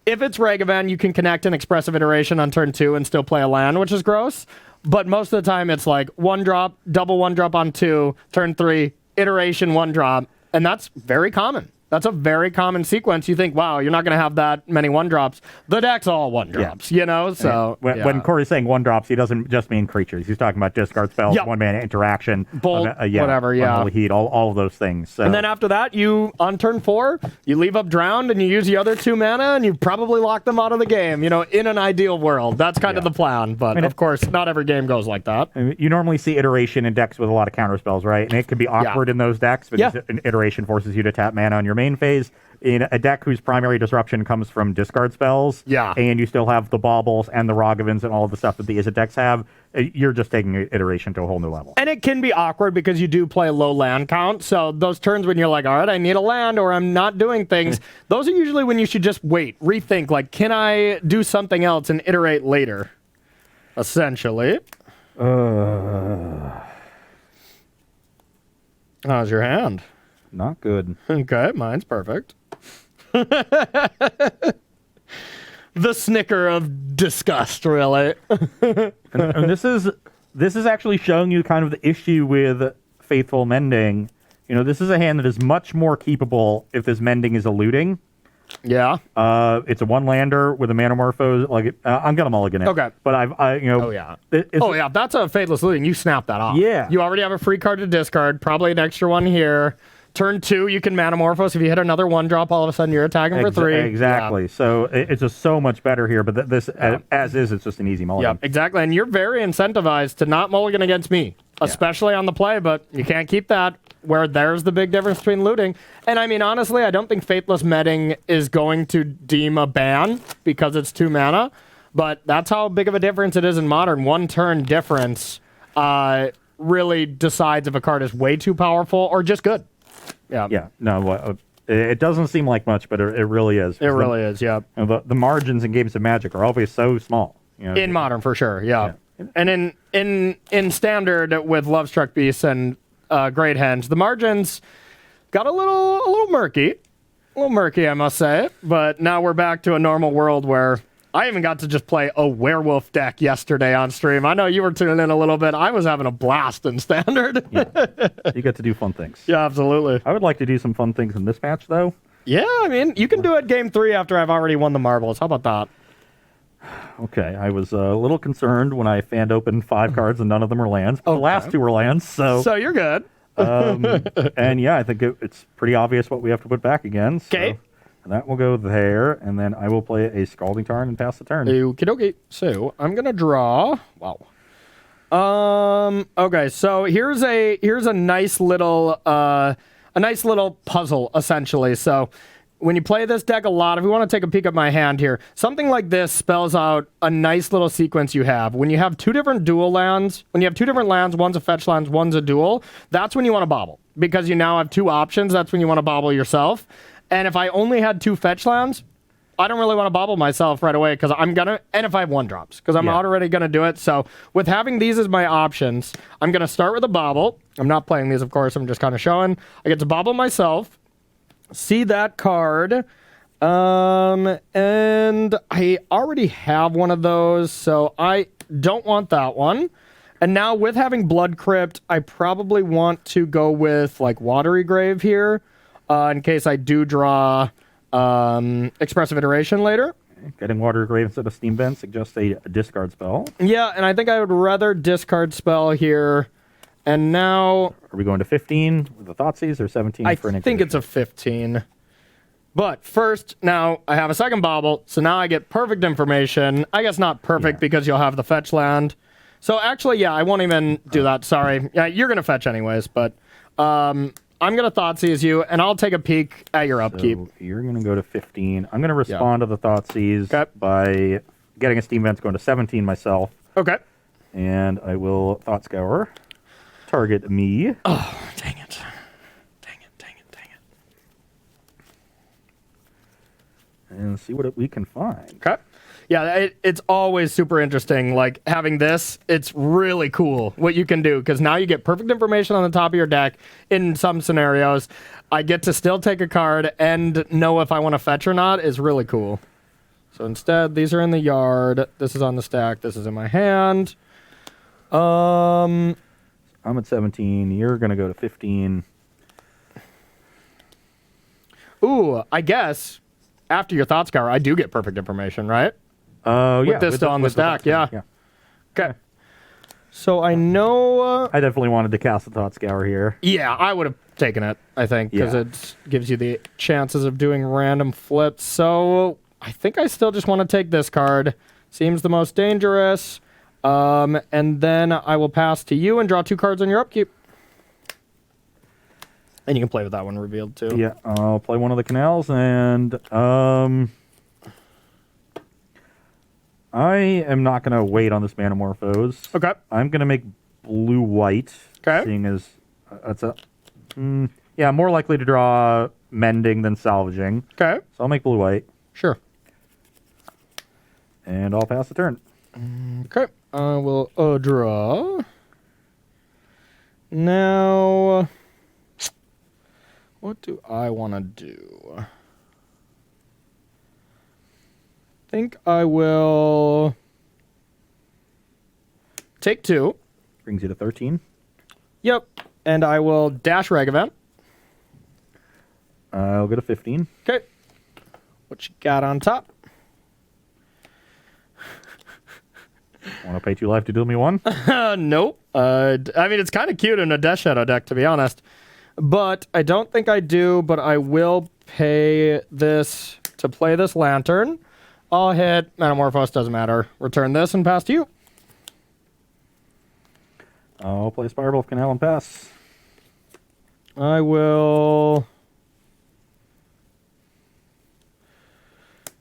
If it's Ragavan, you can connect an Expressive Iteration on turn 2 and still play a land, which is gross. But most of the time, it's like 1-drop, double 1-drop on 2, turn 3, iteration 1-drop, and that's very common. That's a very common sequence. You think, wow, you're not going to have that many 1-drops. The deck's all 1-drops, you know? So when Corey's saying 1-drops, he doesn't just mean creatures. He's talking about discard spells, 1-mana interaction, bolt, whatever, unholy heat, all of those things. So. And then after that, you on turn 4, you leave up drowned and you use the other 2 mana and you probably lock them out of the game. You know, in an ideal world, that's kind of the plan. But of course, not every game goes like that. You normally see iteration in decks with a lot of counter spells, right? And it can be awkward in those decks because an iteration forces you to tap mana on your main phase. In a deck whose primary disruption comes from discard spells, and you still have the baubles and the Ragavans and all of the stuff that the Izzet decks have, you're just taking iteration to a whole new level. And it can be awkward because you do play low land count, so those turns when you're like, all right, I need a land or I'm not doing things, those are usually when you should just wait, rethink, like, can I do something else and iterate later? Essentially. How's your hand? Not good. Okay, mine's perfect. The snicker of disgust, really. and this is actually showing you kind of the issue with Faithful Mending. You know, this is a hand that is much more keepable if this Mending is eluding. Yeah. It's a 1-lander with a Manamorphose. Like, I'm gonna mulligan it. Okay. But That's a Faithless Looting. You snap that off. Yeah. You already have a free card to discard. Probably an extra one here. Turn 2, you can Manamorphose. If you hit another 1-drop, all of a sudden you're attacking for 3. Exactly. Yeah. So it's just so much better here. But this, as is, it's just an easy mulligan. Yeah, exactly. And you're very incentivized to not mulligan against me, especially on the play. But you can't keep that. Where there's the big difference between looting. And I mean, honestly, I don't think Faithless Mending is going to deem a ban because it's 2 mana. But that's how big of a difference it is in Modern. 1 turn difference really decides if a card is way too powerful or just good. Yeah. No, it doesn't seem like much, but it really is. It really is, yeah. The margins in games of Magic are always so small. You know, in Modern, for sure, yeah. And in Standard with Lovestruck Beasts and Great Henge, the margins got a little murky. A little murky, I must say. But now we're back to a normal world where I even got to just play a werewolf deck yesterday on stream. I know you were tuning in a little bit. I was having a blast in Standard. You get to do fun things. Yeah, absolutely. I would like to do some fun things in this match, though. Yeah, I mean, you can do it game 3 after I've already won the marbles. How about that? Okay, I was a little concerned when I fanned open 5 cards and none of them were lands. The last 2 were lands, so you're good. And yeah, I think it's pretty obvious what we have to put back again. Okay. So that will go there, and then I will play a Scalding Tarn and pass the turn. Okie dokie. So I'm gonna draw. Wow. Okay. So here's a nice little puzzle essentially. So when you play this deck a lot, if you want to take a peek at my hand here, something like this spells out a nice little sequence you have. When you have 2 different dual lands, one's a fetch land, one's a dual, that's when you want to bobble. Because you now have 2 options, that's when you want to bobble yourself. And if I only had 2 fetch lands, I don't really want to bobble myself right away because and if I have 1-drops, because I'm already going to do it. So with having these as my options, I'm going to start with a bobble. I'm not playing these, of course, I'm just kind of showing. I get to bobble myself. See that card, and I already have one of those, so I don't want that one. And now with having Blood Crypt, I probably want to go with like Watery Grave here, in case I do draw Expressive Iteration later. Getting Watery Grave instead of Steam Vent suggests a discard spell. Yeah, and I think I would rather discard spell here. And now... Are we going to 15 with the Thoughtseize or 17 for an I think it's a 15. But first, now I have a second bobble, so now I get perfect information. I guess not perfect because you'll have the fetch land. So actually, I won't even do that. Sorry. Yeah, you're going to fetch anyways, but I'm going to Thoughtseize you, and I'll take a peek at your upkeep. So you're going to go to 15. I'm going to respond to the Thoughtseize by getting a Steam Vent going to 17 myself. Okay. And I will Thought Scour. Target me. Oh, dang it. And see what we can find. Okay. Yeah, it's always super interesting. Like, having this, it's really cool what you can do, because now you get perfect information on the top of your deck in some scenarios. I get to still take a card and know if I want to fetch or not is really cool. So instead, these are in the yard. This is on the stack. This is in my hand. I'm at 17. You're going to go to 15. Ooh, I guess after your Thought Scour, I do get perfect information, right? Yeah. With this still on the with stack, Thought yeah. Okay. So I know. I definitely wanted to cast the Thought Scour here. Yeah, I would have taken it, I think, because Yeah. it gives you the chances of doing random flips. So I think I still just want to take this card. Seems the most dangerous. And then I will pass to you and draw 2 cards on your upkeep. And you can play with that one revealed, too. Yeah, I'll play one of the canals, and I am not going to wait on this Manamorphose. Okay. I'm going to make blue-white, Okay. seeing as that's a... yeah, more likely to draw Mending than Salvaging. Okay. So I'll make blue-white, Sure. and I'll pass the turn. Okay. I will draw. Now, what do I want to do? I think I will take 2. Brings you to 13. Yep. And I will dash Ragavan. I'll go to 15. Okay. What you got on top? Want to pay 2 life to deal me 1? Nope. I mean, it's kind of cute in a Death Shadow deck, to be honest. But I don't think I do, but I will pay this to play this Lantern. I'll hit Metamorphose, doesn't matter. Return this and pass to you. I'll play Spiral of Canal and pass. I will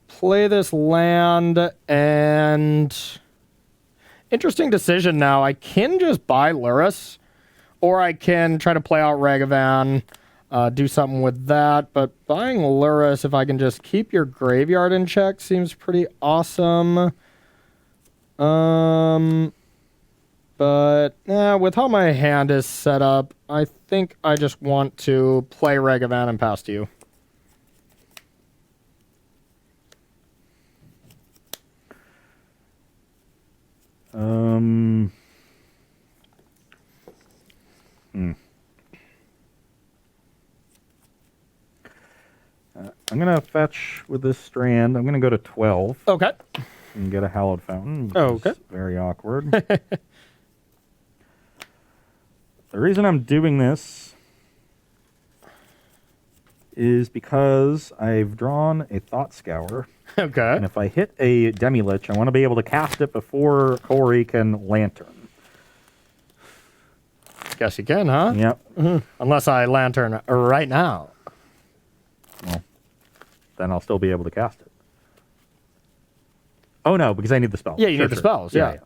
play this land, and interesting decision now. I can just buy Luris, or I can try to play out Ragavan, do something with that. But buying Luris, if I can just keep your graveyard in check, seems pretty awesome. But with how my hand is set up, I think I just want to play Ragavan and pass to you. I'm going to fetch with this strand. I'm going to go to 12 Okay. and get a Hallowed Fountain. Which Okay. is very awkward. The reason I'm doing this is because I've drawn a Thought Scour. Okay. And if I hit a Demi-Lich, I want to be able to cast it before Corey can Lantern. Guess you can, huh? Yep. Unless I Lantern right now. Well, then I'll still be able to cast it. Oh, no, because I need the spells. Yeah, you need the spells, yeah.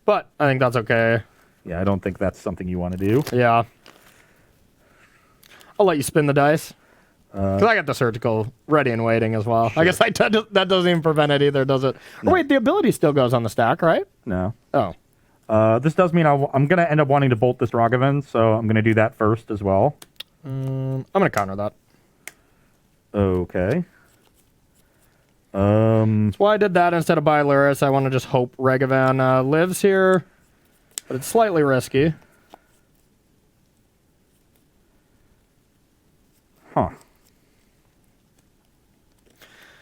But I think that's okay. Yeah, I don't think that's something you want to do. Yeah. I'll let you spin the dice. Because I got the surgical ready and waiting as well. Sure. I guess that doesn't even prevent it either, does it? No. Oh, wait, the ability still goes on the stack, right? No. Oh. This does mean I'm going to end up wanting to bolt this Ragavan, so I'm going to do that first as well. I'm going to counter that. Okay. That's why I did that instead of buy Luris. I want to just hope Ragavan lives here. But it's slightly risky. Huh.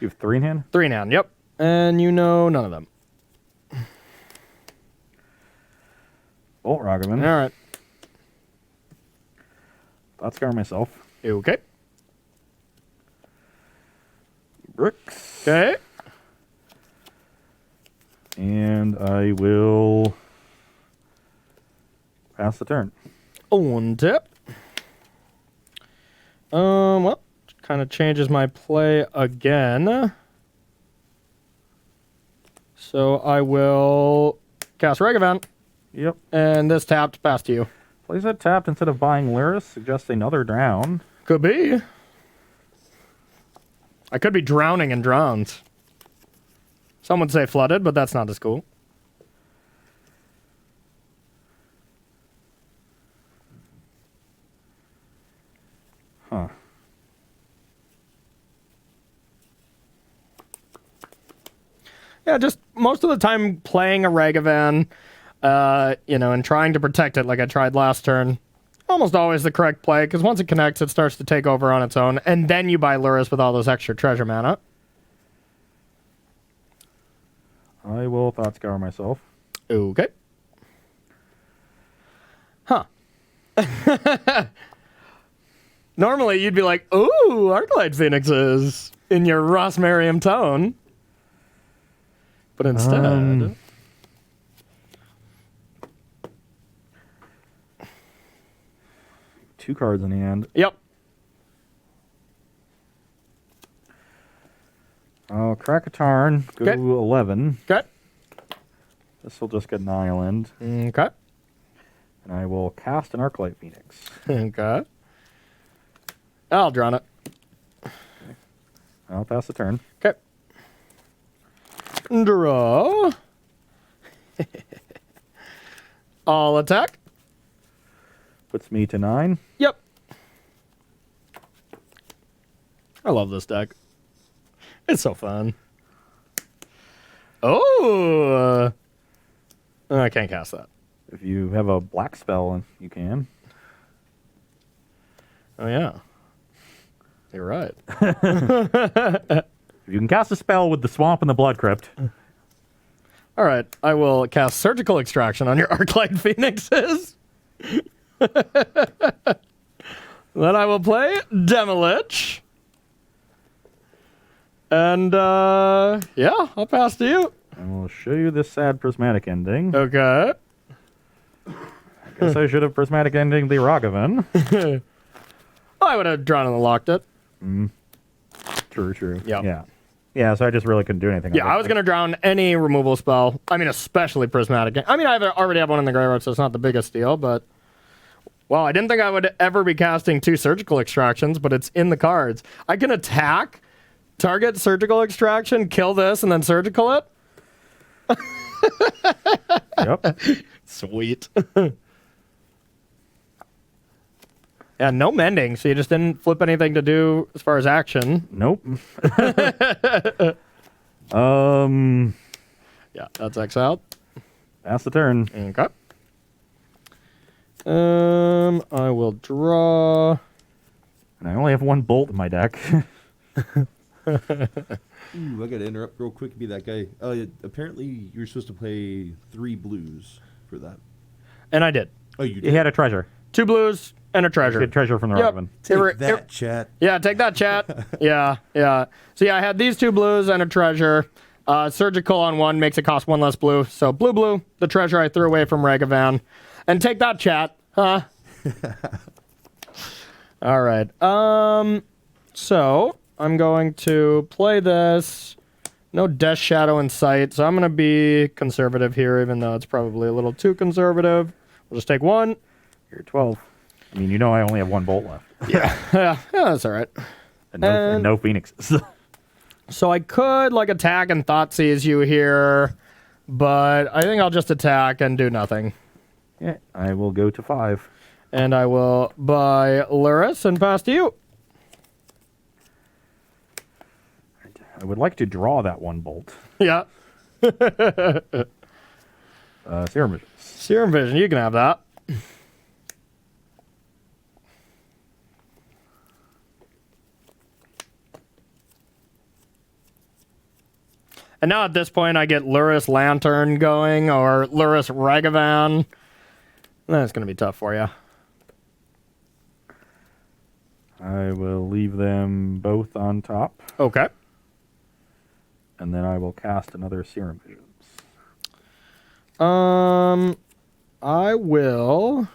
You have 3 in hand? 3 in hand, yep. And you know none of them. Bolt Ragavan. All right. Thought Scour myself. Okay. Bricks. Okay. And I will pass the turn. On tip. Well, kind of changes my play again. So I will cast Ragavan. Yep. And this tapped, pass to you. Plays that tapped instead of buying Lyris, suggests another drown. Could be. I could be drowning in drowns. Some would say flooded, but that's not as cool. Huh. Yeah, just most of the time playing a Ragavan, and trying to protect it like I tried last turn. almost always the correct play, because once it connects, it starts to take over on its own, and then you buy Lurrus with all those extra treasure mana. I will Thought Scour myself. Okay. Huh. Normally, you'd be like, ooh, Arclight Phoenixes, in your Ross Merriam tone. But instead... 2 cards in the hand. Yep. I'll crack a Tarn, go Okay. 11. Okay. This will just get an island. Okay. And I will cast an Arclight Phoenix. Okay. I'll draw it. I'll pass the turn. Okay. Draw. All attack. Puts me to 9. Yep. I love this deck. It's so fun. Oh! I can't cast that. If you have a black spell, you can. Oh, yeah. You're right. If you can cast a spell with the Swamp and the Blood Crypt. All right. I will cast Surgical Extraction on your Arclight Phoenixes. Then I will play Demolich. And, yeah, I'll pass to you. I will show you this sad prismatic ending. Okay. I guess I should have prismatic ending the Ragavan. I would have drawn and locked it. True. Yep. Yeah, so I just really couldn't do anything. Yeah, I was going to drown any removal spell. I mean, especially prismatic. I mean, I already have one in the graveyard, so it's not the biggest deal, but... Well, I didn't think I would ever be casting 2 Surgical Extractions, but it's in the cards. I can attack, target Surgical Extraction, kill this, and then Surgical it? Yep. Sweet. Yeah, no mending, so you just didn't flip anything to do as far as action. Nope. Yeah, that's X out. Pass the turn. Okay. I will draw. And I only have 1 bolt in my deck. Ooh, I gotta interrupt real quick and be that guy. Apparently, you're supposed to play 3 blues for that. And I did. Oh, you did? He had a treasure. 2 blues and a treasure. Good treasure from the Yep. Ragavan. Take that, chat. Yeah, take that, chat. Yeah. So yeah, I had these 2 blues and a treasure. Surgical on 1 makes it cost 1 less blue. So blue, the treasure I threw away from Ragavan. And take that, chat. Huh? All right. So I'm going to play this. No Death Shadow in sight, so I'm going to be conservative here, even though it's probably a little too conservative. We'll just take 1. You're 12. I mean, you know I only have 1 bolt left. Yeah, that's all right. And no Phoenixes. So I could, like, attack and Thoughtseize you here, but I think I'll just attack and do nothing. Yeah, I will go to 5. And I will buy Lurrus and pass to you. I would like to draw that 1 bolt. Yeah. Serum Visions. Serum Vision, you can have that. And now at this point, I get Lurrus Lantern going or Lurrus Ragavan. That's going to be tough for you. I will leave them both on top. Okay. And then I will cast another Serum Visions. I will...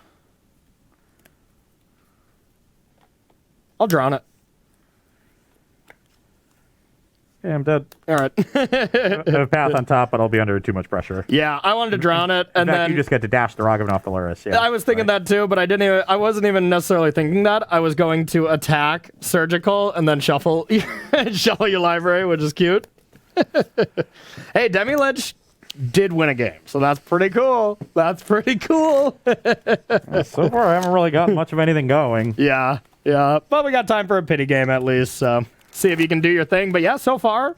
I'll draw on it. Yeah, I'm dead. All right. I have a path on top, but I'll be under too much pressure. Yeah, I wanted to drown it, and In fact, then you just get to dash the Ragavan off the Lurrus. Yeah, I was thinking that too, but I wasn't even necessarily thinking that. I was going to attack Surgical and then shuffle shuffle your library, which is cute. Hey, Demi-Lich did win a game, so that's pretty cool. That's pretty cool. So far, I haven't really got much of anything going. Yeah. But we got time for a pity game at least, so see if you can do your thing. But yeah, so far,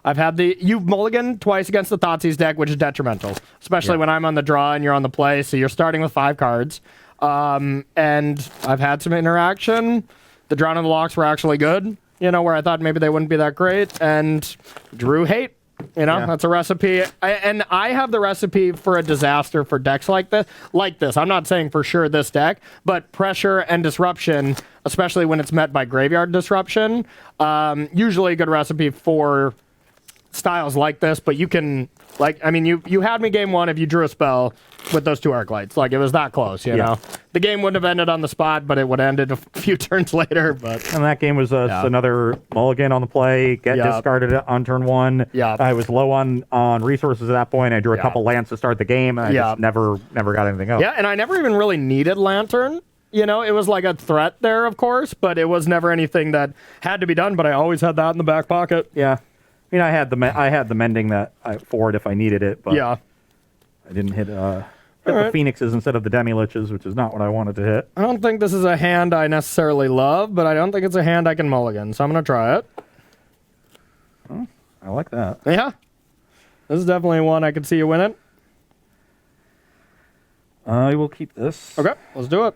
I've had you've mulliganed twice against the Thoughtseize deck, which is detrimental, especially when I'm on the draw and you're on the play, so you're starting with 5 cards. And I've had some interaction. The Drown in the Locks were actually good, where I thought maybe they wouldn't be that great, and drew hate. That's a recipe. I have the recipe for a disaster for decks like this. I'm not saying for sure this deck, but pressure and disruption, especially when it's met by graveyard disruption, usually a good recipe for styles like this. But you can, you had me game one if you drew a spell with those two Arclights. It was that close, you know. The game wouldn't have ended on the spot, but it would have ended a few turns later. And that game was another mulligan on the play, discarded it on turn one. I was low on resources at that point. I drew a couple lands to start the game, and I just never got anything else. Yeah, and I never even really needed Lantern. It was like a threat there, of course, but it was never anything that had to be done, but I always had that in the back pocket. Yeah. I had the mending for it if I needed it, but I didn't hit the Phoenixes instead of the Demi-Liches, which is not what I wanted to hit. I don't think this is a hand I necessarily love, but I don't think it's a hand I can mulligan, so I'm going to try it. Oh, I like that. Yeah. This is definitely one I could see you winning. I will keep this. Okay, let's do it.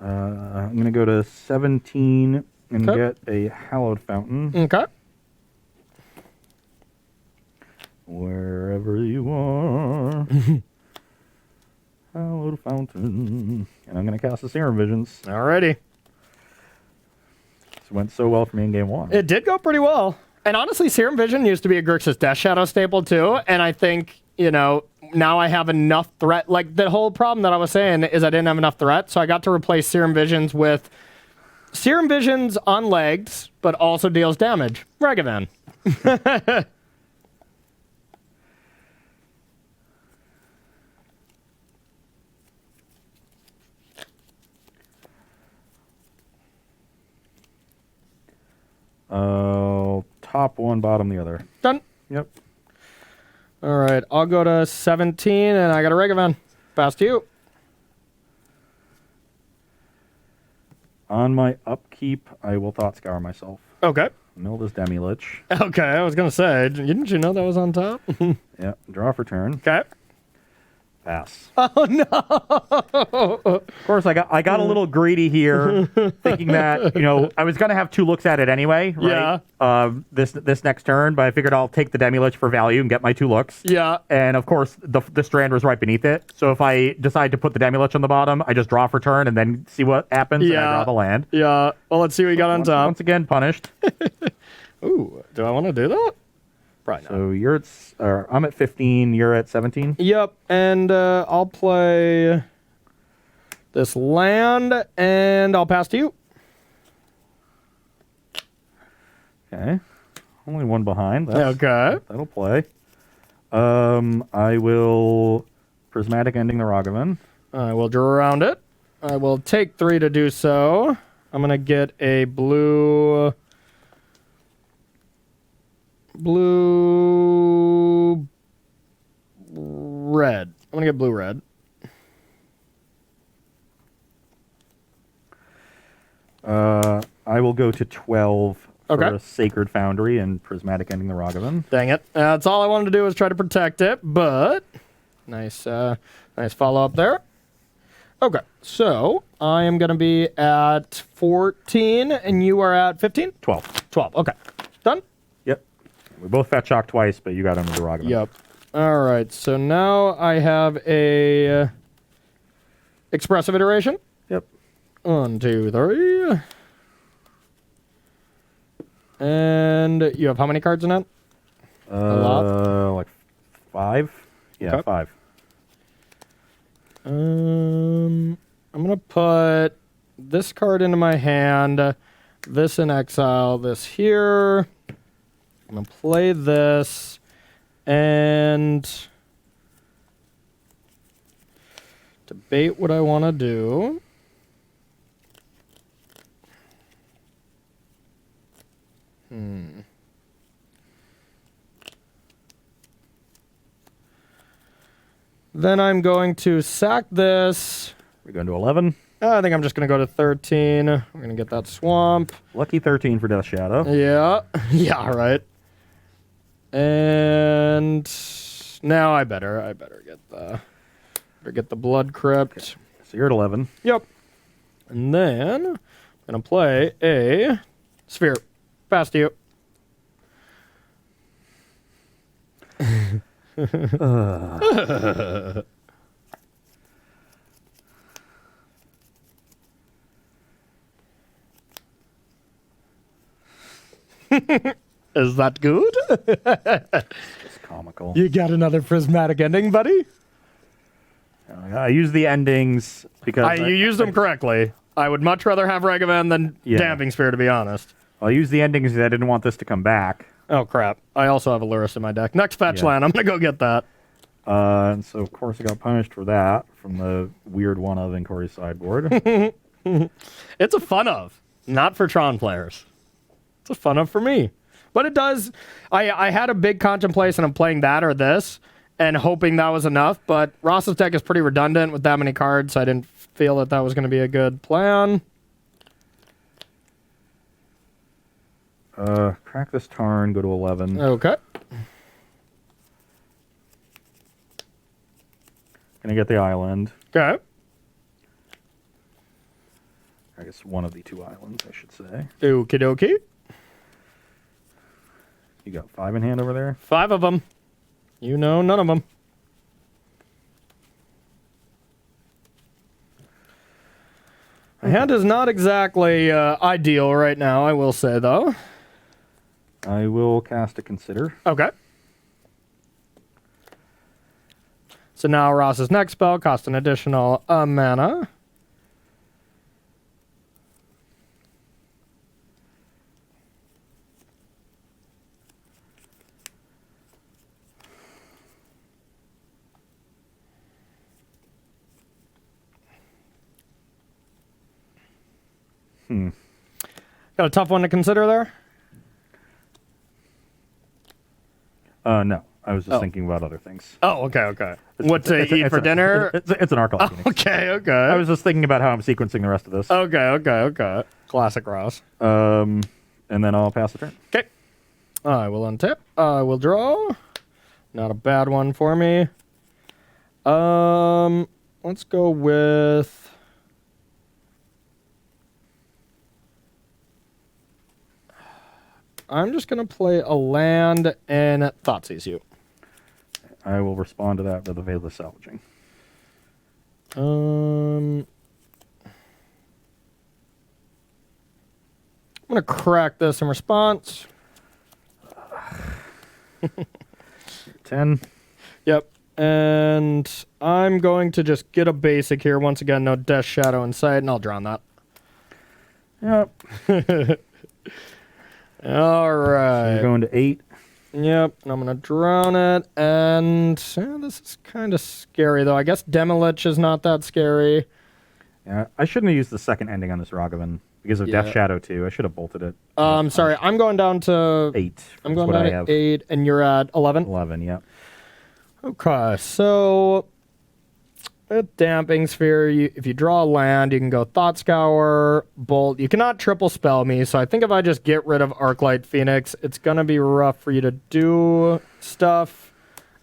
I'm going to go to 17 and get a Hallowed Fountain. Okay. Wherever you are. Hallowed Fountain. And I'm going to cast the Serum Visions. Alrighty. This went so well for me in game one. It did go pretty well. And honestly, Serum Vision used to be a Grixis Death Shadow staple too. And I think, now I have enough threat. The whole problem that I was saying is I didn't have enough threat. So I got to replace Serum Visions with Serum Visions on legs, but also deals damage. Ragavan. Top one, bottom the other. Done. Yep. All right, I'll go to 17, and I got a Ragavan. Pass to you. On my upkeep, I will Thought Scour myself. Okay. Mill this Demi-Lich. Okay, I was going to say, didn't you know that was on top? Yeah, draw for turn. Okay. Pass. Oh, no! Of course, I got a little greedy here, thinking that, I was going to have two looks at it anyway, right? Yeah. This next turn, but I figured I'll take the Demi-Lich for value and get my two looks. Yeah. And, of course, the Strand was right beneath it. So if I decide to put the Demi-Lich on the bottom, I just draw for turn and then see what happens, and I draw the land. Yeah. Well, let's see what you got on top. Once again, punished. Ooh, do I want to do that? Probably not. So I'm at 15, you're at 17? Yep, and I'll play this land, and I'll pass to you. Okay. Only one behind. Okay. That'll play. I will Prismatic Ending the Ragavan. I will draw around it. I will take 3 to do so. I'm going to get a blue, red. I'm going to get blue, red. I will go to 12 for Okay. a Sacred Foundry and Prismatic Ending the Ragavan. Dang it. That's all I wanted to do was try to protect it, but nice follow up there. Okay, so I am going to be at 14, and you are at 15? 12. 12, okay. Done? Yep. We both Fat Shock twice, but you got under the Ragavan. Yep. All right, so now I have a expressive iteration. Yep. 1, 2, 3. And you have how many cards in it? A lot? Like 5? Yeah, Okay. 5. I'm going to put this card into my hand, this in exile, this here. I'm going to play this, and debate what I want to do. Then I'm going to sack this. We're going to 11. I think I'm just going to go to 13. We're going to get that swamp. Lucky 13 for Death Shadow. Yeah. Yeah, right. And now I better get the Better get the blood crypt. Okay. So you're at 11. Yep. And then I'm going to play a sphere. Pass to you. Is that good? It's comical. You got another prismatic ending, buddy? I use the endings because You used them correctly. I would much rather have Regavan than Damping Sphere, to be honest. I use the endings because I didn't want this to come back. Oh, crap. I also have a Lurrus in my deck. Next fetch land. I'm going to go get that. And so, of course, I got punished for that from the weird one of in Corey's sideboard. It's a fun of. Not for Tron players. It's a fun of for me. But it does... I had a big contemplation of playing that or this and hoping that was enough, but Ross's deck is pretty redundant with that many cards, so I didn't feel that that was going to be a good plan. Crack this Tarn, go to 11. Okay. Gonna get the island. Okay. I guess one of the two islands, I should say. Okie dokie. You got 5 in hand over there? 5 of them. You know none of them. My hand is not exactly ideal right now, I will say, though. I will cast a Consider. Okay. So now Ross's next spell costs an additional mana. Got a tough one to consider there? No. I was just thinking about other things. Oh, okay. What to eat for dinner? It's an Arclight Phoenix. Okay. I was just thinking about how I'm sequencing the rest of this. Okay. Classic Ross. And then I'll pass the turn. Okay. I will untap. I will draw. Not a bad one for me. Let's go with... I'm just going to play a land and Thoughtseize You. I will respond to that with the Veilless Salvaging. I'm going to crack this in response. 10. Yep. And I'm going to just get a basic here. Once again, no Death Shadow in sight, and I'll drown that. Yep. All right. So you're going to 8. Yep, and I'm going to drown it, and this is kind of scary, though. I guess Demilich is not that scary. Yeah, I shouldn't have used the second ending on this Ragavan because of Death Shadow 2. I should have bolted it. Sorry, I'm going down to... 8. I'm going down to 8, and you're at 11? 11, yeah. Okay, so... With Damping Sphere, if you draw a land, you can go Thought Scour, Bolt. You cannot triple spell me, so I think if I just get rid of Arclight Phoenix, it's going to be rough for you to do stuff,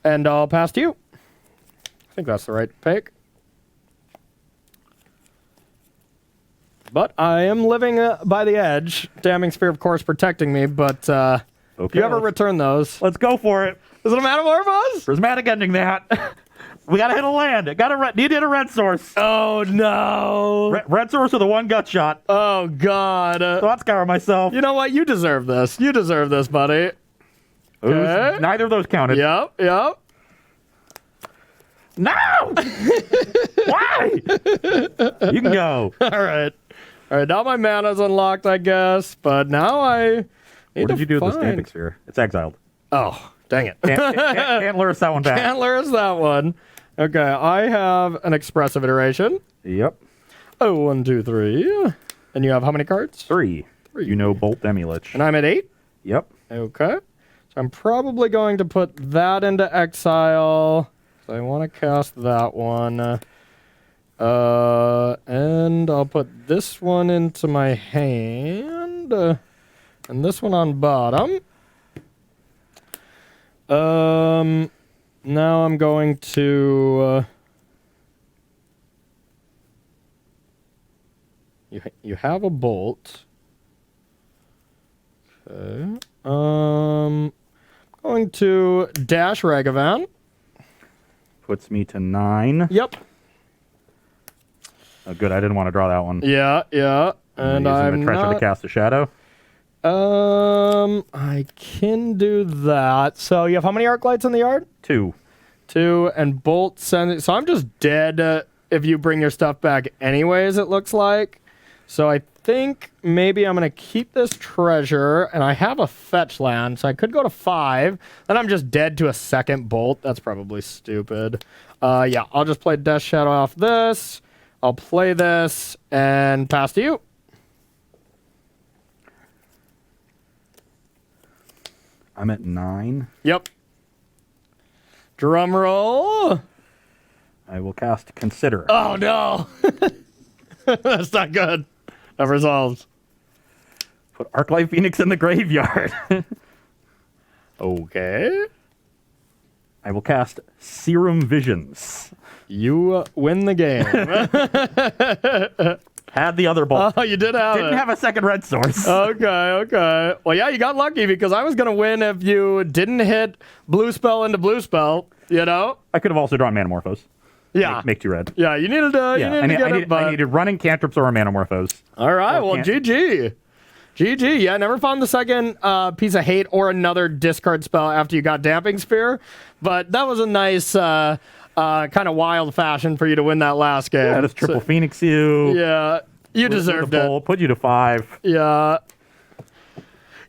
and I'll pass to you. I think that's the right pick. But I am living by the edge. Damping Sphere, of course, protecting me, but if you ever return those... Let's go for it. Is it a Manamorphose? Prismatic ending that. We gotta hit a land. Need to hit a red source. Oh, no. Red source with a 1 gut shot. Oh, God. Thought Scour myself. You know what? You deserve this. You deserve this, buddy. Okay. Neither of those counted. Yep. No! Why? You can go. All right, now my mana's unlocked, I guess, but now I need What did you do with this find... Damping Sphere? It's exiled. Oh, dang it. Can't lure us that one back. Can't lure us that one. Okay, I have an expressive iteration. Yep. Oh, 1, 2, 3. And you have how many cards? 3. You know Bolt Demilich. And I'm at 8? Yep. Okay. So I'm probably going to put that into exile. So I want to cast that one. And I'll put this one into my hand. And this one on bottom. Now I'm going to You have a bolt. Okay. Going to dash Ragavan. Puts me to 9. Yep. Oh, good. I didn't want to draw that one. Yeah. And I'm using the treasure not... to cast a shadow. I can do that. So you have how many arc lights in the yard? 2. 2 and bolt sending. So I'm just dead if you bring your stuff back anyways, it looks like. So I think maybe I'm going to keep this treasure, and I have a fetch land, so I could go to 5. Then I'm just dead to a second bolt. That's probably stupid. Yeah, I'll just play Death Shadow off this. I'll play this and pass to you. I'm at 9. Yep. Drum roll. I will cast Consider. Oh, no. That's not good. That resolves. Put Arclight Phoenix in the graveyard. Okay. I will cast Serum Visions. You win the game. Had the other bolt. Oh, you did have Didn't it. have a second red source. Okay. Well, yeah, you got lucky because I was going to win if you didn't hit blue spell into blue spell, you know? I could have also drawn Manamorphose. Yeah. Make 2 red. Yeah, you needed to, I needed running cantrips or a Manamorphose. All right, well, can't- GG. GG. Yeah, never found the second piece of hate or another discard spell after you got Damping Sphere, but that was a nice kind of wild fashion for you to win that last game. Yeah, just triple Phoenix you. Yeah, you deserved it. Bolt, put you to 5. Yeah.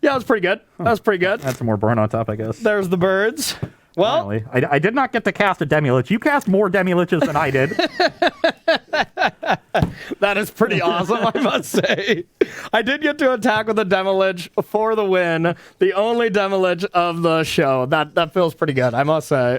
Yeah, that's pretty good. That's pretty good. Add some more burn on top, I guess. There's the birds. Well, Finally. I did not get to cast a Demi-Lich. You cast more Demi-Liches than I did. that is pretty awesome, I must say. I did get to attack with a Demi-Lich for the win. The only Demi-Lich of the show. That feels pretty good, I must say.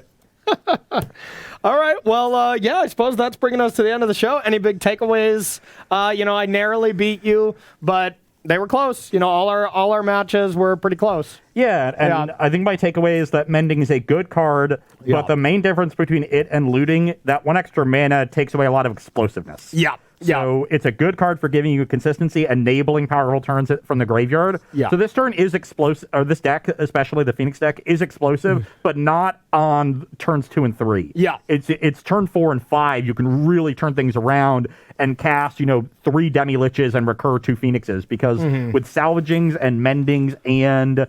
All right. Well, yeah, I suppose that's bringing us to the end of the show. Any big takeaways? I narrowly beat you, but they were close. All our matches were pretty close. Yeah, and I think my takeaway is that Mending is a good card, but the main difference between it and Looting, that 1 extra mana takes away a lot of explosiveness. Yeah. So it's a good card for giving you consistency, enabling powerful turns from the graveyard. Yeah. So this turn is explosive, or this deck, especially the Phoenix deck, is explosive, but not on turns 2 and 3. Yeah. It's turn 4 and 5. You can really turn things around and cast, 3 Demi-Liches and recur 2 Phoenixes, because with salvagings and mendings and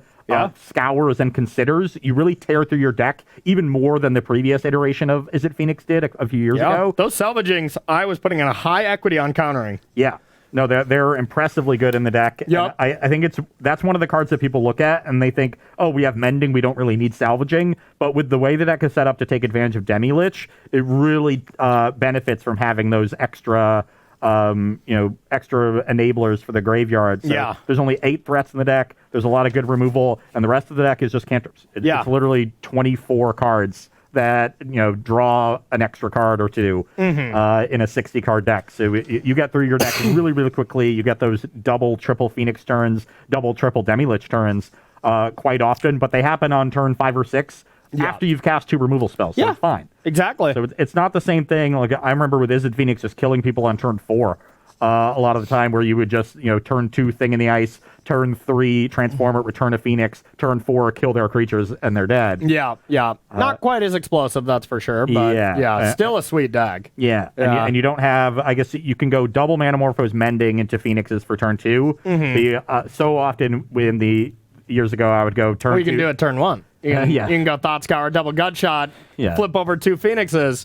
scours and considers, you really tear through your deck even more than the previous iteration of Is It Phoenix did a few years ago. Those salvagings, I was putting in a high equity on countering. Yeah. No, they're impressively good in the deck. Yep. I think that's one of the cards that people look at and they think, oh, we have Mending, we don't really need salvaging. But with the way the deck is set up to take advantage of Demi-Lich, it really benefits from having those extra enablers for the graveyard. So there's only 8 threats in the deck. There's a lot of good removal, and the rest of the deck is just cantrips. It's literally 24 cards that draw an extra card or 2 in a 60-card deck. So you get through your deck really, really quickly. You get those double, triple Phoenix turns, double, triple Demi-Lich turns quite often, but they happen on turn 5 or 6. After you've cast 2 removal spells, so it's fine. Exactly. So it's not the same thing. Like I remember with Izzet Phoenix just killing people on turn 4 a lot of the time, where you would just turn 2 Thing in the Ice, turn 3 transform it, return a Phoenix, turn 4 kill their creatures and they're dead. Yeah. Not quite as explosive, that's for sure. But still a sweet deck. Yeah. And you don't have. I guess you can go double Manamorphose Mending into Phoenixes for turn 2. So often in the years ago, I would go turn. Or you can do it turn 1. You can go Thought Scour, double Gut Shot, flip over 2 Phoenixes.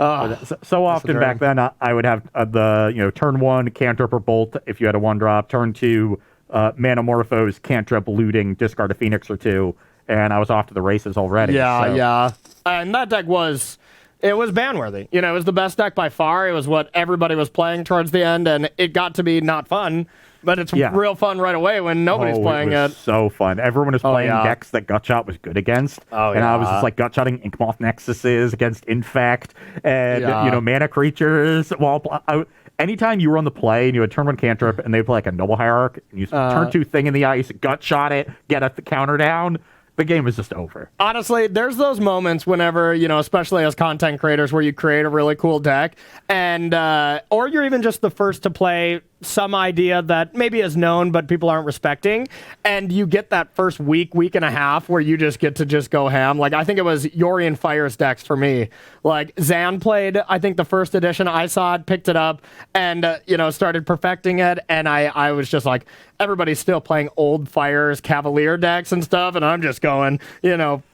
So often back then, I would have the turn 1 cantrip or bolt if you had a 1-drop. Turn 2 Manamorphose, cantrip, looting, discard a Phoenix or 2, and I was off to the races already. Yeah. And that deck was ban worthy. It was the best deck by far. It was what everybody was playing towards the end, and it got to be not fun. But it's real fun right away when nobody's playing it. So fun. Everyone was playing decks that Gutshot was good against. And I was just like Gutshotting Inkmoth Nexuses against Infect and, mana creatures. Anytime you were on the play and you had turn 1 cantrip and they play like a Noble Hierarch, and you turn 2 Thing in the Ice, Gutshot it, get a counter down, the game is just over. Honestly, there's those moments whenever, especially as content creators, where you create a really cool deck, and or you're even just the first to play some idea that maybe is known, but people aren't respecting. And you get that first week and a half where you just get to just go ham. Like, I think it was Yori and Fire's decks for me. Like, Zan played, I think, the first edition. I saw it, picked it up, and, started perfecting it. And I was just like, everybody's still playing old Fire's Cavalier decks and stuff. And I'm just going,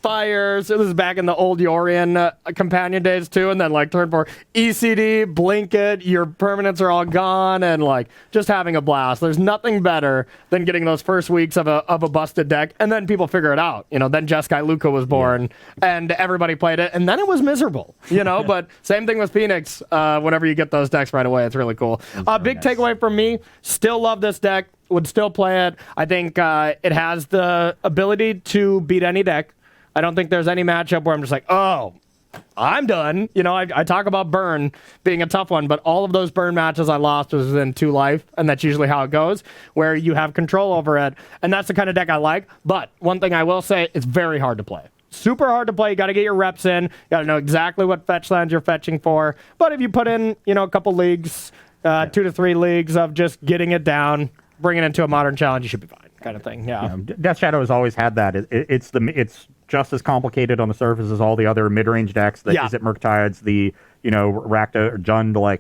Fires. This is back in the old Yorian companion days, too. And then, like, turn 4, ECD, blink it, your permanents are all gone, and, like, just having a blast. There's nothing better than getting those first weeks of a busted deck, and then people figure it out. Then Jeskai Luka was born, and everybody played it, and then it was miserable, But same thing with Phoenix. Whenever you get those decks right away, it's really cool. Big nice. Takeaway from me, still love this deck, would still play it. I think it has the ability to beat any deck. I don't think there's any matchup where I'm just like, oh, I'm done. I talk about burn being a tough one, but all of those burn matches I lost was within 2 life, and that's usually how it goes, where you have control over it, and that's the kind of deck I like. But one thing I will say, it's very hard to play. Super hard to play. You got to get your reps in. You got to know exactly what fetch lands you're fetching for. But if you put in, a couple leagues, 2 to 3 leagues of just getting it down, bringing it into a modern challenge, you should be fine, kind of thing. Yeah. Death Shadow has always had that. It's just as complicated on the surface as all the other mid-range decks. The Is it Murktides, the Rakta or Jund, way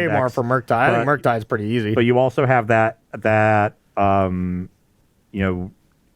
decks. more for Murktide. I think Murktide's pretty easy. But you also have that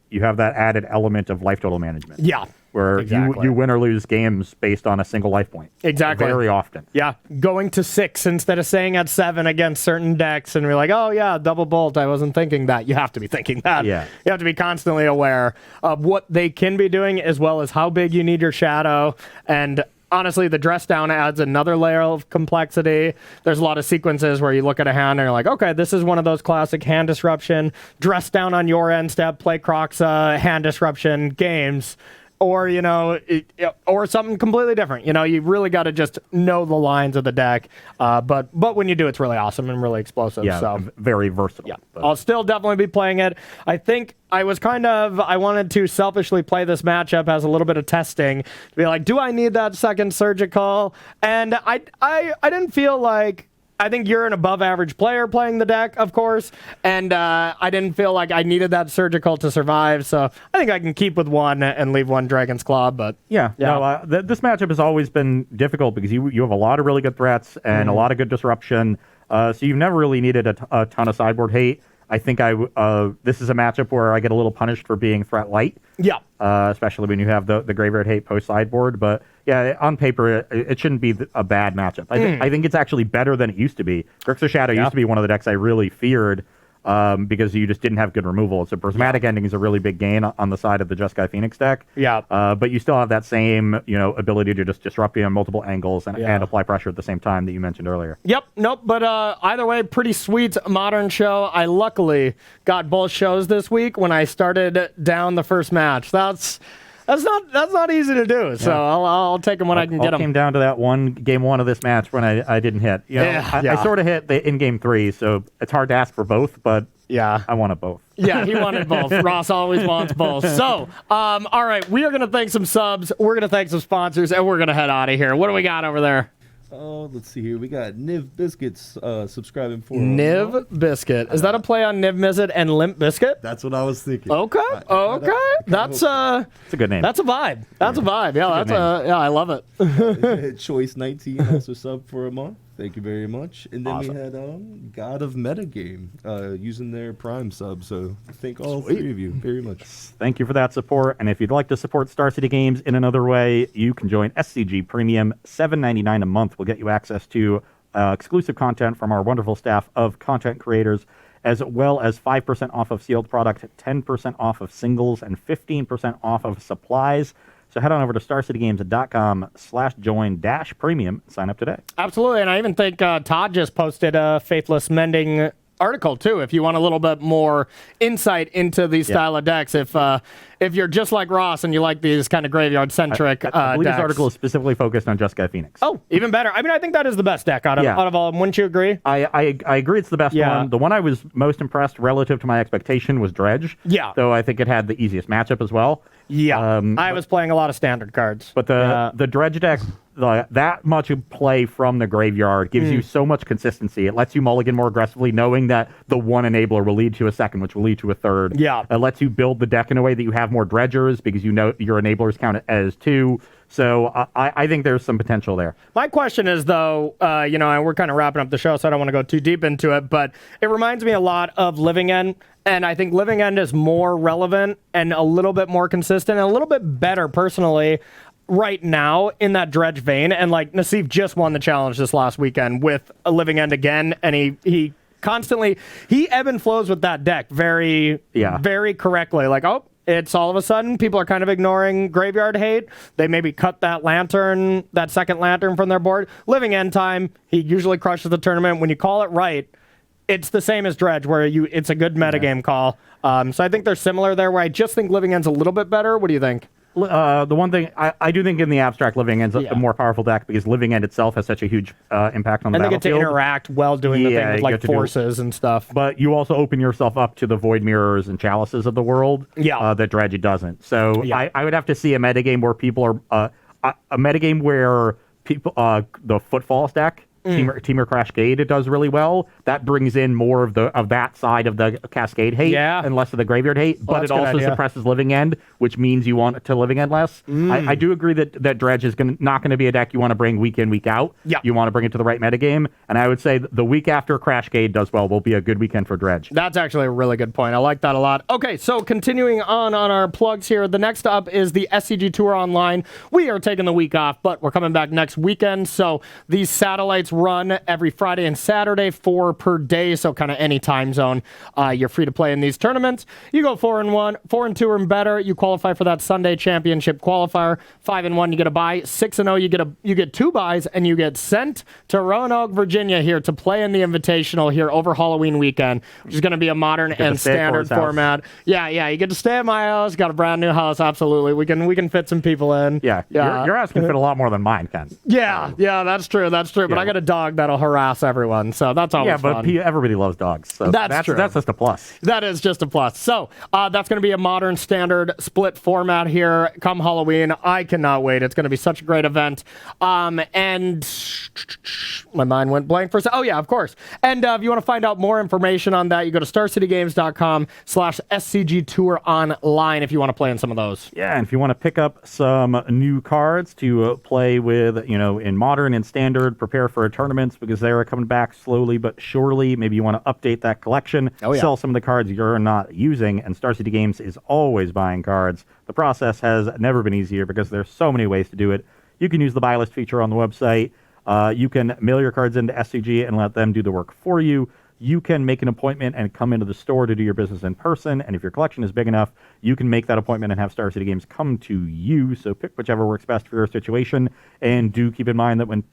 you have that added element of life total management. Yeah. Where exactly. you win or lose games based on a single life point. Exactly. Very often. Yeah. Going to 6 instead of staying at 7 against certain decks, and we're like, oh, yeah, double bolt. I wasn't thinking that. You have to be thinking that. Yeah. You have to be constantly aware of what they can be doing, as well as how big you need your shadow. And honestly, the dress down adds another layer of complexity. There's a lot of sequences where you look at a hand and you're like, okay, this is one of those classic hand disruption, dress down on your end step, play Croxa, hand disruption games. Or, or something completely different. You really got to just know the lines of the deck. But when you do, it's really awesome and really explosive. Yeah, so very versatile. Yeah, I'll still definitely be playing it. I think I wanted to selfishly play this matchup as a little bit of testing. To be like, do I need that second surgical? And I didn't feel like... I think you're an above-average player playing the deck, of course, and I didn't feel like I needed that surgical to survive, so I think I can keep with one and leave one Dragon's Claw, but... Yeah. No, this matchup has always been difficult because you have a lot of really good threats and a lot of good disruption, so you've never really needed a ton of sideboard hate. I think this is a matchup where I get a little punished for being threat light. Yeah. Especially when you have the graveyard hate post sideboard. But yeah, on paper, it shouldn't be a bad matchup. I think it's actually better than it used to be. Grixis Shadow used to be one of the decks I really feared because you just didn't have good removal. So prismatic ending is a really big gain on the side of the Jeskai Phoenix deck. Yeah. But you still have that same ability to just disrupt you on multiple angles and apply pressure at the same time that you mentioned earlier. Yep. Nope. But either way, pretty sweet modern show. I luckily got both shows this week when I started down the first match. That's not easy to do. So I'll take them when I can get them. Came down to that game one of this match when I didn't hit. I sort of hit in game 3, so it's hard to ask for both, but I wanted both. Yeah, he wanted both. Ross always wants both. So, all right, we are going to thank some subs, we're going to thank some sponsors, and we're going to head out of here. What do we got over there? Oh, let's see here. We got Niv Biscuits subscribing for Niv Biscuit. Is that a play on Niv Mizzet and Limp Biscuit? That's what I was thinking. Okay. That's it's a good name. That's a vibe. That's a vibe. Yeah, I love it. Choice 19 also sub for a month. Thank you very much. And then Awesome. we had God of Metagame using their Prime sub. So thank all 3 of you very much. Thank you for that support. And if you'd like to support Star City Games in another way, you can join SCG Premium. $7.99 a month will get you access to exclusive content from our wonderful staff of content creators, as well as 5% off of sealed product, 10% off of singles, and 15% off of supplies. So head on over to starcitygames.com/join-premium and sign up today. Absolutely, and I even think Todd just posted a Faithful Mending article too. If you want a little bit more insight into these style of decks, if you're just like Ross and you like these kind of graveyard centric, I believe decks. this article is specifically focused on Jeskai Phoenix. Oh, even better. I mean, I think that is the best deck out of all of them. Wouldn't you agree? I agree it's the best one. The one I was most impressed relative to my expectation was Dredge. Yeah. Though I think it had the easiest matchup as well. Yeah, I was playing a lot of standard cards. But the dredge deck, that much play from the graveyard gives you so much consistency. It lets you mulligan more aggressively, knowing that the one enabler will lead to a second, which will lead to a third. Yeah. It lets you build the deck in a way that you have more dredgers because you know your enablers count as 2. So I think there's some potential there. My question is, though, and we're kind of wrapping up the show, so I don't want to go too deep into it, but it reminds me a lot of Living End, and I think Living End is more relevant and a little bit more consistent and a little bit better, personally, right now in that dredge vein. And, like, Nassif just won the challenge this last weekend with a Living End again, and he constantly, he ebb and flows with that deck very correctly. Like, it's all of a sudden people are kind of ignoring graveyard hate. They maybe cut that second lantern from their board. Living End time, he usually crushes the tournament. When you call it right, it's the same as dredge, where it's a good metagame call. So I think they're similar there, where I just think Living End's a little bit better. What do you think? The one thing I do think in the abstract, Living End's a more powerful deck because Living End itself has such a huge impact on the battlefield. And they get to interact while doing the thing with like forces and stuff. But you also open yourself up to the Void Mirrors and Chalices of the world that Dredge doesn't. So I would have to see a metagame where people are a metagame where people the Footfalls deck. Teamer Crashcade, it does really well. That brings in more of that side of the Cascade hate and less of the graveyard hate, but it also suppresses Living End, which means you want to Living End less. I do agree that Dredge is not going to be a deck you want to bring week in, week out. Yeah. You want to bring it to the right metagame, and I would say the week after Crashcade does well will be a good weekend for Dredge. That's actually a really good point. I like that a lot. Okay, so continuing on our plugs here, the next up is the SCG Tour Online. We are taking the week off, but we're coming back next weekend, so these satellites run every Friday and Saturday, 4 per day, so kind of any time zone. You're free to play in these tournaments. You go 4-1, 4-2 or better. You qualify for that Sunday Championship qualifier. 5-1, you get a bye. 6-0, you get 2 buys, and you get sent to Roanoke, Virginia, here to play in the Invitational here over Halloween weekend, which is going to be a modern and standard format. Yeah, you get to stay at my house. Got a brand new house. Absolutely, we can fit some people in. Yeah. Your house can fit a lot more than mine can. Yeah, that's true. But I got a dog that'll harass everyone, so that's always fun. Yeah, but everybody loves dogs, so that's true. That's just a plus. That is just a plus. So that's going to be a modern standard split format here come Halloween. I cannot wait. It's going to be such a great event. And my mind went blank for a second. Oh, yeah, of course. And if you want to find out more information on that, you go to starcitygames.com/SCG Tour Online if you want to play in some of those. Yeah, and if you want to pick up some new cards to play with, in Modern and Standard, prepare for tournaments because they're coming back slowly but surely. Maybe you want to update that collection, sell some of the cards you're not using, and Star City Games is always buying cards. The process has never been easier because there's so many ways to do it. You can use the buy list feature on the website. You can mail your cards into SCG and let them do the work for you. You can make an appointment and come into the store to do your business in person. And if your collection is big enough, you can make that appointment and have Star City Games come to you. So pick whichever works best for your situation. And do keep in mind that when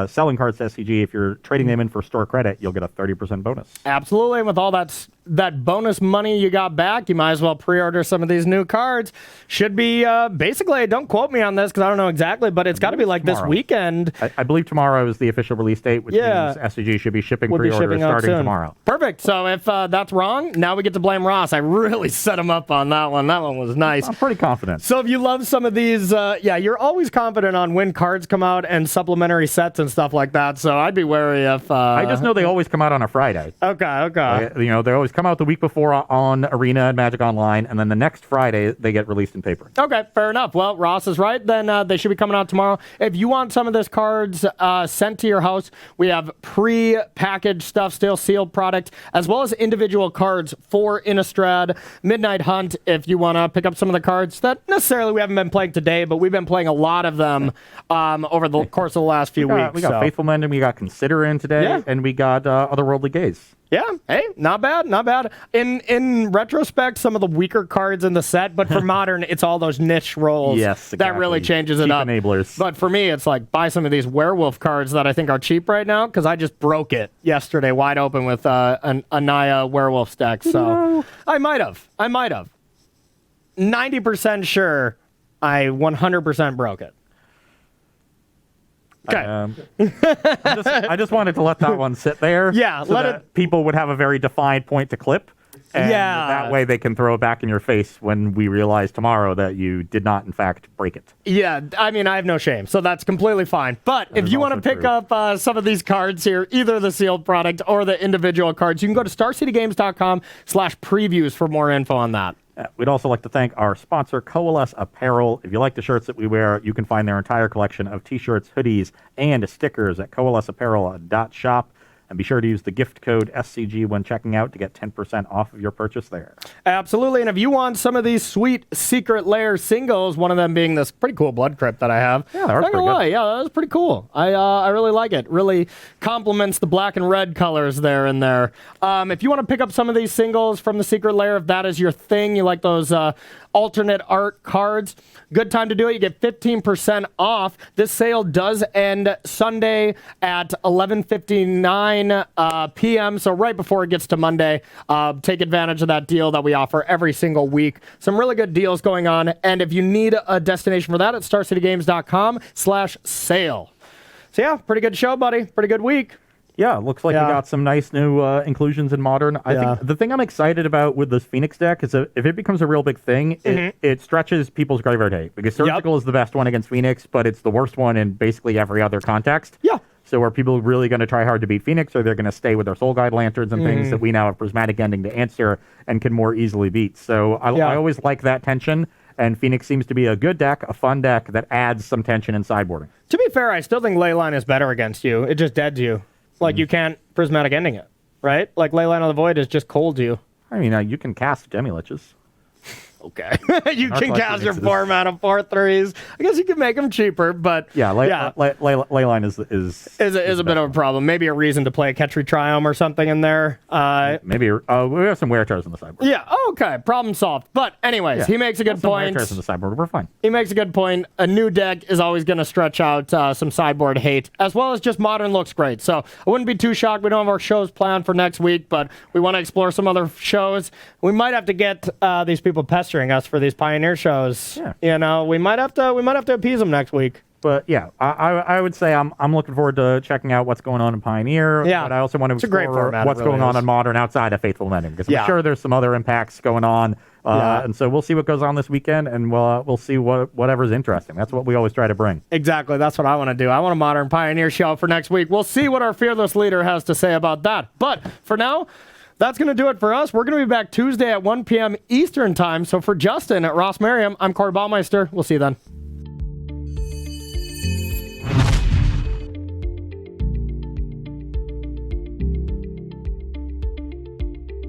selling cards to SCG, if you're trading them in for store credit, you'll get a 30% bonus. Absolutely. And with all that bonus money you got back, you might as well pre-order some of these new cards. Should be, basically, don't quote me on this because I don't know exactly, but it's got to be like tomorrow. This weekend. I believe tomorrow is the official release date, which means SCG should be shipping pre-orders starting tomorrow. Perfect. So if that's wrong, now we get to blame Ross. I really set him up on that one. That one was nice. I'm pretty confident. So if you love some of these, you're always confident on when cards come out and supplementary sets and stuff like that. So I'd be wary if... I just know they always come out on a Friday. Okay. They always come out the week before on Arena and Magic Online, and then the next Friday they get released in paper. Okay, fair enough. Well, Ross is right. Then they should be coming out tomorrow. If you want some of this cards sent to your house, we have pre-packaged stuff, still sealed product, as well as individual cards for Innistrad, Midnight Hunt, if you want to pick up some of the cards that necessarily we haven't been playing today, but we've been playing a lot of them over the course of the last few weeks. We got Faithful Mending, we got Consider in today, and we got Otherworldly Gaze. Yeah, hey, not bad. In retrospect, some of the weaker cards in the set, but for Modern, it's all those niche roles that really changes it up. Enablers. But for me, it's like buy some of these werewolf cards that I think are cheap right now because I just broke it yesterday wide open with an Anaya werewolf deck. So I might have. 90% sure I 100% broke it. Okay. I just wanted to let that one sit there. Yeah, so that people would have a very defined point to clip. And Yeah. that way they can throw it back in your face when we realize tomorrow that you did not, in fact, break it. Yeah, I mean, I have no shame, so that's completely fine. But if is you want to also pick true. up some of these cards here, either the sealed product or the individual cards, you can go to starcitygames.com/previews for more info on that. We'd also like to thank our sponsor, Coalesce Apparel. If you like the shirts that we wear, you can find their entire collection of t-shirts, hoodies, and stickers at coalesceapparel.shop. And be sure to use the gift code SCG when checking out to get 10% off of your purchase there. Absolutely, and if you want some of these sweet Secret Lair singles, one of them being this pretty cool blood crypt that I have. Yeah, that was Not gonna pretty good. lie, yeah, that was pretty cool. I really like it. Really complements the black and red colors there and there. If you want to pick up some of these singles from the Secret Lair, if that is your thing, you like those alternate art cards, good time to do it. You get 15% off. This sale does end Sunday at 11:59 p.m., so right before it gets to Monday. Take advantage of that deal that we offer every single week. Some really good deals going on, and if you need a destination for that, it's starcitygames.com/sale. So yeah, pretty good show, buddy. Pretty good week. Yeah, it looks like Yeah. we got some nice new inclusions in Modern. I Yeah. think the thing I'm excited about with this Phoenix deck is that if it becomes a real big thing, it stretches people's graveyard hate. Because Surgical is the best one against Phoenix, but it's the worst one in basically every other context. Yeah. So are people really going to try hard to beat Phoenix, or they're going to stay with their Soul Guide Lanterns and things that we now have Prismatic Ending to answer and can more easily beat? So I always like that tension, and Phoenix seems to be a good deck, a fun deck that adds some tension in sideboarding. To be fair, I still think Leyline is better against you. It just deads you. Like, you can't Prismatic Ending it, right? Like, Leyline of the Void is just cold to you. I mean, you can cast Demi-Liches. Okay. You can Narcolepsy cast your makes 4 mana 4/3s. I guess you can make them cheaper, but Yeah, Leyline is is a bit of a problem. Maybe a reason to play Catch Retriome or something in there. maybe we have some wear tears in the sideboard. Yeah, okay, problem solved. But anyways, he makes a good Some wear point. tears in the sideboard. We're fine. He makes a good point. A new deck is always going to stretch out some sideboard hate, as well as just Modern looks great. So I wouldn't be too shocked. We don't have our shows planned for next week, but we want to explore some other shows. We might have to get these people pestering us for these Pioneer shows. Yeah. You know, we might have to appease them next week. But yeah, I would say I'm looking forward to checking out what's going on in Pioneer. Yeah. But I also want to It's a great explore format, what's it really going on is. in Modern outside of Faithful Mending, because Yeah. I'm sure there's some other impacts going on. And so we'll see what goes on this weekend, and we'll see whatever's interesting. That's what we always try to bring. Exactly. That's what I want to do. I want a Modern Pioneer show for next week. We'll see what our fearless leader has to say about that. But for now, that's going to do it for us. We're going to be back Tuesday at 1 p.m. Eastern Time. So for Justin at Ross Merriam, I'm Corey Baumeister. We'll see you then.